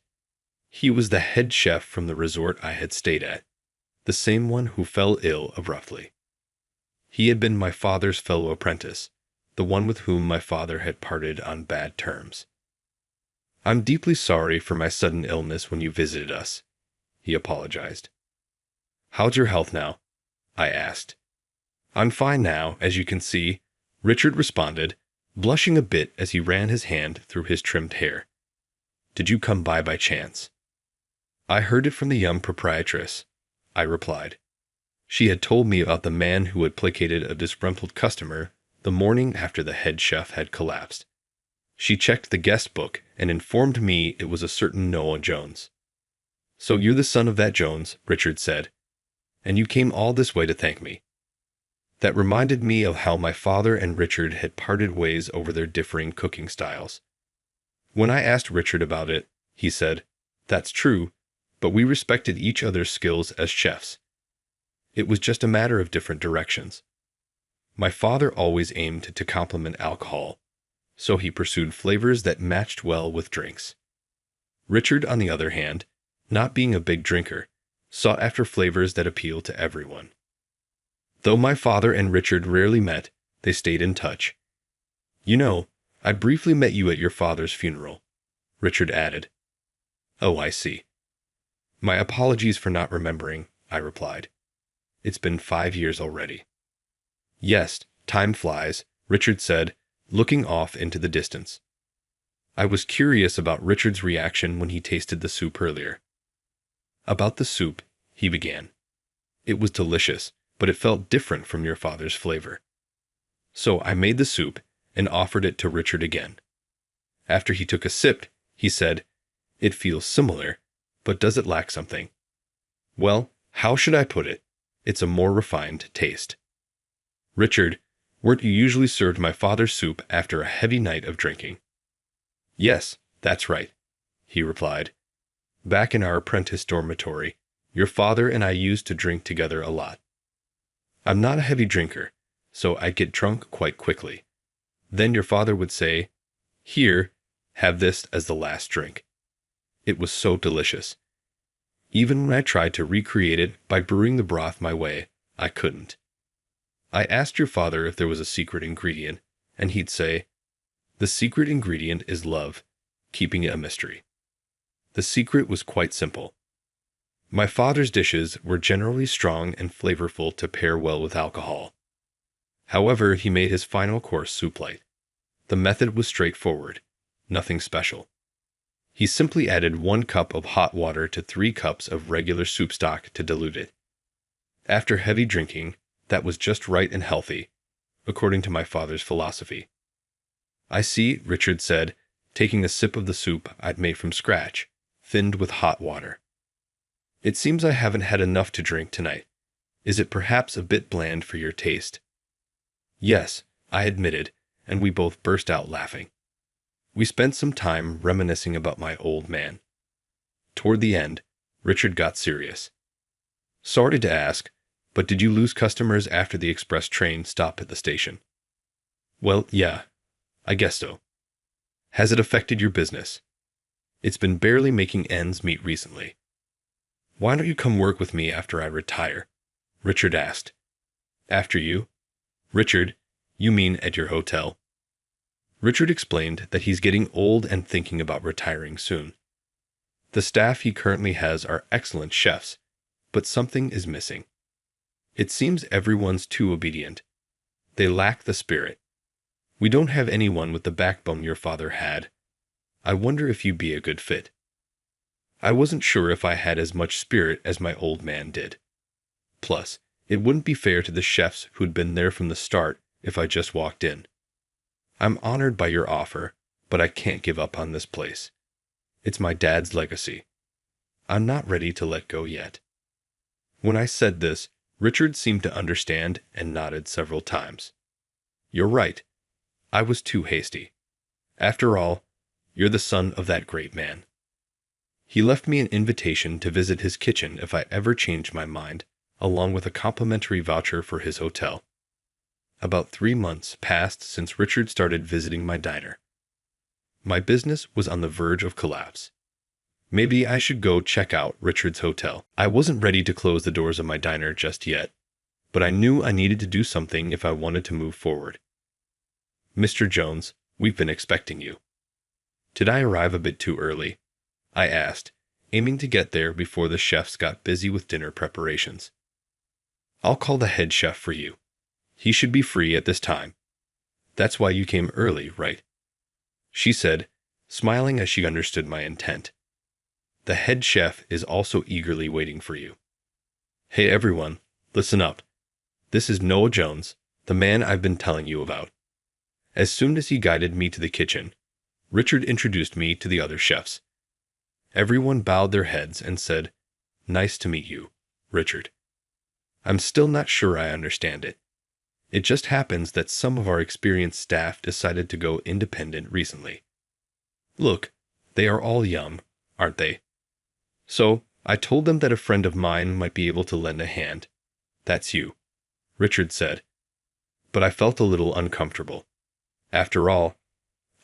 He was the head chef from the resort I had stayed at, the same one who fell ill abruptly. He had been my father's fellow apprentice, the one with whom my father had parted on bad terms. "I'm deeply sorry for my sudden illness when you visited us," he apologized. "How's your health now?" I asked. "I'm fine now, as you can see," Richard responded, blushing a bit as he ran his hand through his trimmed hair. "Did you come by chance?" "I heard it from the young proprietress," I replied. She had told me about the man who had placated a disgruntled customer the morning after the head chef had collapsed. She checked the guest book and informed me it was a certain Noah Jones. "So you're the son of that Jones," Richard said, "and you came all this way to thank me." That reminded me of how my father and Richard had parted ways over their differing cooking styles. When I asked Richard about it, he said, "That's true, but we respected each other's skills as chefs. It was just a matter of different directions. My father always aimed to complement alcohol, so he pursued flavors that matched well with drinks. Richard, on the other hand, not being a big drinker, sought after flavors that appealed to everyone. Though my father and Richard rarely met, they stayed in touch. You know, I briefly met you at your father's funeral," Richard added. "Oh, I see." "My apologies for not remembering," I replied. "It's been 5 years already." "Yes, time flies," Richard said, looking off into the distance. I was curious about Richard's reaction when he tasted the soup earlier. "About the soup," he began. "It was delicious, but it felt different from your father's flavor. So I made the soup and offered it to Richard again. After he took a sip, he said, 'It feels similar, but does it lack something?' Well, how should I put it? It's a more refined taste." "Richard, weren't you usually served my father's soup after a heavy night of drinking?" "Yes, that's right," he replied. "Back in our apprentice dormitory, your father and I used to drink together a lot. I'm not a heavy drinker, so I'd get drunk quite quickly. Then your father would say, 'Here, have this as the last drink.' It was so delicious. Even when I tried to recreate it by brewing the broth my way, I couldn't. I asked your father if there was a secret ingredient, and he'd say, 'The secret ingredient is love, keeping it a mystery.' The secret was quite simple. My father's dishes were generally strong and flavorful to pair well with alcohol. However, he made his final course soup light. The method was straightforward, nothing special. He simply added 1 cup of hot water to 3 cups of regular soup stock to dilute it. After heavy drinking, that was just right and healthy, according to my father's philosophy. I see, Richard said, taking a sip of the soup I'd made from scratch, thinned with hot water. It seems I haven't had enough to drink tonight. Is it perhaps a bit bland for your taste? Yes, I admitted, and we both burst out laughing. We spent some time reminiscing about my old man. Toward the end, Richard got serious. Sorry to ask, but did you lose customers after the express train stopped at the station? Well, yeah, I guess so. Has it affected your business? It's been barely making ends meet recently. Why don't you come work with me after I retire? Richard asked. After you? Richard, you mean at your hotel? Richard explained that he's getting old and thinking about retiring soon. The staff he currently has are excellent chefs, but something is missing. It seems everyone's too obedient. They lack the spirit. We don't have anyone with the backbone your father had. I wonder if you'd be a good fit. I wasn't sure if I had as much spirit as my old man did. Plus, it wouldn't be fair to the chefs who'd been there from the start if I just walked in. I'm honored by your offer, but I can't give up on this place. It's my dad's legacy. I'm not ready to let go yet. When I said this, Richard seemed to understand and nodded several times. You're right. I was too hasty. After all, you're the son of that great man. He left me an invitation to visit his kitchen if I ever changed my mind, along with a complimentary voucher for his hotel. About 3 months passed since Richard started visiting my diner. My business was on the verge of collapse. Maybe I should go check out Richard's hotel. I wasn't ready to close the doors of my diner just yet, but I knew I needed to do something if I wanted to move forward. Mr. Jones, we've been expecting you. Did I arrive a bit too early? I asked, aiming to get there before the chefs got busy with dinner preparations. I'll call the head chef for you. He should be free at this time. That's why you came early, right? She said, smiling as she understood my intent. The head chef is also eagerly waiting for you. Hey everyone, listen up. This is Noah Jones, the man I've been telling you about. As soon as he guided me to the kitchen, Richard introduced me to the other chefs. Everyone bowed their heads and said, "Nice to meet you, Richard." I'm still not sure I understand it. It just happens that some of our experienced staff decided to go independent recently. Look, they are all young, aren't they? So, I told them that a friend of mine might be able to lend a hand. That's you, Richard said. But I felt a little uncomfortable. After all,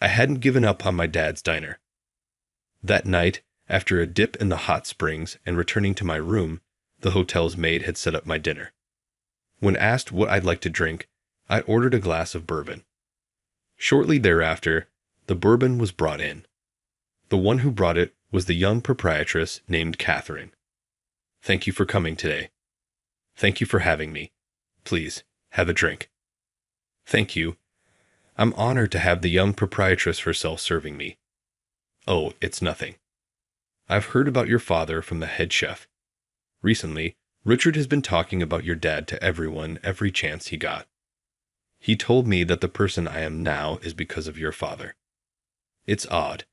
I hadn't given up on my dad's diner. That night, after a dip in the hot springs and returning to my room, the hotel's maid had set up my dinner. When asked what I'd like to drink, I ordered a glass of bourbon. Shortly thereafter, the bourbon was brought in. The one who brought it was the young proprietress named Catherine. Thank you for coming today. Thank you for having me. Please, have a drink. Thank you. I'm honored to have the young proprietress herself serving me. Oh, it's nothing. I've heard about your father from the head chef. Recently, Richard has been talking about your dad to everyone every chance he got. He told me that the person I am now is because of your father. It's odd.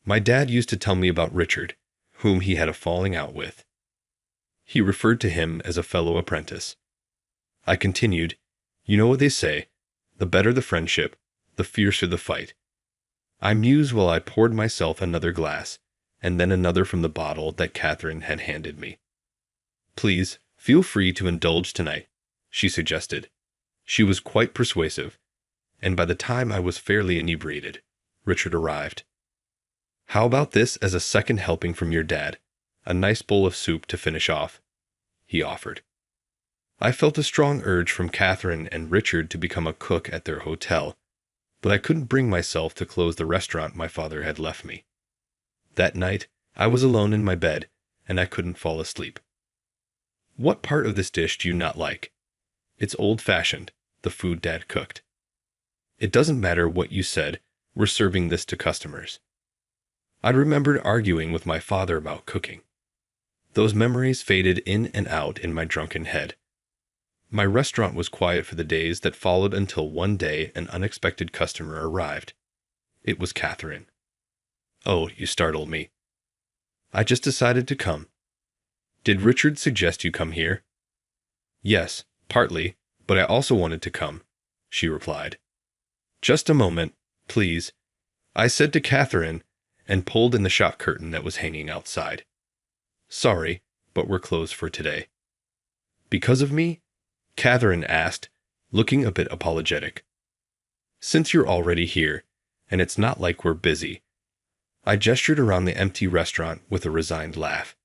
My dad used to tell me about Richard, whom he had a falling out with. He referred to him as a fellow apprentice. I continued, you know what they say, the better the friendship, the fiercer the fight. I mused while I poured myself another glass, and then another from the bottle that Catherine had handed me. Please, feel free to indulge tonight, she suggested. She was quite persuasive, and by the time I was fairly inebriated, Richard arrived. How about this as a second helping from your dad? A nice bowl of soup to finish off, he offered. I felt a strong urge from Catherine and Richard to become a cook at their hotel, but I couldn't bring myself to close the restaurant my father had left me. That night, I was alone in my bed, and I couldn't fall asleep. What part of this dish do you not like? It's old-fashioned, the food Dad cooked. It doesn't matter what you said, we're serving this to customers. I remembered arguing with my father about cooking. Those memories faded in and out in my drunken head. My restaurant was quiet for the days that followed until one day an unexpected customer arrived. It was Catherine. Oh, you startled me. I just decided to come. Did Richard suggest you come here? Yes, partly, but I also wanted to come, she replied. Just a moment, please, I said to Catherine and pulled in the shop curtain that was hanging outside. Sorry, but we're closed for today. Because of me? Catherine asked, looking a bit apologetic. Since you're already here, and it's not like we're busy. I gestured around the empty restaurant with a resigned laugh.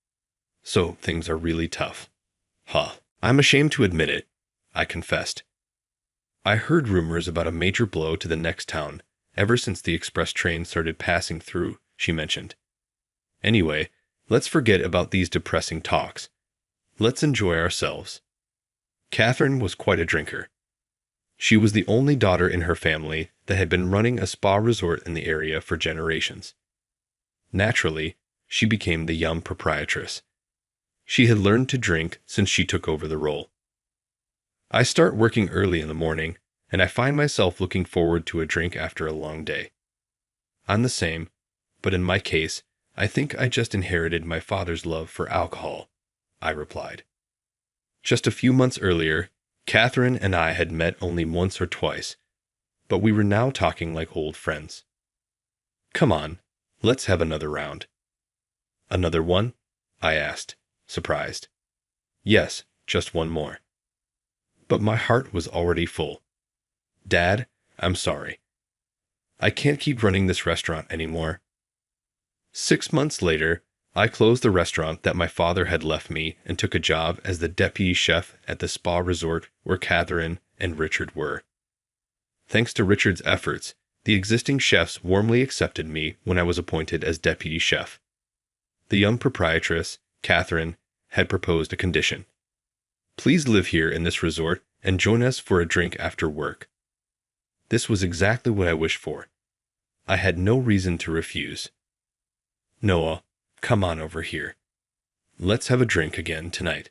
So things are really tough. Huh. I'm ashamed to admit it, I confessed. I heard rumors about a major blow to the next town ever since the express train started passing through, she mentioned. Anyway, let's forget about these depressing talks. Let's enjoy ourselves. Catherine was quite a drinker. She was the only daughter in her family that had been running a spa resort in the area for generations. Naturally, she became the young proprietress. She had learned to drink since she took over the role. I start working early in the morning, and I find myself looking forward to a drink after a long day. I'm the same, but in my case, I think I just inherited my father's love for alcohol, I replied. Just a few months earlier, Catherine and I had met only once or twice, but we were now talking like old friends. Come on, let's have another round. Another one? I asked, surprised. Yes, just one more. But my heart was already full. Dad, I'm sorry. I can't keep running this restaurant anymore. 6 months later, I closed the restaurant that my father had left me and took a job as the deputy chef at the spa resort where Catherine and Richard were. Thanks to Richard's efforts, the existing chefs warmly accepted me when I was appointed as deputy chef. The young proprietress, Catherine, had proposed a condition. Please live here in this resort and join us for a drink after work. This was exactly what I wished for. I had no reason to refuse. Noah, come on over here. Let's have a drink again tonight.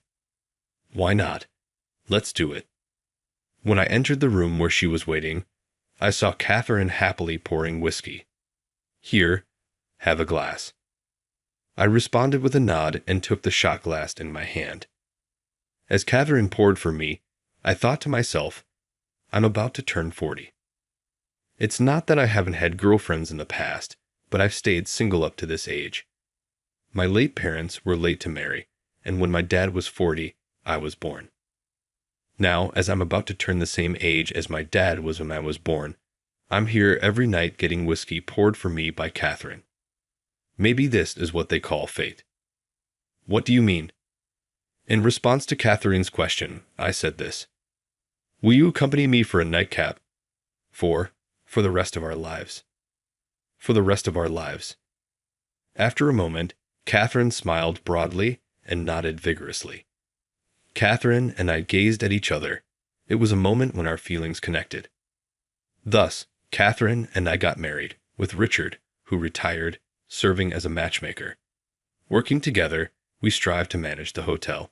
Why not? Let's do it. When I entered the room where she was waiting, I saw Catherine happily pouring whiskey. Here, have a glass. I responded with a nod and took the shot glass in my hand. As Catherine poured for me, I thought to myself, I'm about to turn 40. It's not that I haven't had girlfriends in the past, but I've stayed single up to this age. My late parents were late to marry, and when my dad was 40, I was born. Now, as I'm about to turn the same age as my dad was when I was born, I'm here every night getting whiskey poured for me by Catherine. Maybe this is what they call fate. What do you mean? In response to Catherine's question, I said this. Will you accompany me for a nightcap? For the rest of our lives. For the rest of our lives. After a moment, Catherine smiled broadly and nodded vigorously. Catherine and I gazed at each other. It was a moment when our feelings connected. Thus, Catherine and I got married, with Richard, who retired, serving as a matchmaker. Working together, we strived to manage the hotel.